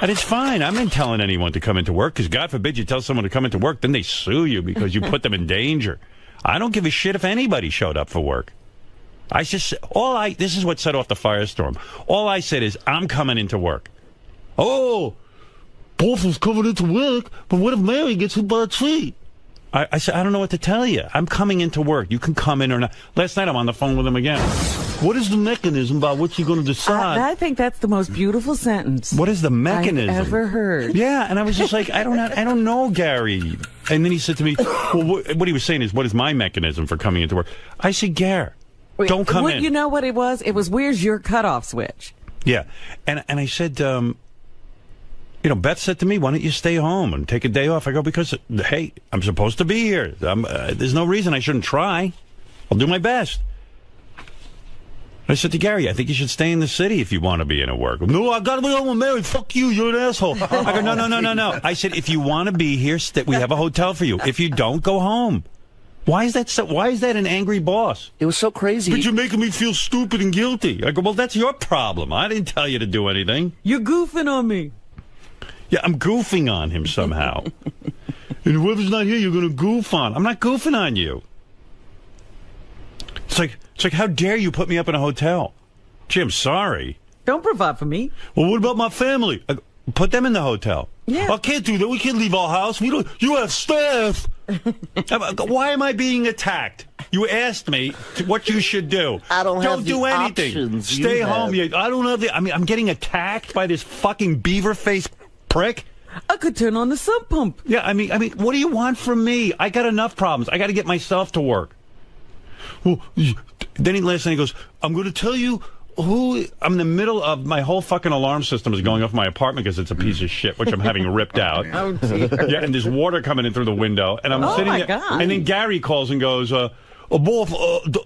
And it's fine. I'm not telling anyone to come into work because God forbid you tell someone to come into work, then they sue you because you put them in danger. I don't give a shit if anybody showed up for work. This is what set off the firestorm. All I said is, I'm coming into work. Oh, Boff is coming into work, but what if Mary gets hit by a tree? I said, I don't know what to tell you. I'm coming into work. You can come in or not. Last night I'm on the phone with him again. What is the mechanism by which you're going to decide? I think that's the most beautiful sentence. What is the mechanism I've ever heard? Yeah, and I was just like, I don't know, Gary. And then he said to me, well, what he was saying is, what is my mechanism for coming into work? I said, Gare, don't come in. You know what it was? It was, where's your cutoff switch? Yeah, and I said, Beth said to me, why don't you stay home and take a day off? I go, because, hey, I'm supposed to be here. There's no reason I shouldn't try. I'll do my best. I said to Gary, I think you should stay in the city if you want to be in a work. No, I got to be home with Mary. Fuck you. You're an asshole. I go, no. I said, if you want to be here, we have a hotel for you. If you don't, go home. Why is that an angry boss? It was so crazy. But you're making me feel stupid and guilty. I go, well, that's your problem. I didn't tell you to do anything. You're goofing on me. Yeah, I'm goofing on him somehow. And whoever's not here, you're going to goof on. I'm not goofing on you. It's like, how dare you put me up in a hotel? Gee, I'm sorry. Don't provide for me. Well, what about my family? Put them in the hotel. Yeah. I can't do that. We can't leave our house. We don't. You have staff. Why am I being attacked? You asked me what you should do. I don't have do the anything. options Stay you home. have. I don't have the. I mean, I'm getting attacked by this fucking beaver face prick. I could turn on the sump pump. Yeah, I mean, what do you want from me? I got enough problems. I got to get myself to work. Well, then last night he goes, I'm going to tell you who. I'm in the middle of my whole fucking alarm system is going off my apartment because it's a piece of shit, which I'm having ripped out. Oh, dear. Yeah, and there's water coming in through the window, and I'm sitting there. God. And then Gary calls and goes, Wolf,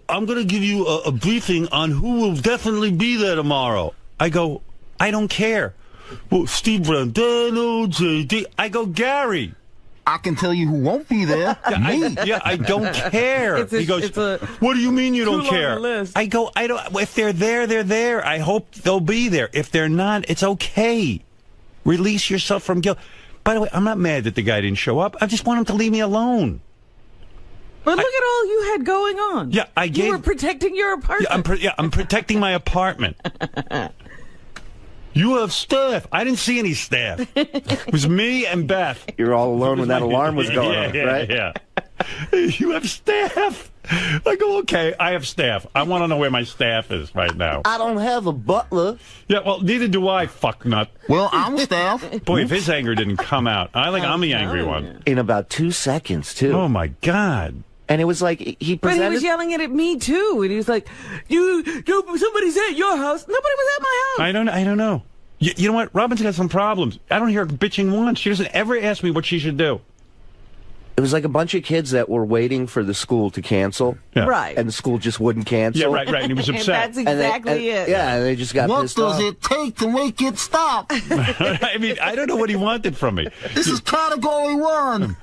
I'm going to give you a briefing on who will definitely be there tomorrow. I go, I don't care. Well, Steve Brandano, JD. I go, Gary. I can tell you who won't be there. I don't care. He goes, what do you mean you don't care? I go, I don't. If they're there, they're there. I hope they'll be there. If they're not, it's okay. Release yourself from guilt. By the way, I'm not mad that the guy didn't show up. I just want him to leave me alone. But look at all you had going on. Yeah, You were protecting your apartment. I'm protecting my apartment. You have staff. I didn't see any staff. It was me and Beth. You're all alone when that alarm was going off, right? Yeah. You have staff. I go, okay, I have staff. I want to know where my staff is right now. I don't have a butler. Yeah, well, neither do I, fucknut. Well, I'm staff. Boy, if his anger didn't come out, I'm the angry one. In about 2 seconds, too. Oh, my God. And it was like he presented. But he was yelling it at me too, and he was like, somebody's at your house. Nobody was at my house." I don't know. You know what? Robin's got some problems. I don't hear her bitching once. She doesn't ever ask me what she should do. It was like a bunch of kids that were waiting for the school to cancel. Yeah. Right. And the school just wouldn't cancel. Yeah, right. And he was upset. And that's exactly it. Yeah, and they just got pissed off. What does it take to make it stop? I mean, I don't know what he wanted from me. This is category 1.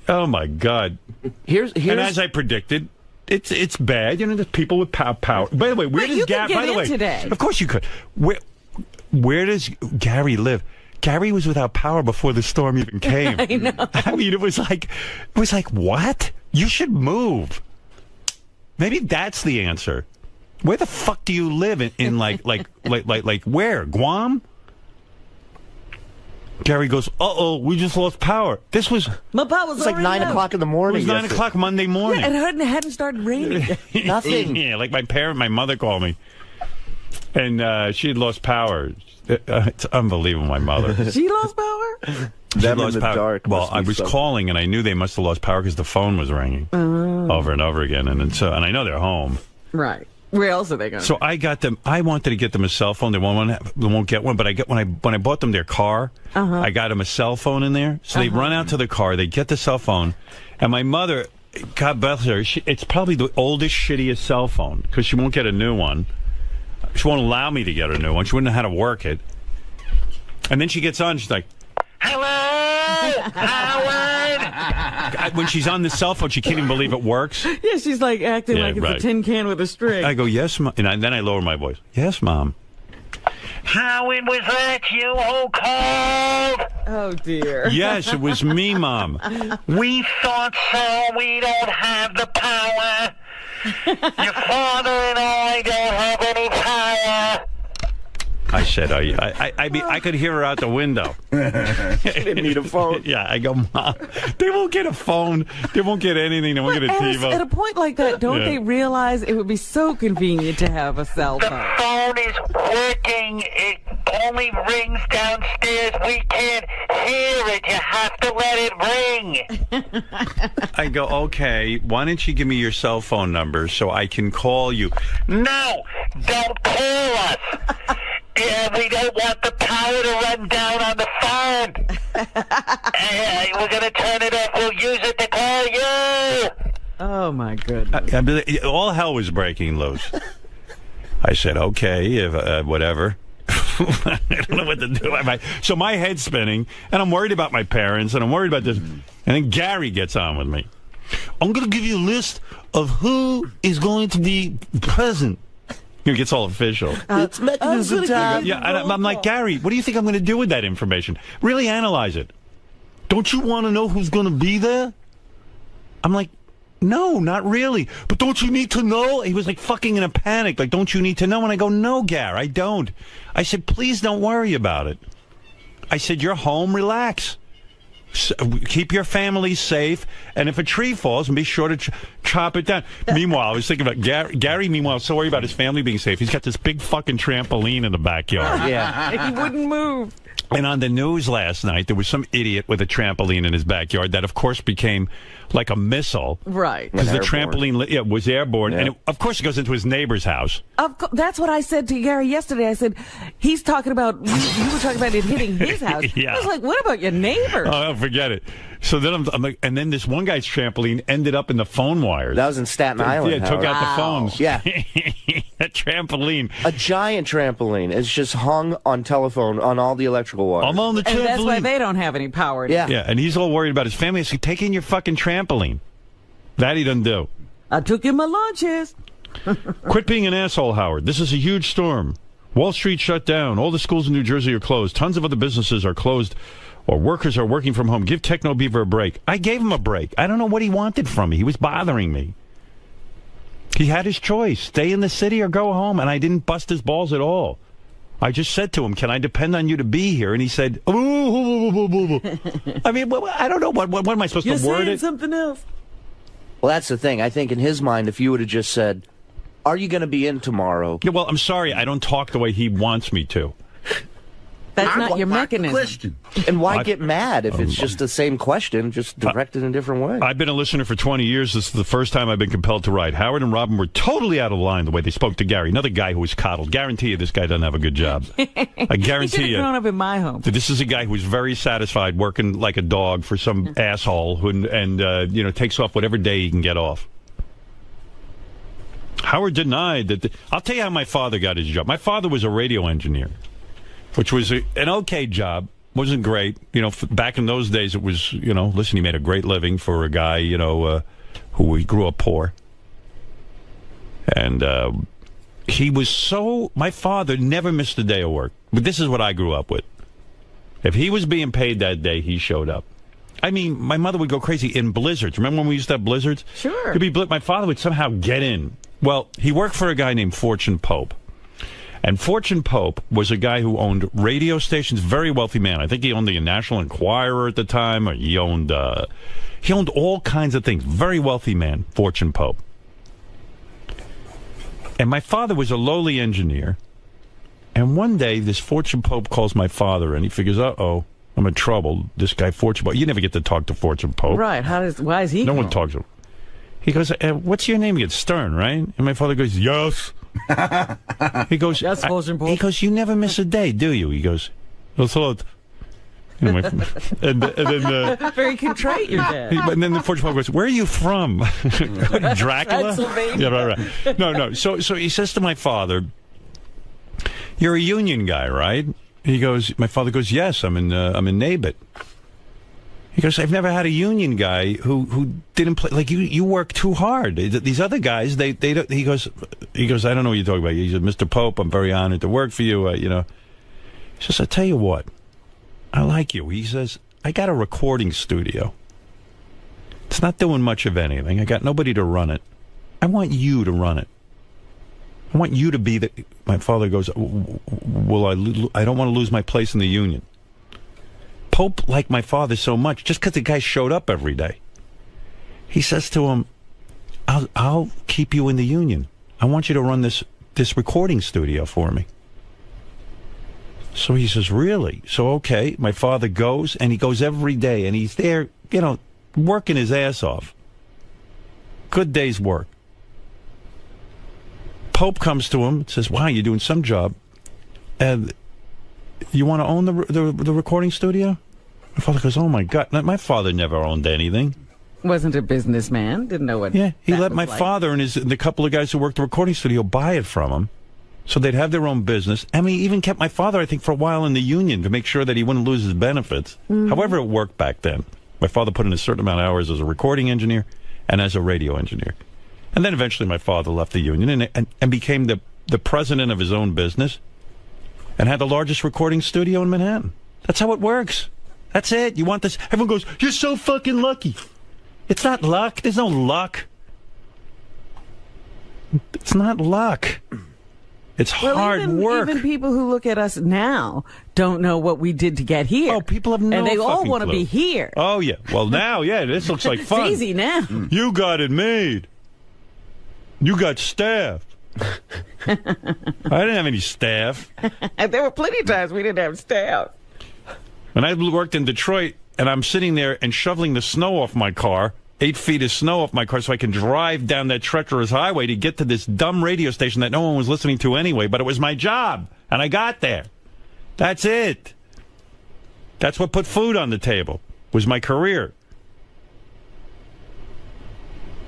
Oh, my God. Here's and as I predicted, it's bad. You know, there's people with power. By the way, where does Gary... By the way, today. Of course you could. Where does Gary live? Gary was without power before the storm even came. I know. I mean, it was like, what? You should move. Maybe that's the answer. Where the fuck do you live in like where? Guam? Gary goes, we just lost power. This was... My power was like 9 o'clock in the morning. It was 9 o'clock Monday morning. Yeah, it hadn't started raining. Nothing. Yeah, like my mother called me. And she had lost power. It's unbelievable, my mother. She lost power? She lost power. Dark well, I was calling, and I knew they must have lost power because the phone was ringing over and over again. And I know they're home. Right. Where else are they going? So I got them. I wanted to get them a cell phone. They won't get one. But when I bought them their car, I got them a cell phone in there. So they run out to the car. They get the cell phone, and my mother, God bless her, it's probably the oldest, shittiest cell phone because she won't get a new one. She won't allow me to get a new one. She wouldn't know how to work it. And then she gets on. She's like, "Hello, Howard." When she's on the cell phone, she can't even believe it works. Yeah, she's like acting like it's a tin can with a string. I go, "Yes, Mom." And then I lower my voice. "Yes, Mom." "Howard, was that you who called?" Oh, dear. "Yes, it was me, Mom." "We thought so. We don't have the power. Your father and I don't have any power." I said, I could hear her out the window. She didn't need a phone. Yeah, I go, "Mom, they won't get a phone. They won't get anything. They won't get a TiVo." At a point like that, don't they realize it would be so convenient to have a cell phone? The phone is working. It only rings downstairs. We can't hear it. You have to let it ring. I go, "Okay, why don't you give me your cell phone number so I can call you?" "No, don't call us. Yeah, we don't want the power to run down on the phone. We're going to turn it off. We'll use it to call you." Oh, my goodness. All hell was breaking loose. I said, "Okay, whatever." I don't know what to do. So my head's spinning, and I'm worried about my parents, and I'm worried about this. And then Gary gets on with me. "I'm going to give you a list of who is going to be present." It gets all official. It's mechanism time. Yeah, and I'm like, "Gary, what do you think I'm going to do with that information? Really analyze it. Don't you want to know who's going to be there?" I'm like, no, not really. But don't you need to know? He was like fucking in a panic. Like, don't you need to know? And I go, no, Gar, I don't. I said, please don't worry about it. I said, you're home, relax. Keep your family safe, and if a tree falls, be sure to chop it down. Meanwhile, I was thinking about Gary. Meanwhile, so worried about his family being safe. He's got this big fucking trampoline in the backyard. Yeah, he wouldn't move. And on the news last night, there was some idiot with a trampoline in his backyard that, of course, became like a missile. Right. Because the trampoline was airborne. Yeah. And, of course, it goes into his neighbor's house. That's what I said to Gary yesterday. I said, he's talking about, you were talking about it hitting his house. Yeah. I was like, what about your neighbor? Oh, forget it. So then I'm like, and then this one guy's trampoline ended up in the phone wires. That was in Staten Island. Yeah, took out the phones. Yeah. A trampoline. A giant trampoline. It's just hung on telephone on all the electrical wires. I'm on the trampoline. And that's why they don't have any power. Yeah, and he's all worried about his family. I said, take in your fucking trampoline. That he doesn't do. I took in my lunches. Quit being an asshole, Howard. This is a huge storm. Wall Street shut down. All the schools in New Jersey are closed. Tons of other businesses are closed, or workers are working from home. Give Techno Beaver a break. I gave him a break. I don't know what he wanted from me. He was bothering me. He had his choice. Stay in the city or go home, and I didn't bust his balls at all. I just said to him, can I depend on you to be here? And he said, ooh. I mean, I don't know. What am I supposed to word it? Something else. Well, that's the thing. I think in his mind, if you would have just said, are you going to be in tomorrow? Yeah, well, I'm sorry. I don't talk the way he wants me to. That's not your mechanism. And why get mad if it's just the same question, just directed in a different way? I've been a listener for 20 years. This is the first time I've been compelled to write. Howard and Robin were totally out of line the way they spoke to Gary, another guy who was coddled. Guarantee you this guy doesn't have a good job. I guarantee you. Grown up in my home. This is a guy who's very satisfied working like a dog for some asshole who takes off whatever day he can get off. Howard denied that. I'll tell you how my father got his job. My father was a radio engineer, which was an okay job. Wasn't great. Back in those days, it was, listen, he made a great living for a guy, who grew up poor. And my father never missed a day of work. But this is what I grew up with. If he was being paid that day, he showed up. I mean, my mother would go crazy in blizzards. Remember when we used to have blizzards? Sure. My father would somehow get in. Well, he worked for a guy named Fortune Pope. And Fortune Pope was a guy who owned radio stations, very wealthy man. I think he owned the National Enquirer at the time, or he owned all kinds of things. Very wealthy man, Fortune Pope. And my father was a lowly engineer. And one day, this Fortune Pope calls my father, and he figures, uh-oh, I'm in trouble. This guy, Fortune Pope. You never get to talk to Fortune Pope. Right. Why is he? No one talks to him. He goes, what's your name again? Stern, right? And my father goes, yes. He goes, yes, Fortune Pope. He goes, you never miss a day, do you? He goes, that's a lot. And then, very contrite, your dad. And then the Fortune Pope goes, where are you from? Dracula? Pennsylvania. Yeah, right. No. So he says to my father, you're a union guy, right? My father goes, yes, I'm in NABIT. He goes, I've never had a union guy who didn't play. Like, you work too hard. These other guys, they don't. He goes, I don't know what you're talking about. He said, Mr. Pope, I'm very honored to work for you. He says, I tell you what, I like you. He says, I got a recording studio. It's not doing much of anything. I got nobody to run it. I want you to run it. I want you to be the. My father goes, I don't want to lose my place in the union. Pope liked my father so much just because the guy showed up every day. He says to him, I'll keep you in the union. I want you to run this recording studio for me. So he says, really? So, okay. My father goes, and he goes every day, and he's there, working his ass off. Good day's work. Pope comes to him and says, wow, you're doing some job. And you want to own the recording studio? My father goes, oh, my God. My father never owned anything. Wasn't a businessman. Didn't know what. Yeah, he let my like. father and the couple of guys who worked the recording studio buy it from him, so they'd have their own business. And he even kept my father, I think, for a while in the union to make sure that he wouldn't lose his benefits. Mm-hmm. However it worked back then. My father put in a certain amount of hours as a recording engineer and as a radio engineer. And then eventually my father left the union and became the president of his own business and had the largest recording studio in Manhattan. That's how it works. That's it. You want this? Everyone goes, you're so fucking lucky. It's not luck. There's no luck. It's not luck. It's hard work. Even people who look at us now don't know what we did to get here. Oh, people have no and they all fucking want to clue. be here. Oh, yeah. Well, now, yeah, this looks like fun. It's easy now. You got it made. You got staff. I didn't have any staff. There were plenty of times we didn't have staff. When I worked in Detroit, and I'm sitting there and shoveling the snow off my car, 8 feet of snow off my car, so I can drive down that treacherous highway to get to this dumb radio station that no one was listening to anyway, but it was my job, and I got there. That's it. That's what put food on the table, was my career.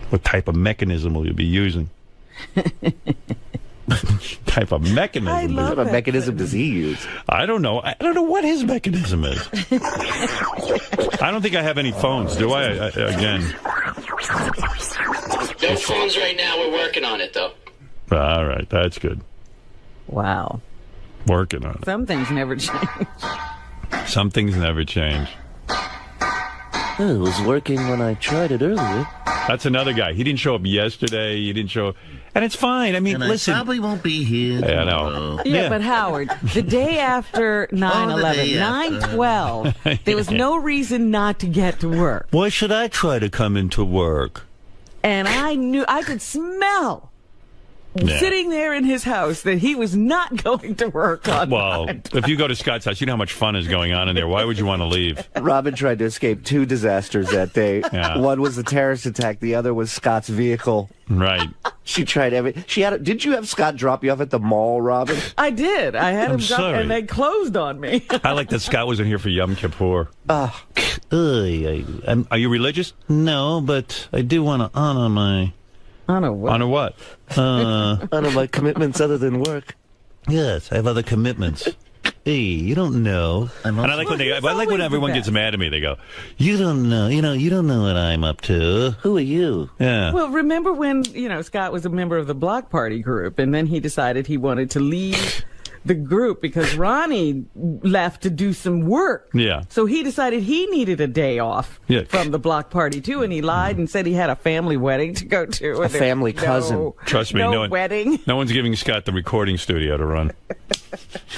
What type of mechanism will you be using? Type of mechanism. What type of mechanism does he use? I don't know. I don't know what his mechanism is. I don't think I have any phones, do I? Again. No phones right now. We're working on it, though. All right. That's good. Wow. Working on it. Some things never change. Some things never change. It was working when I tried it earlier. That's another guy. He didn't show up yesterday. He didn't show up. And it's fine. I mean, listen. I probably won't be here. I know. Yeah, but Howard, the day after 9/11, 9/12, there was no reason not to get to work. Why should I try to come into work? And I could smell sitting there in his house that he was not going to work on. Well, if you go to Scott's house, you know how much fun is going on in there. Why would you want to leave? Robin tried to escape 2 disasters that day. Yeah. One was the terrorist attack. The other was Scott's vehicle. Right. She tried did you have Scott drop you off at the mall, Robin? I did. I had him drop, sorry. and they closed on me. I like that Scott wasn't here for Yom Kippur. Are you religious? No, but I do want to honor my... Honor what? Honor what? Honor my commitments other than work. Yes, I have other commitments. Hey, you don't know. And I like when everyone gets mad at me. They go, "You don't know. You don't know what I'm up to." Who are you? Yeah. Well, remember when Scott was a member of the Block Party group, and then he decided he wanted to leave the group because Ronnie left to do some work. Yeah. So he decided he needed a day off from the Block Party too, and he lied and said he had a family wedding to go to. A family cousin. Trust me, no wedding. No one's giving Scott the recording studio to run.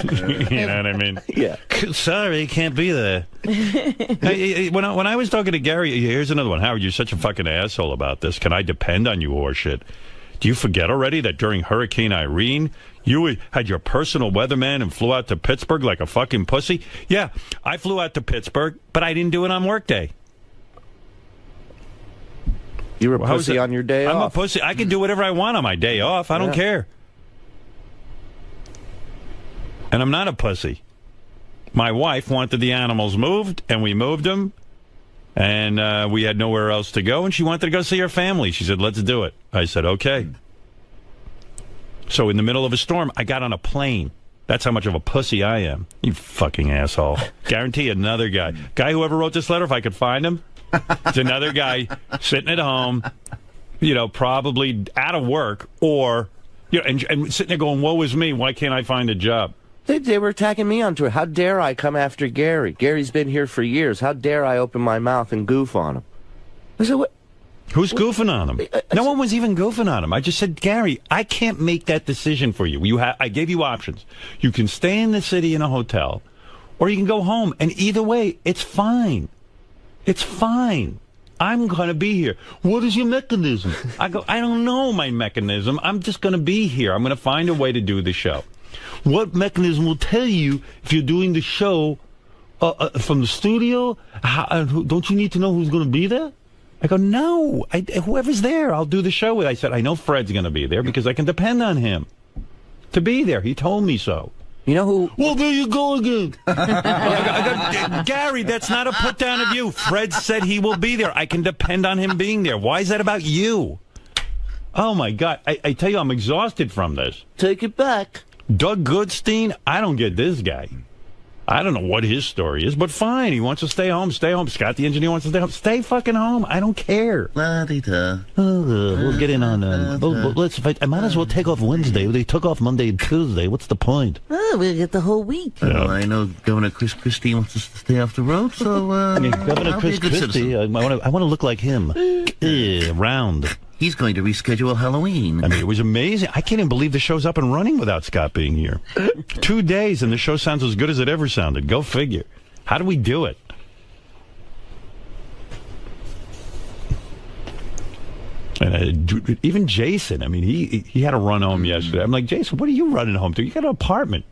You know what I mean? Yeah. Sorry, can't be there. When I was talking to Gary, here's another one. Howard, you're such a fucking asshole about this. Can I depend on you, horseshit? Do you forget already that during Hurricane Irene, you had your personal weatherman and flew out to Pittsburgh like a fucking pussy? Yeah, I flew out to Pittsburgh, but I didn't do it on workday. You were a pussy on your day off. I'm a pussy. I can do whatever I want on my day off. I don't care. And I'm not a pussy. My wife wanted the animals moved, and we moved them. And we had nowhere else to go, and she wanted to go see her family. She said, let's do it. I said, okay. So in the middle of a storm, I got on a plane. That's how much of a pussy I am. You fucking asshole. Guarantee another guy. Guy who ever wrote this letter, if I could find him, it's another guy sitting at home, probably out of work, or, and sitting there going, woe is me, why can't I find a job? They were attacking me on Twitter. How dare I come after Gary? Gary's been here for years. How dare I open my mouth and goof on him? I said, what? Who's goofing on him? No one was even goofing on him. I just said, Gary, I can't make that decision for you. I gave you options. You can stay in the city in a hotel, or you can go home. And either way, it's fine. It's fine. I'm going to be here. What is your mechanism? I go, I don't know my mechanism. I'm just going to be here. I'm going to find a way to do the show. What mechanism will tell you if you're doing the show from the studio? Don't you need to know who's going to be there? I go, no. Whoever's there, I'll do the show with. I said, I know Fred's going to be there because I can depend on him to be there. He told me so. You know who? Well, there you go again. Gary, that's not a put down of you. Fred said he will be there. I can depend on him being there. Why is that about you? Oh, my God. I tell you, I'm exhausted from this. Take it back. Doug Goodstein, I don't get this guy. I don't know what his story is, but fine. He wants to stay home. Stay home. Scott, the engineer, wants to stay home. Stay fucking home. I don't care. We'll get in on... I might as well take off Wednesday. They took off Monday and Tuesday. What's the point? We'll get the whole week. Well, I know Governor Chris Christie wants us to stay off the road, so... Governor Chris Christie, I want to look like him. Round. He's going to reschedule Halloween. I mean, it was amazing. I can't even believe the show's up and running without Scott being here. 2 days, and the show sounds as good as it ever sounded. Go figure. How do we do it? And even Jason, I mean, he had to run home yesterday. I'm like, Jason, what are you running home to? You got an apartment.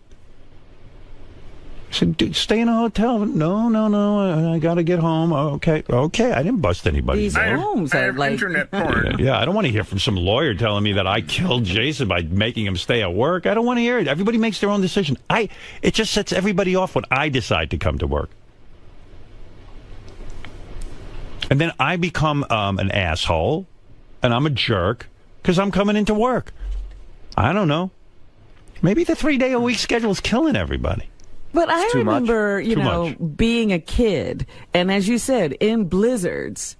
I said, dude, stay in a hotel. No, I got to get home. Okay, I didn't bust anybody. These homes are like internet porn. Yeah, I don't want to hear from some lawyer telling me that I killed Jason by making him stay at work. I don't want to hear it. Everybody makes their own decision. It just sets everybody off when I decide to come to work. And then I become an asshole, and I'm a jerk because I'm coming into work. I don't know. Maybe the 3-day-a-week schedule is killing everybody. But I Too much. remember, Too much. being a kid, and as you said, in blizzards,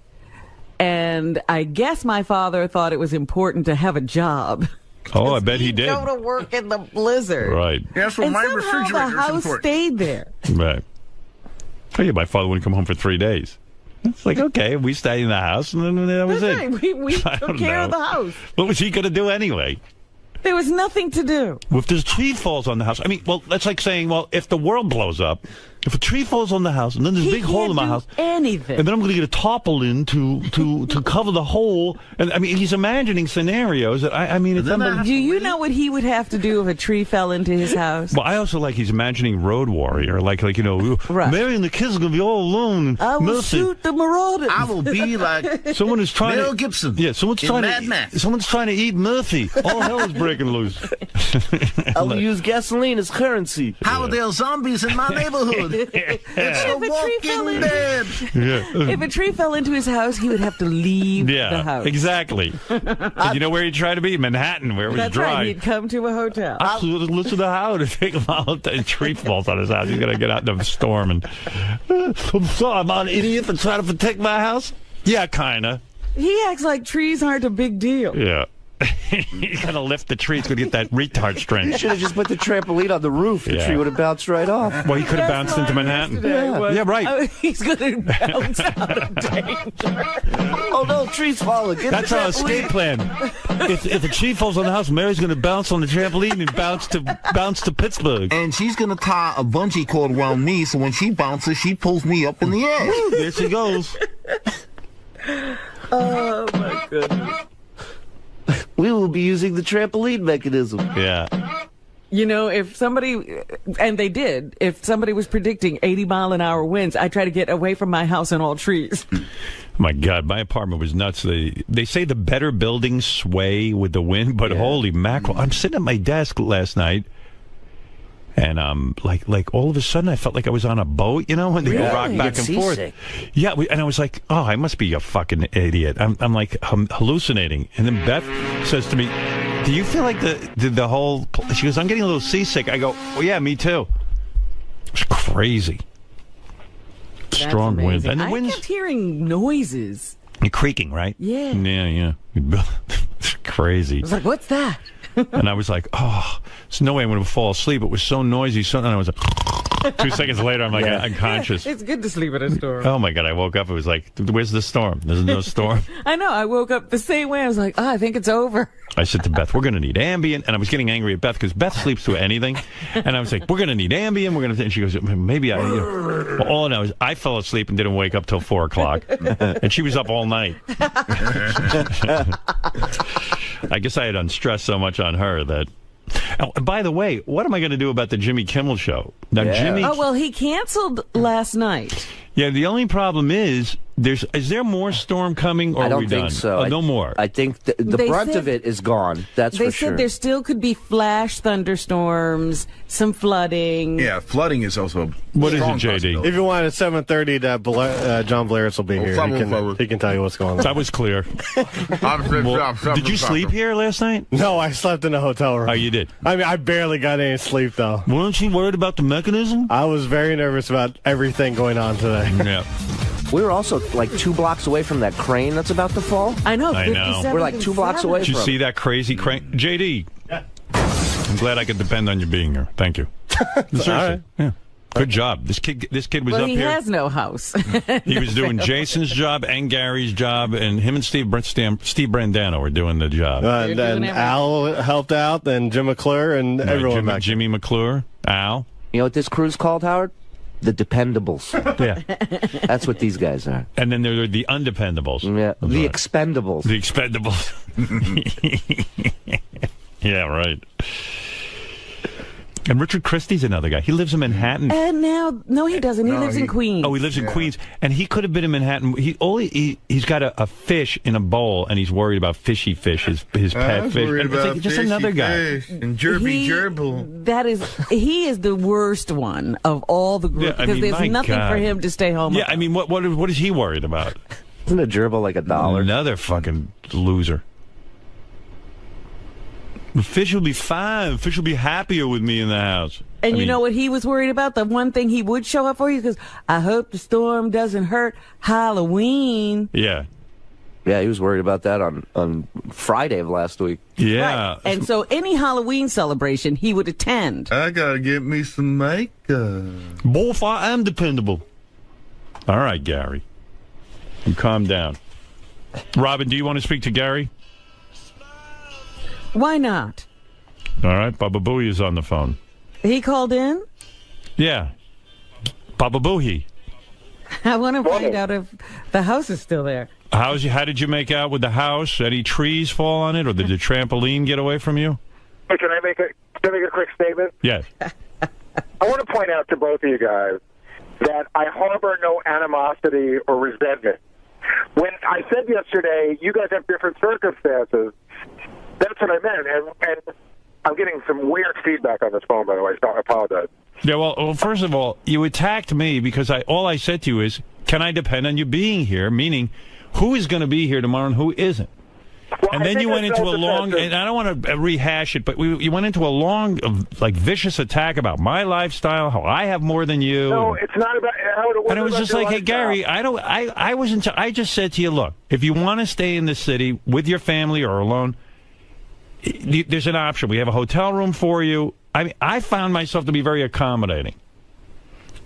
and I guess my father thought it was important to have a job. Oh, I bet he did. Go to work in the blizzard. Right. Yeah, that's what And my somehow refrigerator the is house important. stayed there. Right. Oh, yeah, my father wouldn't come home for 3 days. It's like, okay, we stayed in the house, and then that was That's it. right. We I took don't care of know. the house. What was he going to do anyway? There was nothing to do. Well, if this tree falls on the house, I mean, well, that's like saying, well, if the world blows up, if a tree falls on the house, and then there's a big hole in my house, anything. and then I'm going to get a tarpaulin to cover the hole, and I mean, he's imagining scenarios that I mean, it's unbelievable. Do you know what he would have to do if a tree fell into his house? Well, I also like he's imagining Road Warrior, like Mary and the kids are going to be all alone. I will Milton. shoot the marauders. I will be like Someone is trying Mel to Gibson. Yeah, someone's in trying Mad to Max. someone's trying to eat Murphy. All hell is breaking loose. I'll use gasoline as currency. How are there zombies in my neighborhood? It's If The a tree fell Walking into- Dead. Yeah. If a tree fell into his house, he would have to leave the house. Exactly. And you know where he'd try to be? Manhattan, where it was That's dry. right. He'd come to a hotel. Absolutely. Listen to how to take him out. The tree falls on his house. He's going to get out in the storm. And I'm sorry, I'm an idiot for trying to protect my house. Yeah, kind of. He acts like trees aren't a big deal. Yeah. He's going to lift the tree. He's going to get that retard string. You should have just put the trampoline on the roof. The Yeah. tree would have bounced right off. Well, he could have bounced into Manhattan. Yeah, right. He's going to bounce out of danger. Oh no, tree's falling. Get That's the our trampoline. escape plan. If a tree falls on the house, Mary's going to bounce on the trampoline and bounce to Pittsburgh. And she's going to tie a bungee cord around me, so when she bounces, she pulls me up in the air. There she goes. Oh, my goodness. We will be using the trampoline mechanism. Yeah. You know, if somebody, and they did, if somebody was predicting 80-mile-an-hour winds, I try to get away from my house and all trees. My God, my apartment was nuts. They say the better buildings sway with the wind, but holy mackerel. I'm sitting at my desk last night, and like all of a sudden I felt like I was on a boat, you know, when they rock You back get and forth. seasick. Yeah, and I was like, oh, I must be a fucking idiot. I'm like hallucinating. And then Beth says to me, do you feel like the whole, she goes, I'm getting a little seasick. I go, well, yeah, me too. It's crazy. Strong wind. And the I wind's kept hearing noises. creaking, right? Yeah. Yeah. It's crazy. I was like, what's that? And I was like, oh, there's no way I'm going to fall asleep. It was so noisy. And I was like, 2 seconds later, I'm like unconscious. It's good to sleep in a storm. Oh, my God. I woke up. It was like, where's the storm? There's no storm. I know. I woke up the same way. I was like, I think it's over. I said to Beth, we're going to need Ambien. And I was getting angry at Beth because Beth sleeps through anything. And I was like, we're going to need Ambien. And she goes, maybe I, well, all I know is I fell asleep and didn't wake up till 4 o'clock. And she was up all night. I guess I had unstressed so much on her that. Oh, and by the way, what am I going to do about the Jimmy Kimmel show? Now, Jimmy. Oh, well, he canceled last night. Yeah, the only problem is there more storm coming, or I are don't we think done? so. No more. I think the They brunt said- of it is gone. That's They for said sure. there still could be flash thunderstorms, some flooding. Yeah, flooding is also. What is it, strong JD? possibility. If you want at 7:30, John Blairis will be here. He can tell you what's going on. That was clear. Did you sleep here last night? No, I slept in a hotel room. Oh, you did? I mean, I barely got any sleep, though. Weren't you worried about the mechanism? I was very nervous about everything going on today. Yeah. We were also like 2 blocks away from that crane that's about to fall. I know. I know. 57 We're like 2 blocks away Did you from see it. that crazy crane? JD, I'm glad I could depend on you being here. Thank you. Seriously. All right. Yeah. Good job. This kid was well, up he here. has no house. He was doing Jason's job and Gary's job, and him and Steve Brandano were doing the job. And Al helped out, and Jim McClure, and everyone back. Jimmy McClure, Al. You know what this crew's called, Howard? The Dependables. Yeah. That's what these guys are. And then there are the Undependables. Yeah. The Expendables. The Expendables. Yeah, right. And Richard Christie's another guy. He lives in Manhattan. And now, no, he doesn't. He lives in Queens. Oh, he lives in Queens. And he could have been in Manhattan. He's got a fish in a bowl, and he's worried about fishy fish, his pet fish. Worried about like just another guy. fish and gerbil. He is the worst one of all the group, because there's nothing for him to stay home Yeah, about. I mean, what is he worried about? Isn't a gerbil like $1? Another fucking loser. The fish will be fine. Fish will be happier with me in the house. And you know what he was worried about? The one thing he would show up for you, because I hope the storm doesn't hurt Yeah. Halloween. Yeah, he was worried about that on Friday of last week. Yeah. Right. And so any Halloween celebration, he would attend. I gotta get me some makeup. Both, I am dependable. All right, Gary. You calm down. Robin, do you want to speak to Gary? Why not? All right, Baba Booey is on the phone. He called in? Yeah. Baba Booey. I want to find out if the house is still there. How did you make out with the house? Any trees fall on it, or did the trampoline get away from you? Hey, can I make a quick statement? Yes. I want to point out to both of you guys that I harbor no animosity or resentment. When I said yesterday, you guys have different circumstances, that's what I meant. And I'm getting some weird feedback on this phone, by the way, so I apologize. Yeah, well, first of all, you attacked me because all I said to you is, can I depend on you being here? Meaning, who is going to be here tomorrow and who isn't? Well, and then you went into a long, and I don't want to rehash it, but you went into a long, vicious attack about my lifestyle, how I have more than you. No, it's not about how it was. And it was just like, hey, Gary, I just said to you, look, if you want to stay in the city with your family or alone, there's an option. We have a hotel room for you. I mean, I found myself to be very accommodating.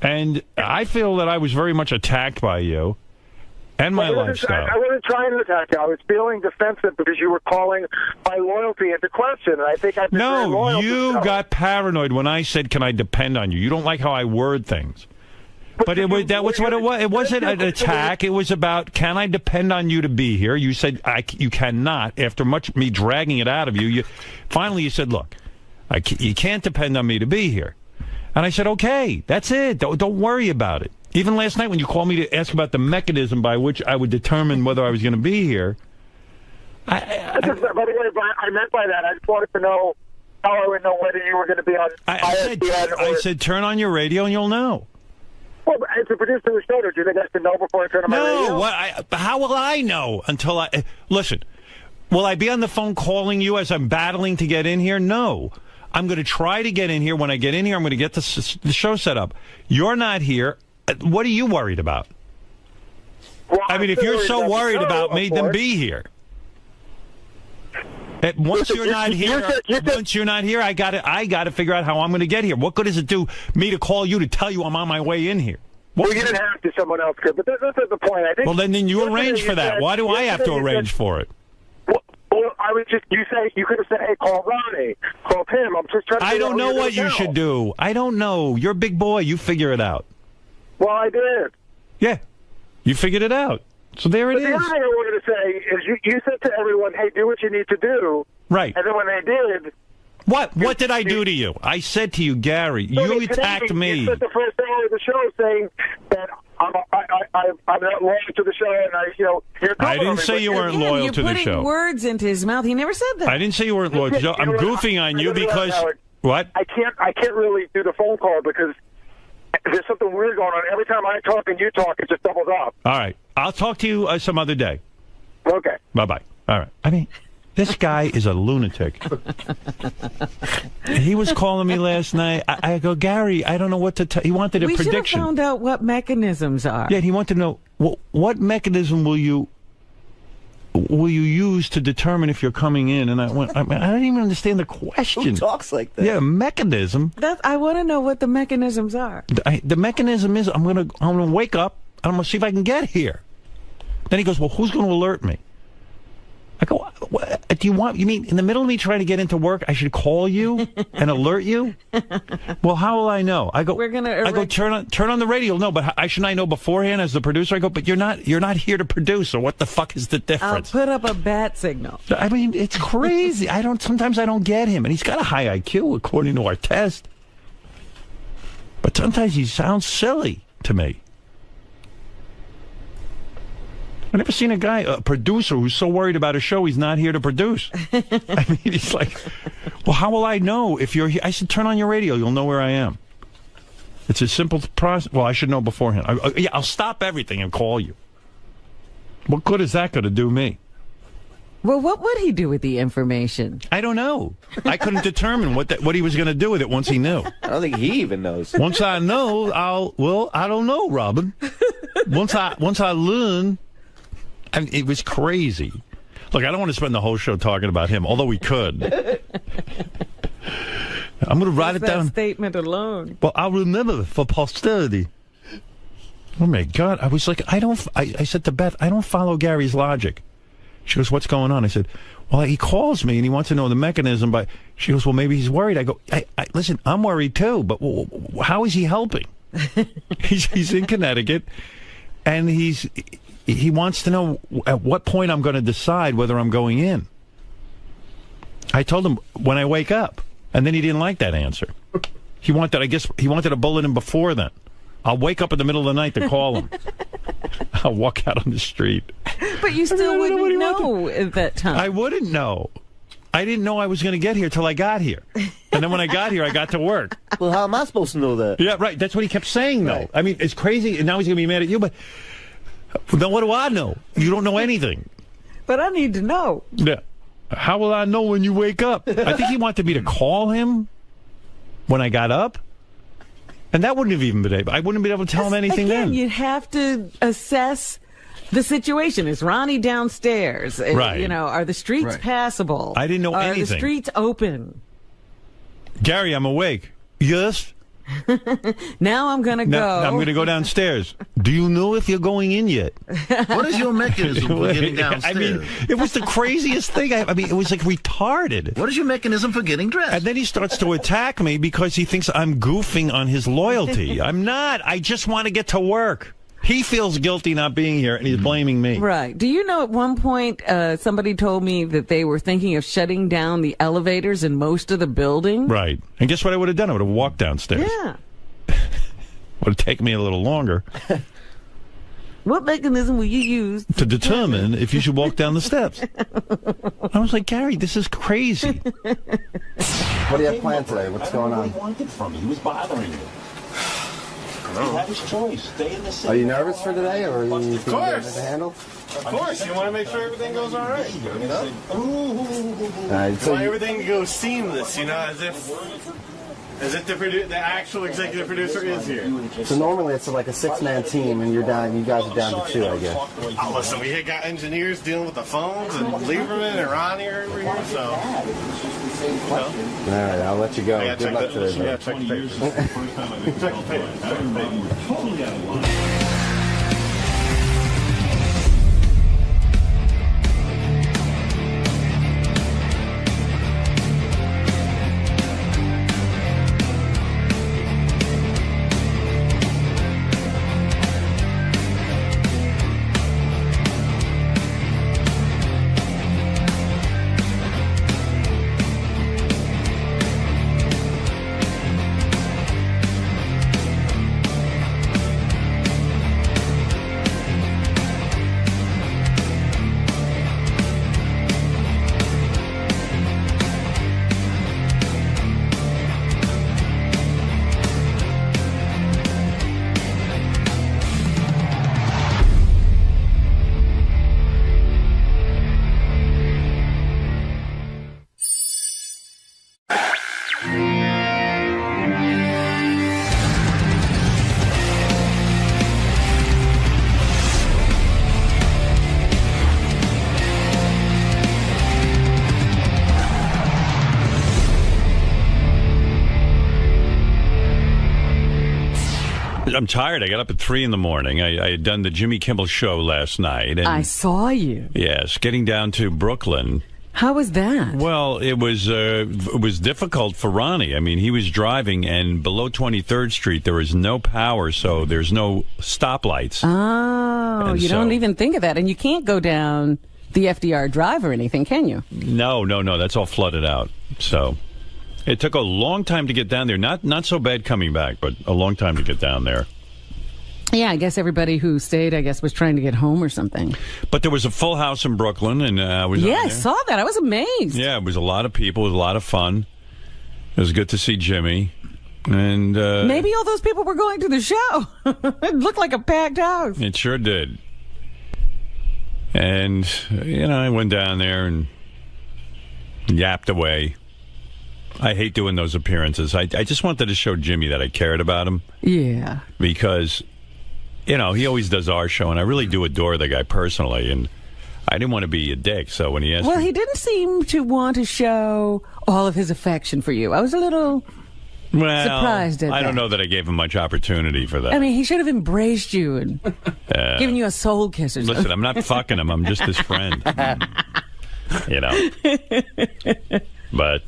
And I feel that I was very much attacked by you and my lifestyle. I wasn't trying to attack you. I was feeling defensive because you were calling my loyalty into question. And I think I've been very loyal. You got paranoid when I said, can I depend on you? You don't like how I word things. But that was what it was. It wasn't an attack. It was about, can I depend on you to be here? You said, you cannot. After much me dragging it out of you, finally you said, look, you can't depend on me to be here. And I said, okay, that's it. Don't worry about it. Even last night when you called me to ask about the mechanism by which I would determine whether I was going to be here. By the way, I meant by that, I just wanted to know how I would know whether you were going to be on I said, turn on your radio and you'll know. Well, as a producer of the show, do you think I should know before I turn on my radio? No, how will I know until I... Listen, will I be on the phone calling you as I'm battling to get in here? No. I'm going to try to get in here. When I get in here, I'm going to get the show set up. You're not here. What are you worried about? Well, I mean, if you're so worried about me, then be here. Once you're not here, I got to figure out how I'm going to get here. What good does it do me to call you to tell you I'm on my way in here? Well, you didn't have to. Someone else could, but that's not the point. I think. Well, then you arrange for that. Why do I have to arrange for it? Well, I was just, you could have said, hey, call Ronnie, call Tim. I'm just trying to... I don't know what you should do. I don't know. You're a big boy. You figure it out. Well, I did. Yeah. You figured it out. So there it is. The other thing I wanted to say is you said to everyone, hey, do what you need to do. Right. And then when they did... What did I do to you? I said to you, Gary, you attacked me. You spent the first hour of the show saying that I'm not loyal to the show, and I didn't say you weren't loyal to the show. You're putting words into his mouth. He never said that. I didn't say you weren't loyal to the show. I'm goofing on you because... What? I can't really do the phone call because there's something weird going on. Every time I talk and you talk, it just doubles up. All right. I'll talk to you some other day. Okay. Bye-bye. All right. I mean... This guy is a lunatic. He was calling me last night. I go, Gary, I don't know what to tell. He wanted a prediction. We should have found out what mechanisms are. Yeah, he wanted to know, what mechanism will you will you use to determine if you're coming in? And I went, I don't even understand the question. Who talks like that? Yeah, mechanism. I want to know what the mechanisms are. The mechanism is I'm gonna wake up. I'm gonna see if I can get here. Then he goes, well, who's going to alert me? I go, what, you mean in the middle of me trying to get into work, I should call you and alert you? Well, how will I know? I go, turn on the radio. No, but shouldn't I know beforehand as the producer? I go, but you're not here to produce, or what the fuck is the difference? I'll put up a bat signal. I mean, it's crazy. Sometimes I don't get him, and he's got a high IQ according to our test. But sometimes he sounds silly to me. I've never seen a producer who's so worried about a show he's not here to produce. I mean, he's like, well, how will I know if you're here? I said, turn on your radio. You'll know where I am. It's a simple process. Well, I should know beforehand. I'll stop everything and call you. What good is that going to do me? Well, what would he do with the information? I don't know. I couldn't determine what he was going to do with it once he knew. I don't think he even knows. Once I know, I don't know, Robin. Once I learn... I mean, it was crazy. Look, I don't want to spend the whole show talking about him, although we could. I'm going to write it down. That statement alone. Well, I'll remember for posterity. Oh, my God. I was like, I said to Beth, I don't follow Gary's logic. She goes, what's going on? I said, well, he calls me and he wants to know the mechanism. But she goes, well, maybe he's worried. I go, listen, I'm worried too. But how is he helping? He's in Connecticut, and he wants to know at what point I'm going to decide whether I'm going in. I told him when I wake up, and then he didn't like that answer. He wanted a bulletin before then. I'll wake up in the middle of the night to call him. I'll walk out on the street. But you still wouldn't know at that time. I wouldn't know. I didn't know I was going to get here till I got here. And then when I got here, I got to work. Well, how am I supposed to know that? Yeah, right. That's what he kept saying, though. Right. I mean, it's crazy, and now he's going to be mad at you, but then what do I know? You don't know anything. But I need to know. Yeah. How will I know when you wake up? I think he wanted me to call him when I got up. And that wouldn't have even been able. I wouldn't have been able to tell him anything then. You'd have to assess the situation. Is Ronnie downstairs? Right. You know, are the streets passable? I didn't know anything. Are the streets open? Gary, I'm awake. Yes. Now I'm going to go. I'm going to go downstairs. Do you know if you're going in yet? What is your mechanism for getting downstairs? I mean, it was the craziest thing. I mean, it was like retarded. What is your mechanism for getting dressed? And then he starts to attack me because he thinks I'm goofing on his loyalty. I'm not. I just want to get to work. He feels guilty not being here, and he's blaming me. Right. Do you know at one point somebody told me that they were thinking of shutting down the elevators in most of the building? Right. And guess what I would have done? I would have walked downstairs. Yeah. Would have taken me a little longer. What mechanism will you use to determine if you should walk down the steps? I was like, Gary, this is crazy. What do you have planned today? What's going on? He wanted from me. He was bothering me. He had his choice. Stay in the city. Are you nervous for today, or are you of course to handle? Of course, you want to make sure everything goes all right. You know, so want everything goes seamless. You know, as if the actual executive producer is here. So normally it's like a 6-man team, and you guys are down to 2, I guess. Oh, listen, we got engineers dealing with the phones, and Lieberman and Ronnie are over here, so. All right, I'll let you go. Good luck today. Yeah, check the papers. Check the papers. I'm tired. I got up at 3 in the morning. I had done the Jimmy Kimmel show last night. And, I saw you. Yes, getting down to Brooklyn. How was that? Well, it was difficult for Ronnie. I mean, he was driving, and below 23rd Street, there is no power, so there's no stoplights. Oh, And you don't even think of that. And you can't go down the FDR Drive or anything, can you? No. That's all flooded out. So it took a long time to get down there. Not so bad coming back, but a long time to get down there. Yeah, I guess everybody who stayed, was trying to get home or something. But there was a full house in Brooklyn, and I was I saw that. I was amazed. Yeah, it was a lot of people. It was a lot of fun. It was good to see Jimmy. And maybe all those people were going to the show. It looked like a packed house. It sure did. And, I went down there and yapped away. I hate doing those appearances. I just wanted to show Jimmy that I cared about him. Yeah. Because, he always does our show, and I really do adore the guy personally, and I didn't want to be a dick, so when he asked me... he didn't seem to want to show all of his affection for you. I was a little surprised at that. I don't know that I gave him much opportunity for that. I mean, he should have embraced you and given you a soul kiss or something. Listen, I'm not fucking him. I'm just his friend. But...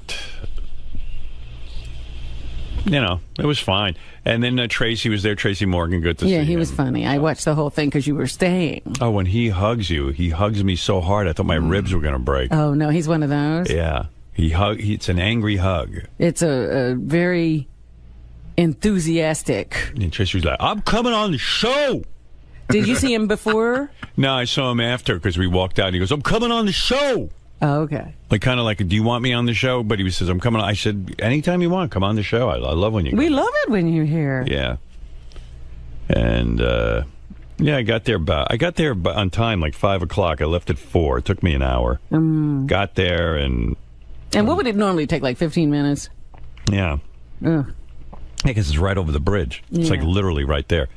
it was fine. And then Tracy was there, Tracy Morgan, good to see him. Yeah, he was funny. I watched the whole thing because you were staying. Oh, when he hugs you, he hugs me so hard, I thought my ribs were going to break. Oh, no, he's one of those? Yeah. It's an angry hug. It's a very enthusiastic. And Tracy was like, I'm coming on the show. Did you see him before? No, I saw him after because we walked out and he goes, I'm coming on the show. Oh, okay. Kind of like, do you want me on the show? But he says, I'm coming on. I said, anytime you want, come on the show. I love when you come. We love it when you're here. Yeah. And, I got there on time, like 5 o'clock. I left at 4. It took me an hour. Got there and... And what would it normally take, like 15 minutes? Yeah. Ugh. Because it's right over the bridge. It's like literally right there.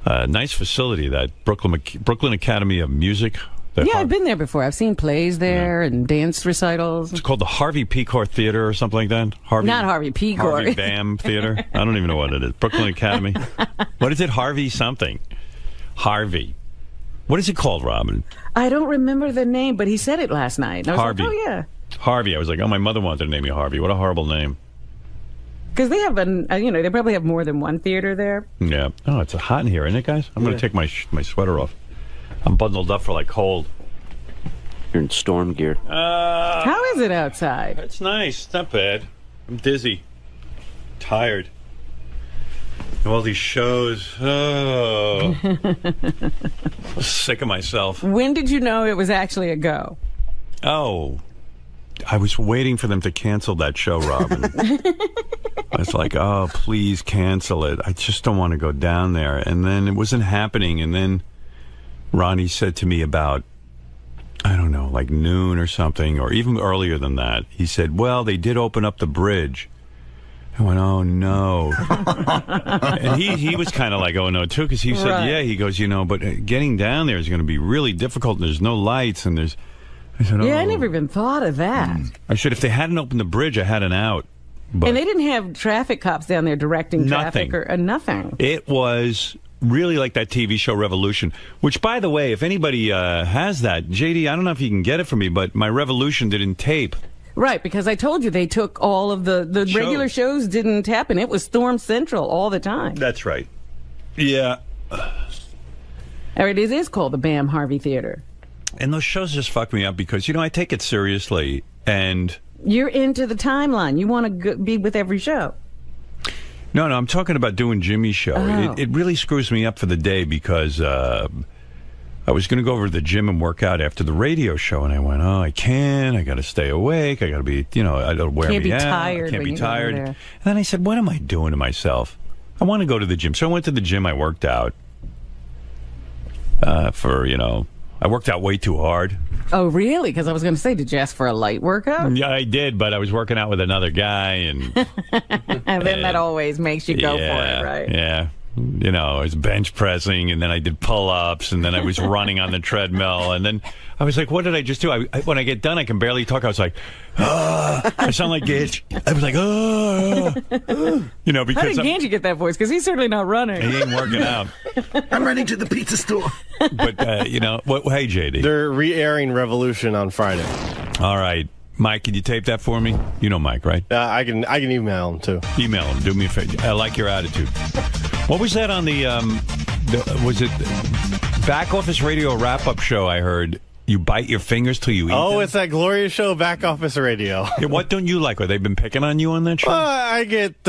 Nice facility, that Brooklyn Academy of Music. I've been there before. I've seen plays there and dance recitals. It's called the Harvey Pecor Theater or something like that. Not Harvey Pecor. Harvey Bam Theater. I don't even know what it is. Brooklyn Academy. What is it? Harvey something. Harvey. What is it called, Robin? I don't remember the name, but he said it last night. I was Harvey. like, oh, yeah. Harvey. I was like, my mother wanted to name me Harvey. What a horrible name. Because they have, they probably have more than one theater there. Yeah. Oh, it's hot in here, isn't it, guys? I'm going to take my sweater off. I'm bundled up for cold. You're in storm gear. How is it outside? It's nice. It's not bad. I'm dizzy. Tired. All these shows. Oh. Sick of myself. When did you know it was actually a go? Oh. I was waiting for them to cancel that show, Robin. I was like, oh, please cancel it. I just don't want to go down there. And then it wasn't happening. And then Ronnie said to me about, I don't know, like noon or something, or even earlier than that. He said, well, they did open up the bridge. I went, oh, no. And he was kind of like, oh, no, too, because he said, yeah, he goes, but getting down there is going to be really difficult, and there's no lights, and there's... I said, I never even thought of that. I said, if they hadn't opened the bridge, I had an out. But and they didn't have traffic cops down there directing traffic or nothing. It was... really like that TV show Revolution, which, by the way, if anybody has that, JD, I don't know if you can get it for me, but my Revolution didn't tape. Right, because I told you they took all of the regular shows didn't happen. It was Storm Central all the time. That's right. Yeah. Or it is called the Bam Harvey Theater. And those shows just fuck me up because, I take it seriously, and... You're into the timeline. You want to be with every show. No, I'm talking about doing Jimmy's show. Oh. It really screws me up for the day because I was going to go over to the gym and work out after the radio show, and I went, oh, I can't. I got to stay awake. I got to be, it'll wear me out. I can't be tired. And then I said, what am I doing to myself? I want to go to the gym. So I went to the gym. I worked out I worked out way too hard. Oh, really? Because I was going to say, did you ask for a light workout? Yeah, I did, but I was working out with another guy, and and then that always makes you go for it, right? Yeah. You know, I was bench pressing, and then I did pull-ups, and then I was running on the treadmill, and then I was like, what did I just do? When I get done, I can barely talk. I was like, I sound like Gage. I was like, you know, because... How did Ganji get that voice? Because he's certainly not running. He ain't working out. I'm running to the pizza store. But, you know, hey, JD. They're re-airing Revolution on Friday. All right. Mike, can you tape that for me? You know Mike, right? I can email him, too. Email him. Do me a favor. I like your attitude. What was that on was it Back Office Radio wrap-up show I heard? You bite your fingers till you eat them? It's that glorious show, Back Office Radio. Yeah, what don't you like? Have they been picking on you on that show? I get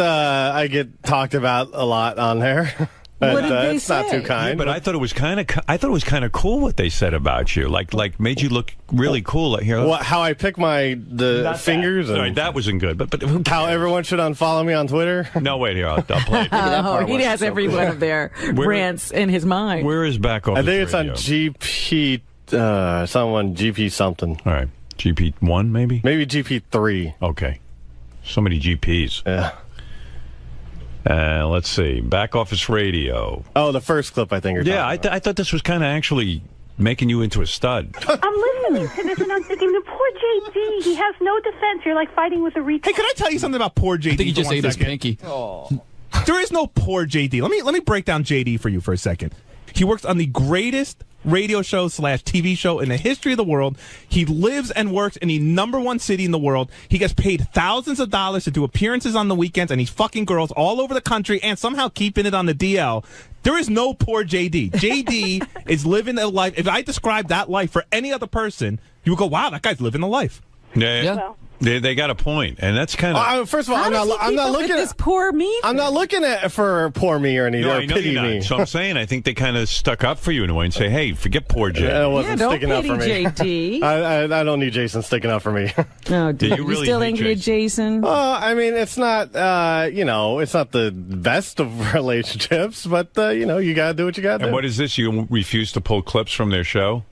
talked about a lot on there. What did they it's say? not too kind. Yeah, but I thought it was kind of cool what they said about you. Like made you look really cool. Here, how I pick the fingers. Sorry, that wasn't good. But how everyone should unfollow me on Twitter. No, wait here. I'll play it. He has every one of their rants in his mind. Where is Back Office? I think it's Radio? on GP. Someone GP something. All right, GP1 maybe. Maybe GP3. Okay, so many GPs. Yeah. Let's see. Back Office Radio. Oh, the first clip, I think. I thought this was kind of actually making you into a stud. I'm listening to this and I'm thinking, the poor JD, he has no defense. You're like fighting with a retard. Hey, can I tell you something about poor JD? I think he just ate his pinky. There is no poor JD. Let me break down JD for you for a second. He works on the greatest radio show / TV show in the history of the world. He lives and works in the #1 city in the world. He gets paid thousands of dollars to do appearances on the weekends, and he's fucking girls all over the country and somehow keeping it on the DL. There is no poor JD. JD is living a life. If I describe that life for any other person, you would go, wow, that guy's living a life. Yeah. Well, They got a point, and that's kind of. First of all, I'm not looking at this poor me. I'm not looking at for poor me or anything. No, or I know pity you're me. not. So I'm saying I think they kind of stuck up for you in a way and say, "Hey, forget poor Jay." It wasn't don't sticking up for me. JD. I don't need Jason sticking up for me. No, Do you really still hate angry at Jason? I mean, it's not. It's not the best of relationships, but you gotta do what you gotta do. And what is this? You refuse to pull clips from their show?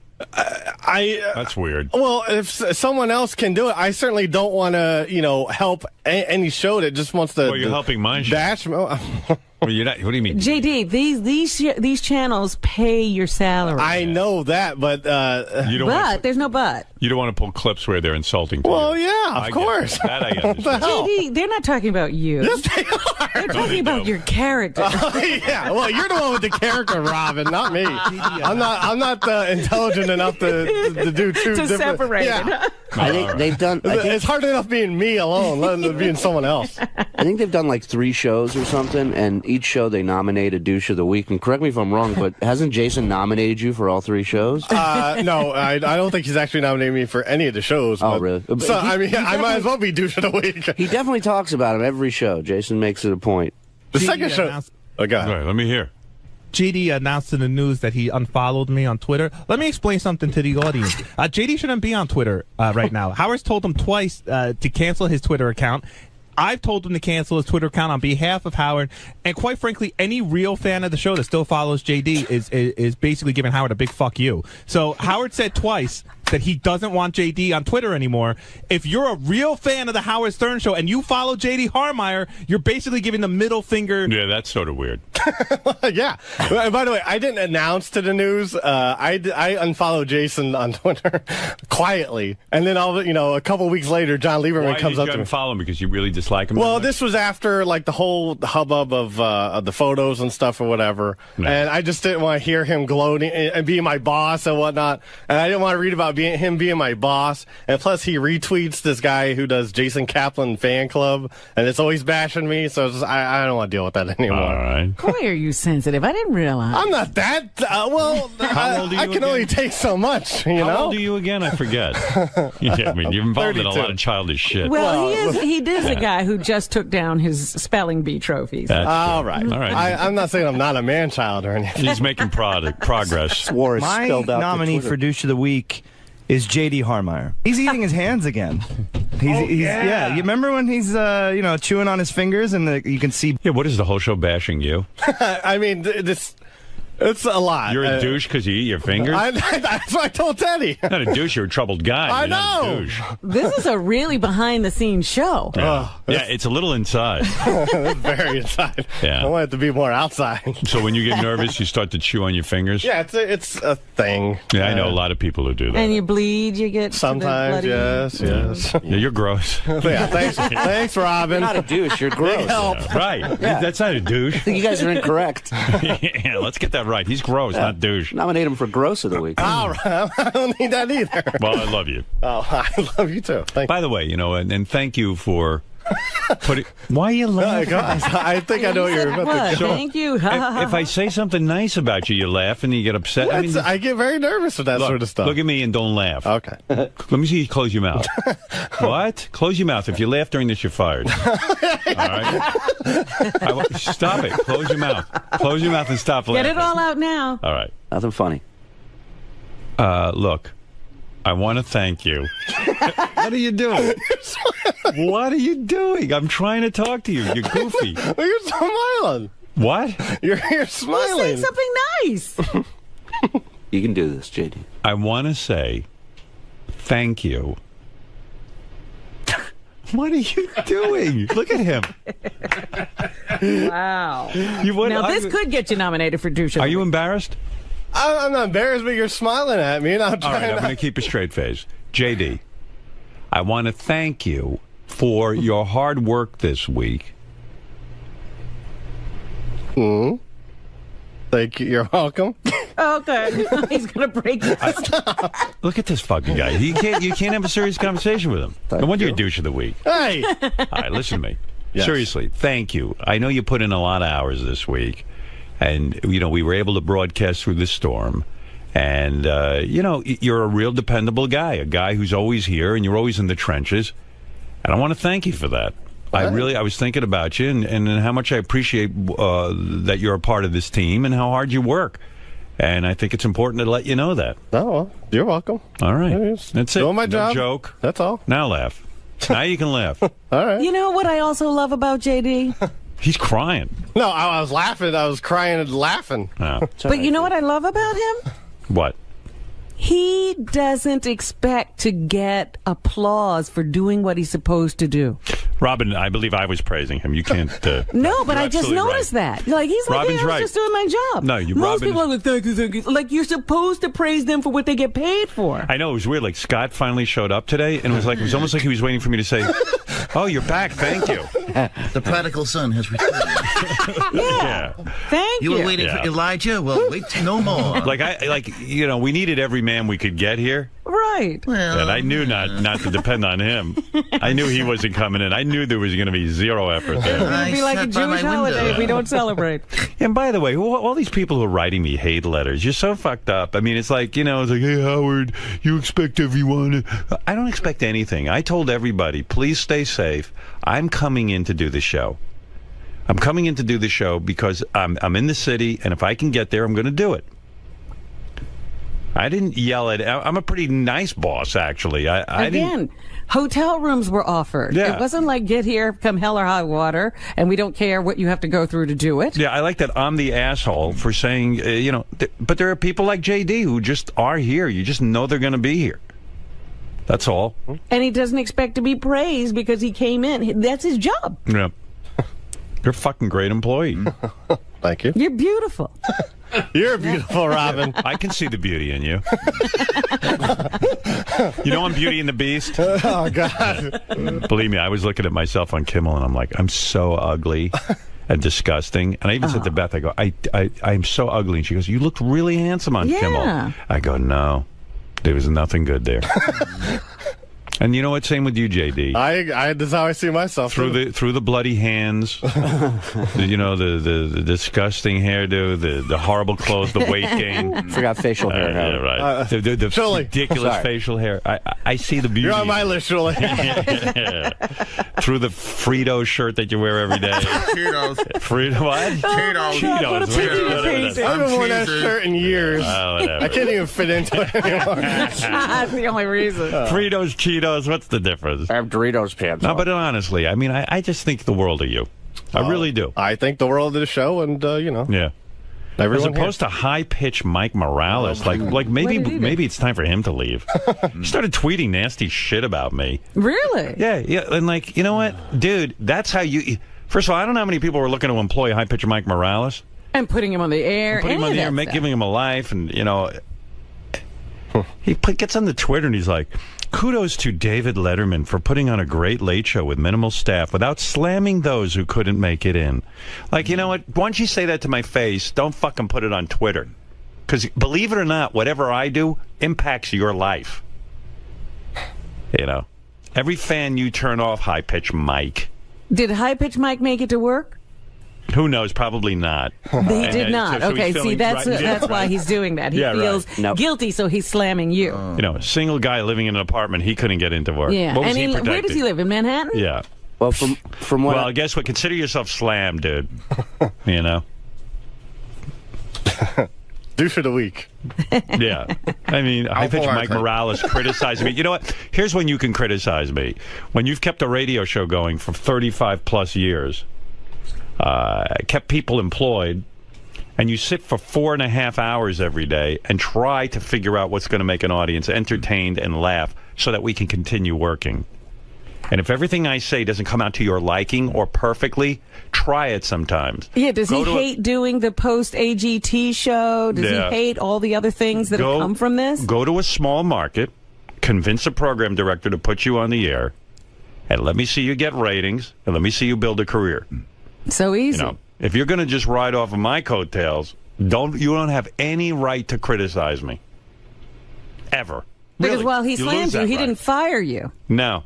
That's weird. Well, if someone else can do it, I certainly don't want to, help any show that just wants to. Well, you're helping my show. Dash. Well, you're not. What do you mean? JD, these channels pay your salary. I know that, but there's no but. You don't want to pull clips where they're insulting to well, you. yeah, of course. That I understand. JD, they're not talking about you. Yes, they are. They're talking about your character. Yeah, well, you're the one with the character, Robin, not me. I'm not intelligent enough to do two to different. separate Yeah. it. I think they've done. It's hard enough being me alone, let alone being someone else. I think they've done like 3 shows or something, and each show they nominate a douche of the week. And correct me if I'm wrong, but hasn't Jason nominated you for all 3 shows? No, I don't think he's actually nominated me for any of the shows. Oh, really? So, I mean, I might as well be douche of the week. He definitely talks about him every show. Jason makes it a point. The second show. Oh, God. All right, let me hear. JD announced in the news that he unfollowed me on Twitter. Let me explain something to the audience. JD shouldn't be on Twitter right now. Howard's told him twice to cancel his Twitter account. I've told him to cancel his Twitter account on behalf of Howard. And quite frankly, any real fan of the show that still follows JD is basically giving Howard a big fuck you. So Howard said twice that he doesn't want JD on Twitter anymore. If you're a real fan of the Howard Stern Show and you follow JD Harmeyer, you're basically giving the middle finger. Yeah, that's sort of weird. Yeah. By the way, I didn't announce to the news. I unfollowed Jason on Twitter quietly, and then a couple weeks later, John Lieberman comes up to me. Why did you unfollow him? Because you really dislike him? Well, this was after like the whole hubbub of the photos and stuff or whatever, and I just didn't want to hear him gloating and being my boss and whatnot, and I didn't want to read about him being my boss, and plus he retweets this guy who does Jason Kaplan fan club, and it's always bashing me, so I don't want to deal with that anymore. All right. Boy, are you sensitive. I didn't realize. I'm not that, well, How old are you I can only take so much, you know? How old are you again? I forget. Yeah, I mean, you're involved 32. In a lot of childish shit. Well, he is a guy who just took down his spelling bee trophies. All right. All right. I'm not saying I'm not a man-child or anything. He's making progress. My nominee for douche of the week is J.D. Harmeyer. He's eating his hands again. Yeah. You remember when he's chewing on his fingers and you can see. Yeah. What is the whole show bashing you? I mean, this. It's a lot. You're a douche because you eat your fingers? That's what I told Teddy. Not a douche, you're a troubled guy. I You're not a know. douche. This is a really behind-the-scenes show. Yeah. Yeah, it's a little inside. It's very inside. Yeah. I want it to be more outside. So when you get nervous, you start to chew on your fingers? Yeah, it's a thing. Yeah, I know a lot of people who do that. And you bleed, you get Sometimes, yes. Yeah, you're gross. Yeah, thanks, Robin. You're not a douche. You're gross. Yeah, right. Yeah. That's not a douche. You guys are incorrect. Yeah, let's get that right. He's gross, not douche. Nominate him for gross of the week. All right. I don't need that either. Well, I love you. Oh, I love you too. By the way, and thank you for putting. Why are you laughing? I think I know what you're about to go. Thank you. If I say something nice about you, you laugh and you get upset. I get very nervous with that sort of stuff. Look at me and don't laugh. Okay. Let me see you close your mouth. What? Close your mouth. If you laugh during this, you're fired. All right? Stop it. Close your mouth. Close your mouth and stop laughing. Get it all out now. All right. Nothing funny. Look, I want to thank you. What are you doing? What are you doing? I'm trying to talk to you. You're goofy. You're smiling. What? You're smiling. Say something nice. You can do this, JD. I want to say thank you. What are you doing? Look at him. Wow. Now, this could get you nominated for douche. Are you embarrassed? I'm not embarrassed, but you're smiling at me, and I'm All trying right, I'm going to keep a straight face. JD, I want to thank you for your hard work this week. Thank you. You're welcome. Okay. He's going to break this. Look at this fucking guy. You can't have a serious conversation with him. No wonder you're douche of the week. Hey. All right, listen to me. Yes. Seriously, thank you. I know you put in a lot of hours this week. And, we were able to broadcast through the storm. And, you're a real dependable guy, a guy who's always here, and you're always in the trenches. And I want to thank you for that. I was thinking about you and how much I appreciate that you're a part of this team and how hard you work. And I think it's important to let you know that. Oh, well, you're welcome. All right. That's it. Doing my job. No joke. That's all. Now laugh. Now you can laugh. All right. You know what I also love about JD? He's crying. No, I was laughing. I was crying and laughing. Oh. But you know what I love about him? What? He doesn't expect to get applause for doing what he's supposed to do. Robin, I believe I was praising him. You can't. No, but I just noticed that. Like he's like, Robin's I was right. just doing my job. No, Most Robin people are like, thank you. Like you're supposed to praise them for what they get paid for. I know, it was weird. Like Scott finally showed up today, and it was almost like he was waiting for me to say, "Oh, you're back. Thank you." The prodigal son has returned. Yeah. Thank you. You were waiting for Elijah? Well, wait no more. We needed every man we could get here. Right. Well, And I knew not to depend on him. I knew he wasn't coming in. I knew there was going to be zero effort there. It's going to be like a Jewish holiday if we don't celebrate. And by the way, all these people who are writing me hate letters, you're so fucked up. I mean, it's like, hey, Howard, you expect everyone. I don't expect anything. I told everybody, please stay safe. I'm coming in to do the show. I'm coming in to do the show because I'm in the city, and if I can get there, I'm going to do it. I didn't yell at. I'm a pretty nice boss, actually. Again, hotel rooms were offered. Yeah. It wasn't like get here, come hell or high water, and we don't care what you have to go through to do it. Yeah, I like that I'm the asshole for saying, but there are people like JD who just are here. You just know they're going to be here. That's all. And he doesn't expect to be praised because he came in. That's his job. Yeah. You're a fucking great employee. Thank you. You're beautiful. You're beautiful, Robin. I can see the beauty in you. I'm Beauty and the Beast. Oh, God. Believe me, I was looking at myself on Kimmel, and I'm like, I'm so ugly and disgusting. And I even said to Beth, I go, I'm so ugly. And she goes, you looked really handsome on Kimmel. I go, no, there was nothing good there. And you know what? Same with you, JD. That's how I see myself. Through the bloody hands, the disgusting hairdo, the horrible clothes, the weight gain. Forgot facial hair. Yeah, right. The ridiculous facial hair. I see the beauty. You're on my list, Shirley. Through the Frito shirt that you wear every day. Cheetos. Frito what? Cheetos. I haven't worn that shirt in years. Whatever. I can't even fit into it anymore. That's the only reason. Fritos, Cheetos. What's the difference? I have Doritos pants. No, but honestly, I mean, I just think the world of you. I really do. I think the world of the show, and Yeah. Everyone As opposed to high-pitched Mike Morales. Like maybe it's time for him to leave. He started tweeting nasty shit about me. Really? Yeah. And like, you know what? Dude, that's how you... First of all, I don't know how many people were looking to employ high-pitched Mike Morales. And putting him on the air. Putting him on the air, giving him a life, and, you know... He gets on the Twitter and he's like, kudos to David Letterman for putting on a great late show with minimal staff without slamming those who couldn't make it in. Like, you know what? Why don't you say that to my face? Don't fucking put it on Twitter. Because believe it or not, whatever I do impacts your life. You know? Every fan you turn off, high-pitched Mike. Did high-pitched Mike make it to work? Who knows? Probably not. He did not. So okay, see, that's why he's doing that. He feels guilty, so he's slamming you. You know, a single guy living in an apartment, he couldn't get into work. Yeah. What was and where does he live? In Manhattan? Yeah. Well, from what... Well, guess what? Consider yourself slammed, dude. You know? Douche of the week. Yeah. I mean, high-pitched Mike Morales criticizing me. You know what? Here's when you can criticize me. When you've kept a radio show going for 35-plus years... kept people employed, and you sit for 4.5 hours every day and try to figure out what's going to make an audience entertained and laugh so that we can continue working. And if everything I say doesn't come out to your liking or perfectly, try it sometimes. Yeah, does he hate doing the post-AGT show? Does he hate all the other things that have come from this? Go to a small market, convince a program director to put you on the air, and let me see you get ratings, and let me see you build a career. So easy. You know, if you're going to just ride off of my coattails, you don't have any right to criticize me. Ever. Because really, while he slammed you, he didn't fire you. No.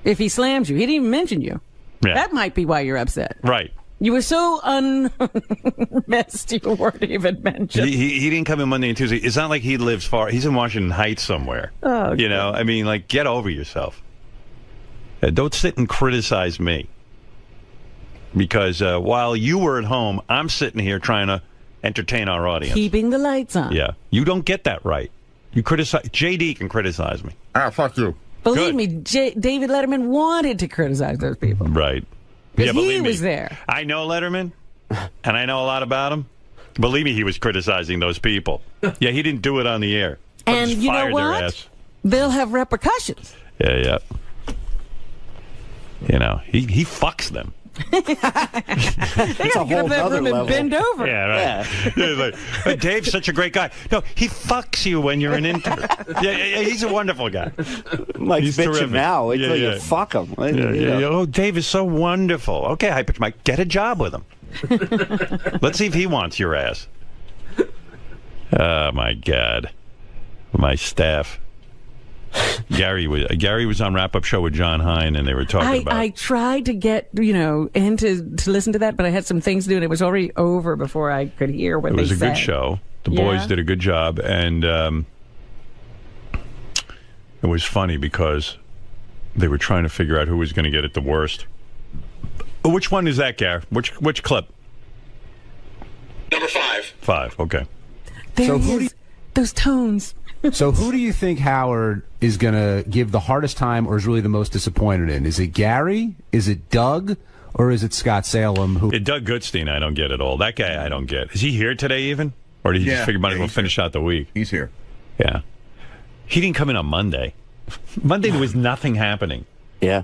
If he slammed you, he didn't even mention you. Yeah. That might be why you're upset. Right. You were so unmessed you weren't even mentioned. He didn't come in Monday and Tuesday. It's not like he lives far. He's in Washington Heights somewhere. Oh, you know, I mean, like, get over yourself. Don't sit and criticize me. Because while you were at home, I'm sitting here trying to entertain our audience. Keeping the lights on. Yeah. You don't get that right. You criticize. JD can criticize me. Fuck you. Believe me, David Letterman wanted to criticize those people. Right. Because believe he me, was there. I know Letterman, and I know a lot about him. Believe me, he was criticizing those people. Yeah, he didn't do it on the air. And just you know fired what? Their ass. They'll have repercussions. Yeah. You know, he fucks them. They gotta get up that room and bend over. Yeah, right. Yeah. Like, Dave's such a great guy. No, he fucks you when you're an intern. Yeah, he's a wonderful guy. Mike's He's bitching terrific. now. Wait till you fuck him. Yeah. Oh, Dave is so wonderful. Okay, high-pitch Mike, get a job with him. Let's see if he wants your ass. Oh, my God. My staff. Gary was on Wrap-Up Show with John Hine, and they were talking about... I tried to get, in to listen to that, but I had some things to do, and it was already over before I could hear what they said. It was a good show. The boys did a good job, and it was funny because they were trying to figure out who was going to get it the worst. Which one is that, Gar? Which clip? Number 5. 5, okay. Those tones. So who do you think Howard is going to give the hardest time or is really the most disappointed in? Is it Gary? Is it Doug? Or is it Scott Salem? Doug Goodstein, I don't get at all. That guy, I don't get. Is he here today even? Or did he just figure we'll finish out the week? He's here. Yeah. He didn't come in on Monday. Monday there was nothing happening. Yeah.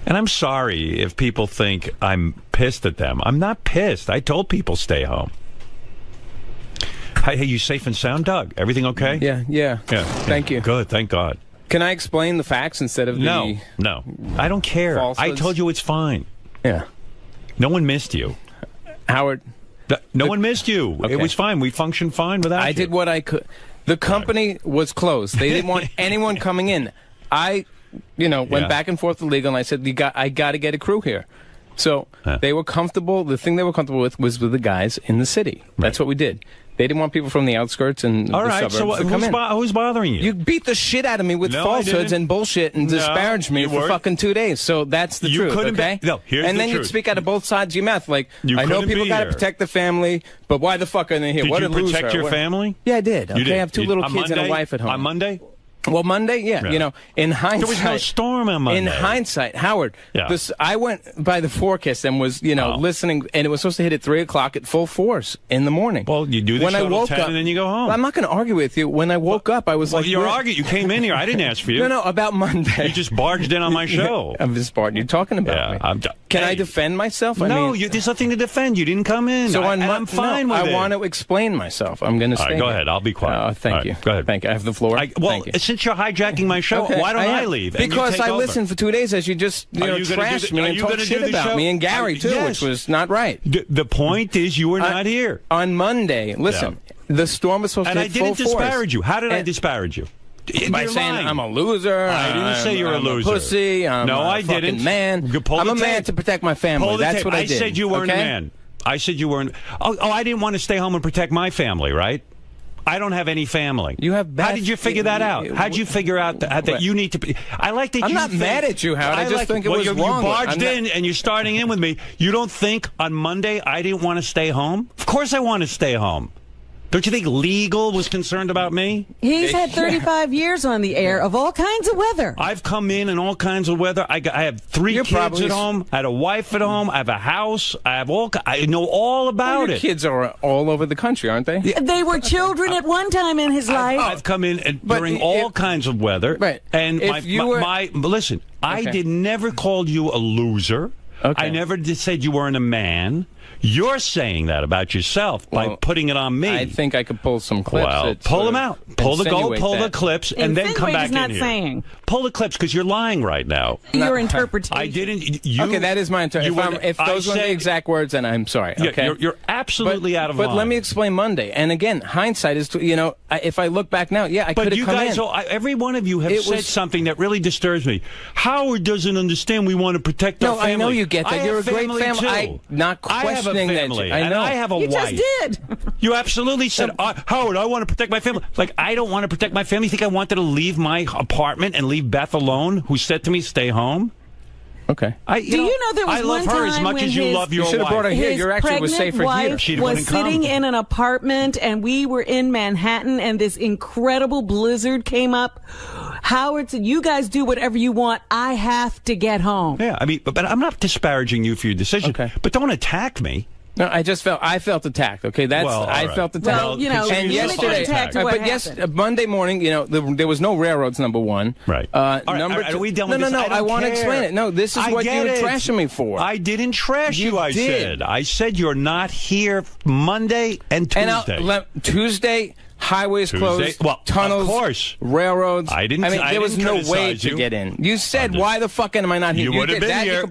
And I'm sorry if people think I'm pissed at them. I'm not pissed. I told people stay home. Hey, you safe and sound, Doug? Everything okay? Yeah. Thank you. Good, thank God. Can I explain the facts instead of No. I don't care. falsehoods? I told you it's fine. Yeah. No one missed you. Howard. No one missed you. Okay. It was fine. We functioned fine without you. I did what I could. The company was closed. They didn't want anyone coming in. I, went back and forth with legal, and I said, I got to get a crew here. So they were comfortable. The thing they were comfortable with was with the guys in the city. That's what we did. They didn't want people from the outskirts and the suburbs to come in. Who's bothering you? You beat the shit out of me with falsehoods and bullshit and disparaged me for fucking 2 days. So that's the truth, okay? Here's and the then truth. you'd speak out of both sides of your mouth. Like, You I know couldn't people be got to here. protect the family, but why the fuck are they here? Did what you a loser. protect your family? Yeah, I did. You Okay, did. I have two little On kids and a Monday? wife at home. On Monday? Well, Monday, you know, in hindsight, there was no storm on Monday. In hindsight, Howard, I went by the forecast and was, listening, and it was supposed to hit at 3 o'clock at full force in the morning. Well, you do the when show I woke till 10 up, and then you go home. I'm not going to argue with you. When I woke up, I was like, you're arguing. You came in here. I didn't ask for you. No, about Monday. You just barged in on my show. I'm just barging. You're talking about me. Can I defend myself? No, there's nothing to defend. You didn't come in. So I'm fine with it. I want to explain myself. I'm going to stay. Go ahead. I'll be quiet. Thank you. Go ahead. Thank you. I have the floor. Since you're hijacking my show, why don't I leave? Because I listened for 2 days as you just trashed me and talked shit about me and Gary, too, which was not right. The point is you were not here. On Monday, listen, the storm was supposed to hit full force. And I didn't disparage you. How did I disparage you? By saying I'm a loser. I didn't say you're a loser. I'm a pussy. I'm a fucking man. I'm a man to protect my family. That's what I did. I said you weren't a man. I said you weren't. Oh, I didn't want to stay home and protect my family, right? I don't have any family. You have. How did you figure that out? How did you figure out that you need to be? I like that. I'm not mad at you, Howard. I just think it was wrong. You barged in and you're starting in with me. You don't think on Monday I didn't want to stay home? Of course I want to stay home. Don't you think legal was concerned about me? He's had 35 years on the air of all kinds of weather. I've come in all kinds of weather. I have 3 kids at home. I had a wife at home. I have a house. I know all about your it. Kids are all over the country, aren't they? They were children at one time in his life. I've come in during all kinds of weather. Right. And listen, I never called you a loser. Okay. I never said you weren't a man. You're saying that about yourself by putting it on me. I think I could pull some clips. Well, pull them out. Pull the clips, and then come back in here. Saying. Pull the clips, because you're lying right now. Your interpretation. I didn't. Okay, that is my interpretation. If those were the exact words, then I'm sorry. Okay, you're absolutely out of line. But let me explain Monday. And again, hindsight is, if I look back now, I could have come in. So every one of you have said something that really disturbs me. Howard doesn't understand. We want to protect our family. No, I know you get that. You're a great family. I'm not questioning family, I know. I have a wife. You just did. You absolutely said, Howard, I want to protect my family. Like, I don't want to protect my family. You think I wanted to leave my apartment and leave Beth alone, who said to me, stay home? Okay. Do you know there was I love one her as much as you love your wife. You should have brought her here. You're actually was safer here. She was sitting in an apartment, and we were in Manhattan, and this incredible blizzard came up. Howard said, you guys do whatever you want. I have to get home. Yeah, I mean, but I'm not disparaging you for your decision. Okay. But don't attack me. No, I felt attacked. Okay, I felt attacked. Well, and yesterday, Monday morning, there was no railroads. Number one, right? Are we done with this? No. I want to explain it. No, this is what you were trashing me for. I didn't trash you. I said you're not here Monday and Tuesday. And Tuesday. Highways closed, tunnels, of course. Railroads. There was no way to get in. You said, why the fuck am I not here? You would have been here.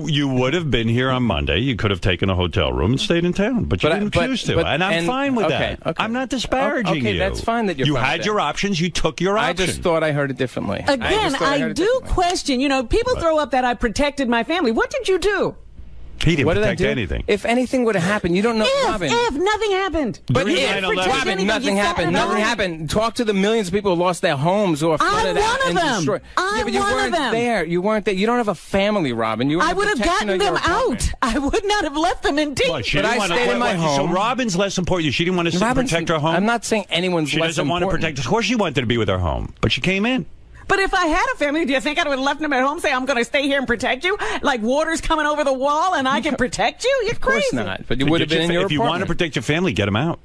You would have been here on Monday. You could have taken a hotel room and stayed in town, but you didn't choose to. And I'm fine with that. Okay. I'm not disparaging you. Okay, that's fine that you had your options. You took your option. I just thought I heard it differently. Again, I do question. People throw up that I protected my family. What did you do? He didn't protect anything. If anything would have happened, you don't know, Robin. If nothing happened. But Robin, nothing happened. Nothing happened. Talk to the millions of people who lost their homes, who are flooded out and destroyed. I'm but you one weren't of them. there. You weren't there. You don't have a family, Robin. I would have gotten them out. I would not have left them in danger. But I stayed in my home. So Robin's less important. She didn't want to protect her home? I'm not saying anyone's less important. She doesn't want to protect. Of course she wanted to be with her home, but she came in. But if I had a family, do you think I would have left them at home, say, I'm going to stay here and protect you? Like water's coming over the wall and I can protect you? You're crazy. Of course not. But you would have been in your apartment. If you want to protect your family, get them out.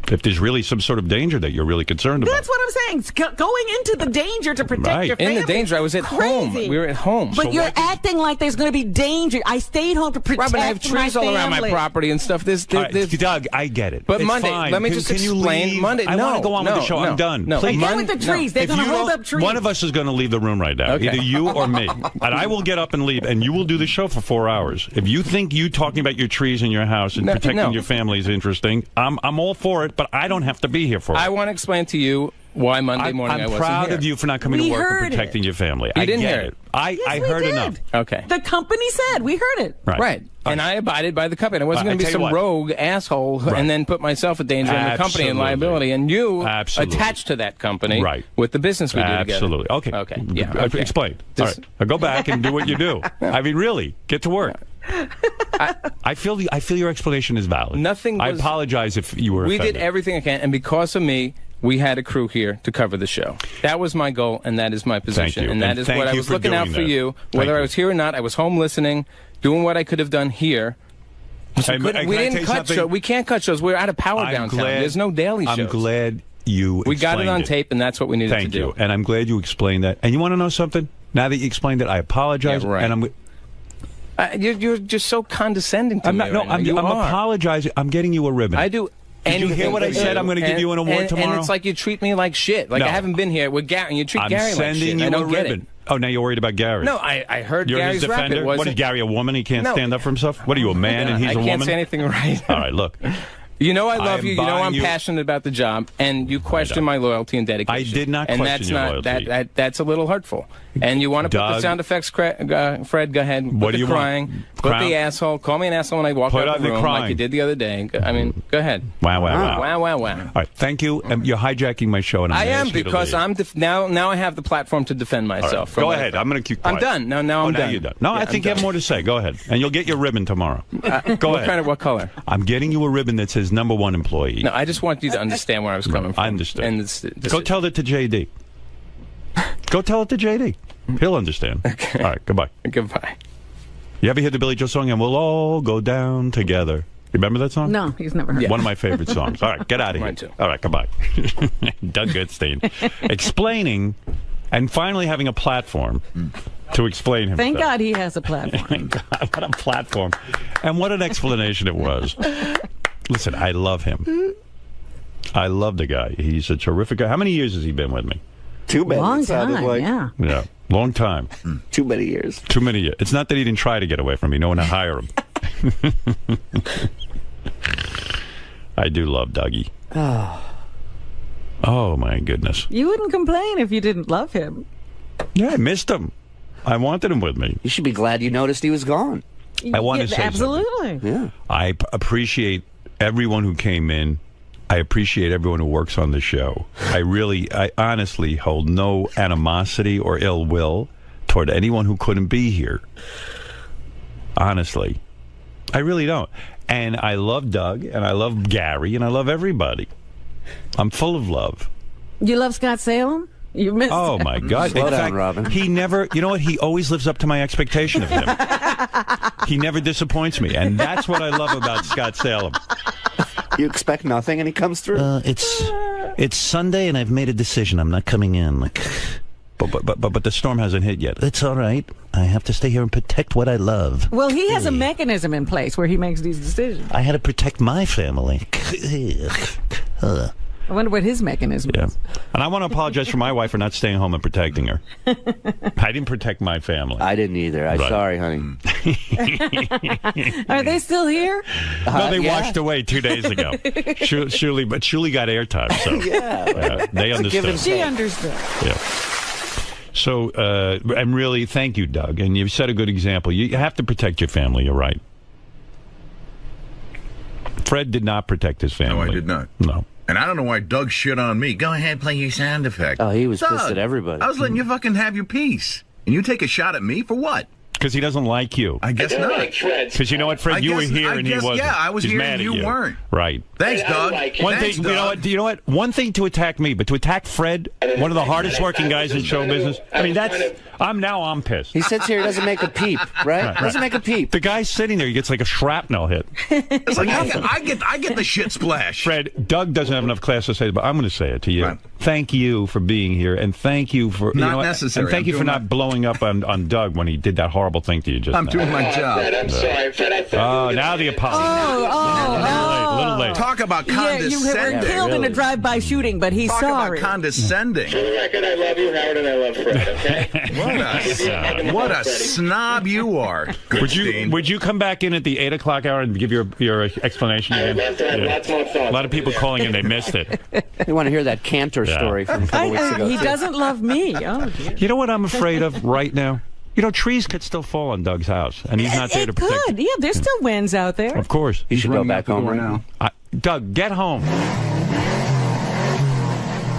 If there's really some sort of danger that you're really concerned about. That's what I'm saying. Going into the danger to protect your family. In the danger, I was at home. We were at home. But you're acting like there's going to be danger. I stayed home to protect Robin, I have trees all around my property and stuff. Doug, I get it. But it's Monday, fine. let me just explain. Monday, I want to go on with the show. I'm done. No. Please. Again with the trees. They're going to hold up trees. One of us is going to leave the room right now. Okay. Either you or me. And I will get up and leave, and you will do the show for 4 hours. If you think you talking about your trees in your house and protecting your family is interesting, I'm all for it, but I don't have to be here for it. I want to explain to you why Monday morning I wasn't here. I'm proud of you for not coming to work and protecting your family. You didn't hear it. I heard enough. Okay. The company said. We heard it. Right. And I abided by the company. I wasn't going to be some rogue asshole and then put myself in danger and the company in liability. And you attached to that company with the business we do together. Absolutely. Okay. Yeah. Explain. All right. Now go back and do what you do. I mean, really, get to work. I feel your explanation is valid. Nothing. I apologize if you were offended. We did everything I can, and because of me, we had a crew here to cover the show. That was my goal, and that is my position. you. And that And is thank what I you was for looking out doing for that. you. Thank Whether I you. was here or not, I was home listening, doing what I could have done here. Hey, We can I didn't tell you cut something? shows. We can't cut shows. We're out of power I'm downtown. glad- There's no daily shows. I'm glad you We got it explained on tape, and that's what we needed Thank to do. you. And I'm glad you explained that. And you want to know something? Now that you explained it, I apologize. Yeah, right. And I'm... You're just so condescending to I'm me. not. No, right now. I'm You are. apologizing. I'm getting you a ribbon. I do. Did you hear what I said? I'm going to give you an award tomorrow. And it's like you treat me like shit. Like No. I haven't been here with Gary, and you treat I'm Gary like shit. sending you I don't a get ribbon. it. Oh, now you're worried about Gary. No, I heard You're Gary's his rap. defender. It What wasn't. is Gary, a woman? He can't No. stand up for himself? What are you, a man and he's a woman? I can't say anything right. All right, look. You know I love am you. You know buying I'm you- passionate about the job, and you question my loyalty and dedication. I did not and question that's your not, loyalty. That's a little hurtful. And you want to put the Doug. sound effects, Fred? Go ahead. Put What do the you want? crying. Put Crown? the asshole. Call me an asshole when I walk Put out on the the room, like crying. you did the other day. I mean, go ahead. Wow, wow, wow. Wow, wow, wow. All right, thank you. You're hijacking my show, and I'm I gonna am ask you to because leave. I'm now I have the platform to defend All right, myself. from Go what ahead. I- I'm going to keep I'm quiet. done. No, now I'm now done. you're done. No, Yeah, I think you have more to say. Go ahead. And you'll get your ribbon tomorrow. Go What ahead. what color? I'm getting you a ribbon that says #1 employee. No, I just want you to understand where I was coming from. I understand. And this Go tell it to JD. Go tell it to JD. He'll understand. Okay. All right, goodbye. Goodbye. You ever hear the Billy Joel song, And We'll All Go Down Together? You remember that song? No, he's never heard One it. of my favorite songs. All right, get out of here. Mine too. All right, goodbye. Doug Goodstein. Explaining and finally having a platform to explain himself. Thank God he has a platform. Thank God, what a platform. And what an explanation it was. Listen, I love him. I love the guy. He's a terrific guy. How many years has he been with me? Too many. Long it sounded time, like. yeah. Yeah, long time. Too many years. Too many years. It's not that he didn't try to get away from me. No one to hire him. I do love Dougie. Oh, my goodness. You wouldn't complain if you didn't love him. Yeah, I missed him. I wanted him with me. You should be glad you noticed he was gone. I want to say absolutely. Yeah. I appreciate everyone who came in. I appreciate everyone who works on the show. I honestly hold no animosity or ill will toward anyone who couldn't be here. Honestly. I really don't. And I love Doug, and I love Gary, and I love everybody. I'm full of love. You love Scott Salem? You missed Oh, him. my God. Slow In down, fact, Robin. he never, you know what? He always lives up to my expectation of him. He never disappoints me. And that's what I love about Scott Salem. You expect nothing, and he comes through. It's Sunday, and I've made a decision. I'm not coming in. But the storm hasn't hit yet. It's all right. I have to stay here and protect what I love. Well, he has a mechanism in place where he makes these decisions. I had to protect my family. I wonder what his mechanism Yeah. is. And I want to apologize for my wife for not staying home and protecting her. I didn't protect my family. I didn't either. I'm Right. sorry, honey. Are they still here? No, they yeah. washed away 2 days ago. Shuli got airtime, so Yeah. they understood. She understood. Yeah. So, and really, thank you, Doug. And you've set a good example. You have to protect your family. You're right. Fred did not protect his family. No, I did not. No. And I don't know why Doug shit on me. Go ahead, play your sound effect. Oh, he was Doug, pissed at everybody. I was letting you fucking have your piece. And you take a shot at me for what? Because he doesn't like you. I guess not. Because you know what, Fred? I You were guess- here I and he guess- wasn't. yeah, I was He's here mad and at you weren't. Right. Thanks, Doug. One Thanks, thing, Doug. you know what? One thing to attack me, but to attack Fred, one of the hardest working guys in show business. I mean, I'm pissed. He sits here, he doesn't make a peep, right? Doesn't make a peep. The guy's sitting there, he gets like a shrapnel hit. It's like I get the shit splash. Fred, Doug doesn't have enough class to say it, but I'm going to say it to you. Right. Thank you for being here, and thank you for Not you know, necessary. And thank I'm you for doing not blowing up on Doug when he did that horrible thing to you just I'm now. doing my job. Fred, I'm sorry. Fred, I thought Now the apology. Oh, A little late. Talk about yeah, you condescending. were killed in a drive-by shooting, but he's Talk sorry. about condescending. For the record, I love you, Howard, and I love Fred, okay? What a snob you are. Would you come back in at the 8 o'clock hour and give your explanation I would again? love to have lots more thoughts. A lot of people calling in, they missed it. You want to hear that Cantor story from a couple weeks ago? He doesn't love me. Oh, dear. You know what I'm afraid of right now? You know, trees could still fall on Doug's house, and he's not there to protect Could. Yeah, there's still winds out there. Of course. You should go back home right now. Doug, get home.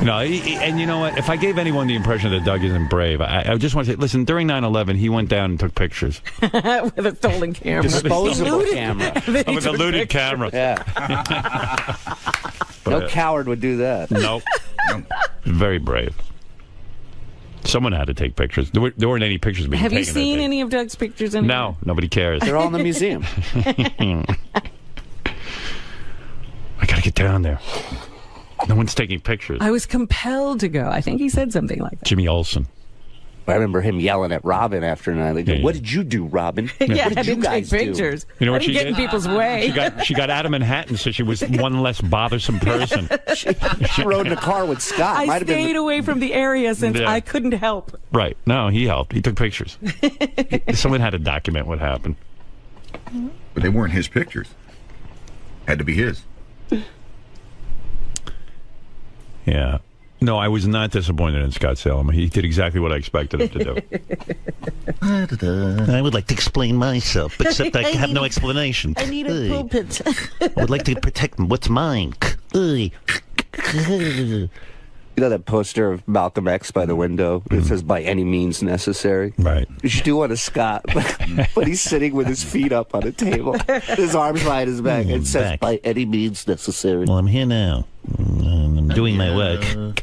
No, and you know what? If I gave anyone the impression that Doug isn't brave, I just want to say, listen, during 9/11, he went down and took pictures. With a stolen camera. Disposable camera. With a looted camera. Yeah. No coward would do that. Nope. Very brave. Someone had to take pictures. There weren't any pictures being taken. Have you seen any of Doug's pictures anywhere? No, nobody cares. They're all in the museum. I gotta get down there. No one's taking pictures. I was compelled to go. I think he said something like that. Jimmy Olsen. I remember him yelling at Robin after night. Like, what did you do, Robin? Yeah, what did I you didn't guys take do? pictures. You know what I she didn't get did? in people's way. She got Adam Manhattan so she was one less bothersome person. She rode in a car with Scott. I stayed away from the area since I couldn't help. Right. No, he helped. He took pictures. Someone had to document what happened. But they weren't his pictures. Had to be his. Yeah. No, I was not disappointed in Scott Salem. He did exactly what I expected him to do. I would like to explain myself, except I have no explanation. I need a pulpit. I would like to protect what's mine. You know that poster of Malcolm X by the window? It says, by any means necessary. Right. You should do one of Scott, but he's sitting with his feet up on a table. His arms behind his back. It says, by any means necessary. Well, I'm here now. I'm doing my work.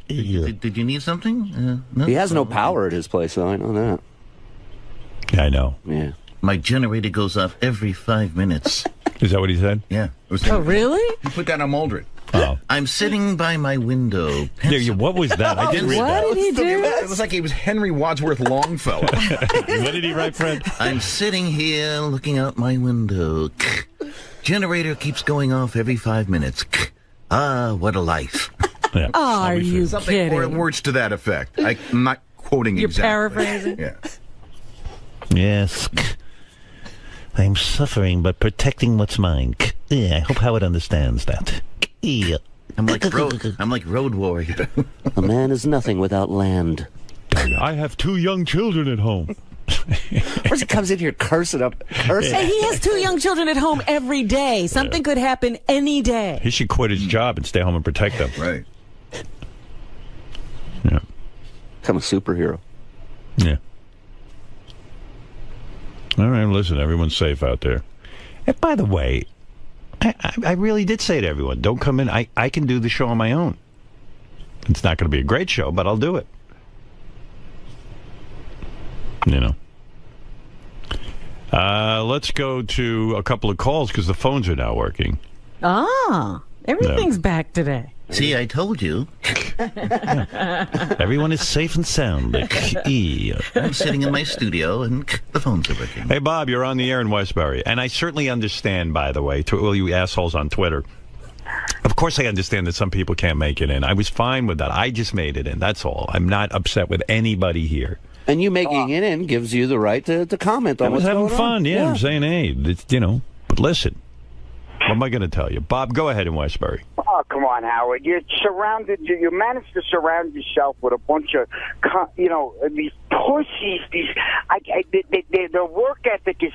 Did you need something? No? He has no power at his place, though. I know that. Yeah, I know. Yeah. My generator goes off every 5 minutes. Is that what he said? Yeah. Oh, really? You put that on Maldred. Oh. I'm sitting by my window. What was that? I didn't read that. What did he do? It was like he was Henry Wadsworth Longfellow. What did he write, Fred? I'm sitting here looking out my window. Generator keeps going off every 5 minutes. Ah, what a life. Yeah. Oh, are you kidding? Or words to that effect. I'm not quoting You're exactly. paraphrasing? Yeah. Yes. I'm suffering, but protecting what's mine. I hope Howard understands that. I'm like road warrior. A man is nothing without land. I have 2 young children at home. First he comes in here cursing. Hey, he has 2 young children at home every day. Something could happen any day. He should quit his job and stay home and protect them. Right. Yeah. Become a superhero. Yeah. All right, listen, everyone's safe out there. And by the way, I really did say to everyone, don't come in. I can do the show on my own. It's not going to be a great show, but I'll do it. You know. Let's go to a couple of calls because the phones are now working. Ah, everything's back today. See, I told you. Everyone is safe and sound. I'm sitting in my studio and the phones are working. Hey, Bob, you're on the air in Westbury. And I certainly understand, by the way, to all you assholes on Twitter. Of course I understand that some people can't make it in. I was fine with that. I just made it in. That's all. I'm not upset with anybody here. And you making it in gives you the right to comment on what's going on. I was having fun, yeah. I'm saying, hey, it's, but listen. What am I going to tell you? Bob, go ahead in Westbury. Oh, come on, Howard. You managed to surround yourself with a bunch of, these pussies. Their work ethic is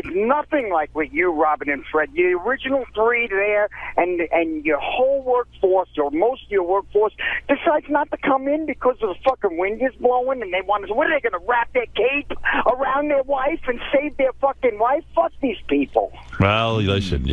nothing like with you, Robin and Fred. The original 3 there, and your whole workforce, or most of your workforce, decides not to come in because of the fucking wind is blowing, and they want to, what are they going to wrap their cape around their wife and save their fucking wife? Fuck these people. Well, listen,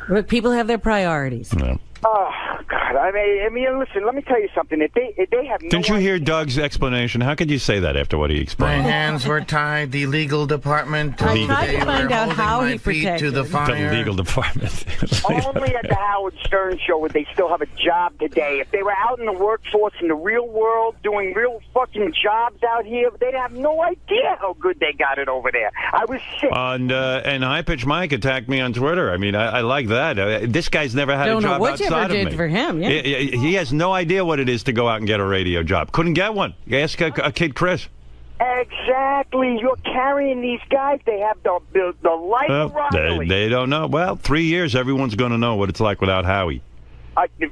Look, people have their priorities. No. Oh, God. I mean, listen, let me tell you something. If they have no Didn't you hear Doug's explanation? How could you say that after what he My explained? hands were tied. The legal department. I tried to find out how he feet protected. to the fire. The legal department. Only at the Howard Stern show would they still have a job today. If they were out in the workforce in the real world doing real fucking jobs out here, they'd have no idea how good they got it over there. I was sick. And High Pitch Mike attacked me on Twitter. I mean, I like that. This guy's never had a job outside of me. Don't know what you ever did for him. Yeah. He has no idea what it is to go out and get a radio job. Couldn't get one. Ask a kid, Chris. Exactly. You're carrying these guys. They have the life of Riley. They don't know. Well, 3 years, everyone's going to know what it's like without Howie.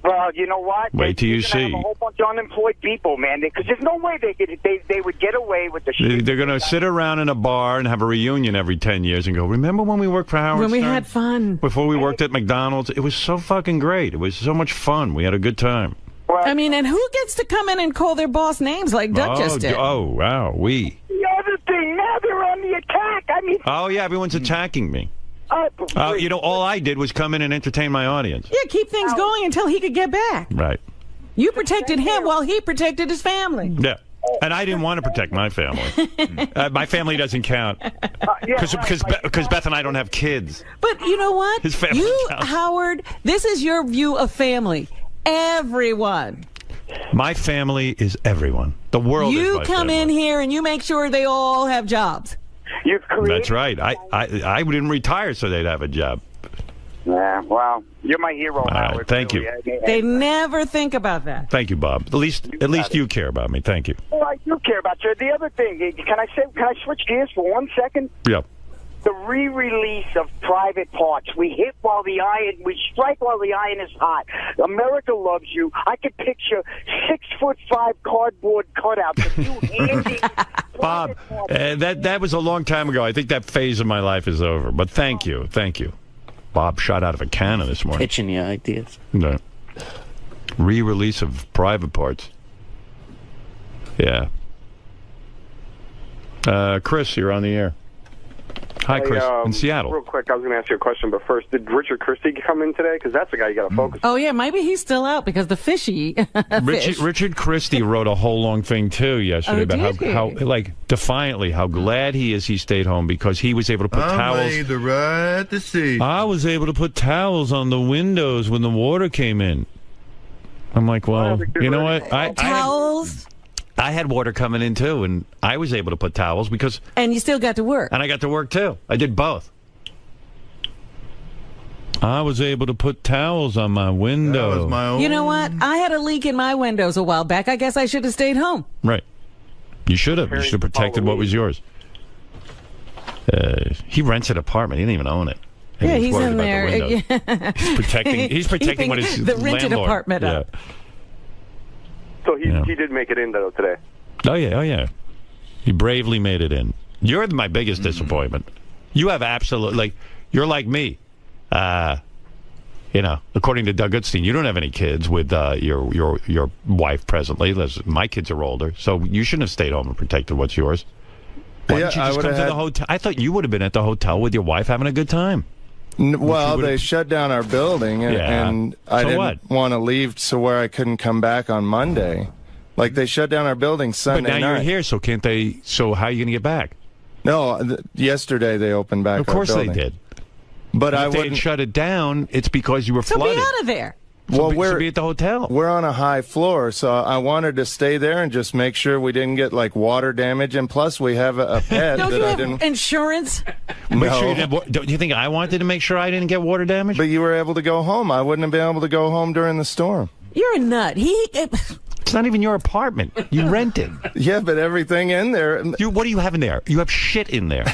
Well, you know what? Wait till you see. Have a whole bunch of unemployed people, man. Because there's no way they would get away with the shit. They're going to sit around in a bar and have a reunion every 10 years and go, remember when we worked for Howard When we Stern? had fun. Before we worked at McDonald's? It was so fucking great. It was so much fun. We had a good time. I mean, and who gets to come in and call their boss names like Doug just did? Oh, wow. The other thing, now they're on the attack. I mean... Oh, yeah, everyone's attacking me. All I did was come in and entertain my audience. Yeah, keep things going until he could get back. Right. You protected him while he protected his family. Yeah. And I didn't want to protect my family. My family doesn't count. Because Beth and I don't have kids. But you know what? His family counts. Howard, this is your view of family. Everyone. My family is everyone. The world is my You come family. in here and you make sure they all have jobs. That's right. I didn't retire so they'd have a job. Yeah, well, you're my hero, Howard. Right, thank you. They never think about that. Thank you, Bob. At least you care about me. Thank you. Well, I do care about you. The other thing, can I switch gears for 1 second? Yeah. The re-release of Private Parts. We strike while the iron is hot. America loves you. I could picture 6'5" cardboard cutouts of you handing. Bob, that was a long time ago. I think that phase of my life is over. But thank you. Bob shot out of a cannon this morning. Pitching you ideas. No. Re-release of Private Parts. Yeah. Chris, you're on the air. Hi, Chris, in Seattle. Real quick, I was going to ask you a question, but first, did Richard Christie come in today? Because that's the guy you got to focus on. Oh, yeah, maybe he's still out because the fishy fish. Richard Christie wrote a whole long thing, too, yesterday about how, like, defiantly, how glad he is he stayed home because he was able to put towels. I made the right decision. I was able to put towels on the windows when the water came in. I'm like, well, you know what? Towels? I had water coming in, too, and I was able to put towels because... And you still got to work. And I got to work, too. I did both. I was able to put towels on my window. That was my own. You know what? I had a leak in my windows a while back. I guess I should have stayed home. Right. You should have. You should have protected what was yours. He rents an apartment. He didn't even own it. And Yeah, he's worried in about there. the windows. He's protecting what his the rented landlord. apartment up. So he did make it in, though, today. Oh, yeah. He bravely made it in. You're my biggest disappointment. You have you're like me. According to Doug Goodstein, you don't have any kids with your wife presently. My kids are older, so you shouldn't have stayed home and protected what's yours. Why didn't you just come to the hotel? I thought you would have been at the hotel with your wife having a good time. Well, they shut down our building, and I didn't want to leave so where I couldn't come back on Monday. Like, they shut down our building Sunday night. But now you're here, so can't they? So how are you going to get back? No, yesterday they opened back. Of course they did. But if they didn't shut it down, it's because you were flooded. So be out of there. Well, we're be at the hotel. We're on a high floor, so I wanted to stay there and just make sure we didn't get like water damage. And plus, we have a pet Don't that you I have didn't. insurance? Make sure you didn't don't you think I wanted to make sure I didn't get water damage? But you were able to go home. I wouldn't have been able to go home during the storm. You're a nut. It's not even your apartment. You rented. Yeah, but everything in there. What do you have in there? You have shit in there.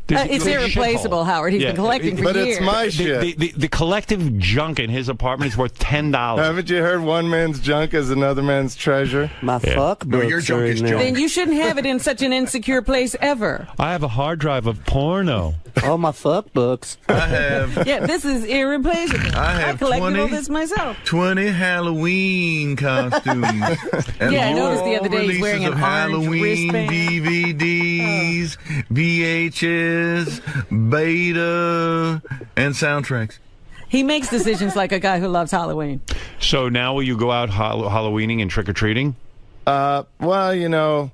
It's irreplaceable, Howard. He's been collecting for years. But it's my shit. The collective junk in his apartment is worth $10. Haven't you heard one man's junk is another man's treasure? My fuck No, your junk is junk. Then you shouldn't have it in such an insecure place ever. I have a hard drive of porno. All my fuck books. I have. Yeah, this is irreplaceable. I collected all this myself. 20 Halloween costumes. And I noticed the other day he's wearing an of Halloween wristband. DVDs, VHS, beta, and soundtracks. He makes decisions like a guy who loves Halloween. So now will you go out Halloweening and trick-or-treating? Well, you know...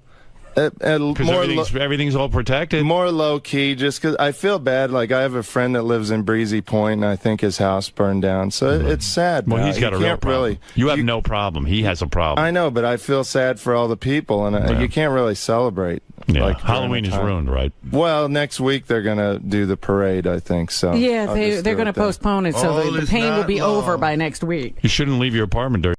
Because everything's all protected. More low-key, just because I feel bad. Like, I have a friend that lives in Breezy Point, and I think his house burned down. So it's sad. Well, now. he's got a real problem. You have no problem. He has a problem. I know, but I feel sad for all the people, and you can't really celebrate. Yeah, like, Halloween is ruined, right? Well, next week they're going to do the parade, I think. So yeah, they're going to postpone it so the pain will be over by next week. You shouldn't leave your apartment during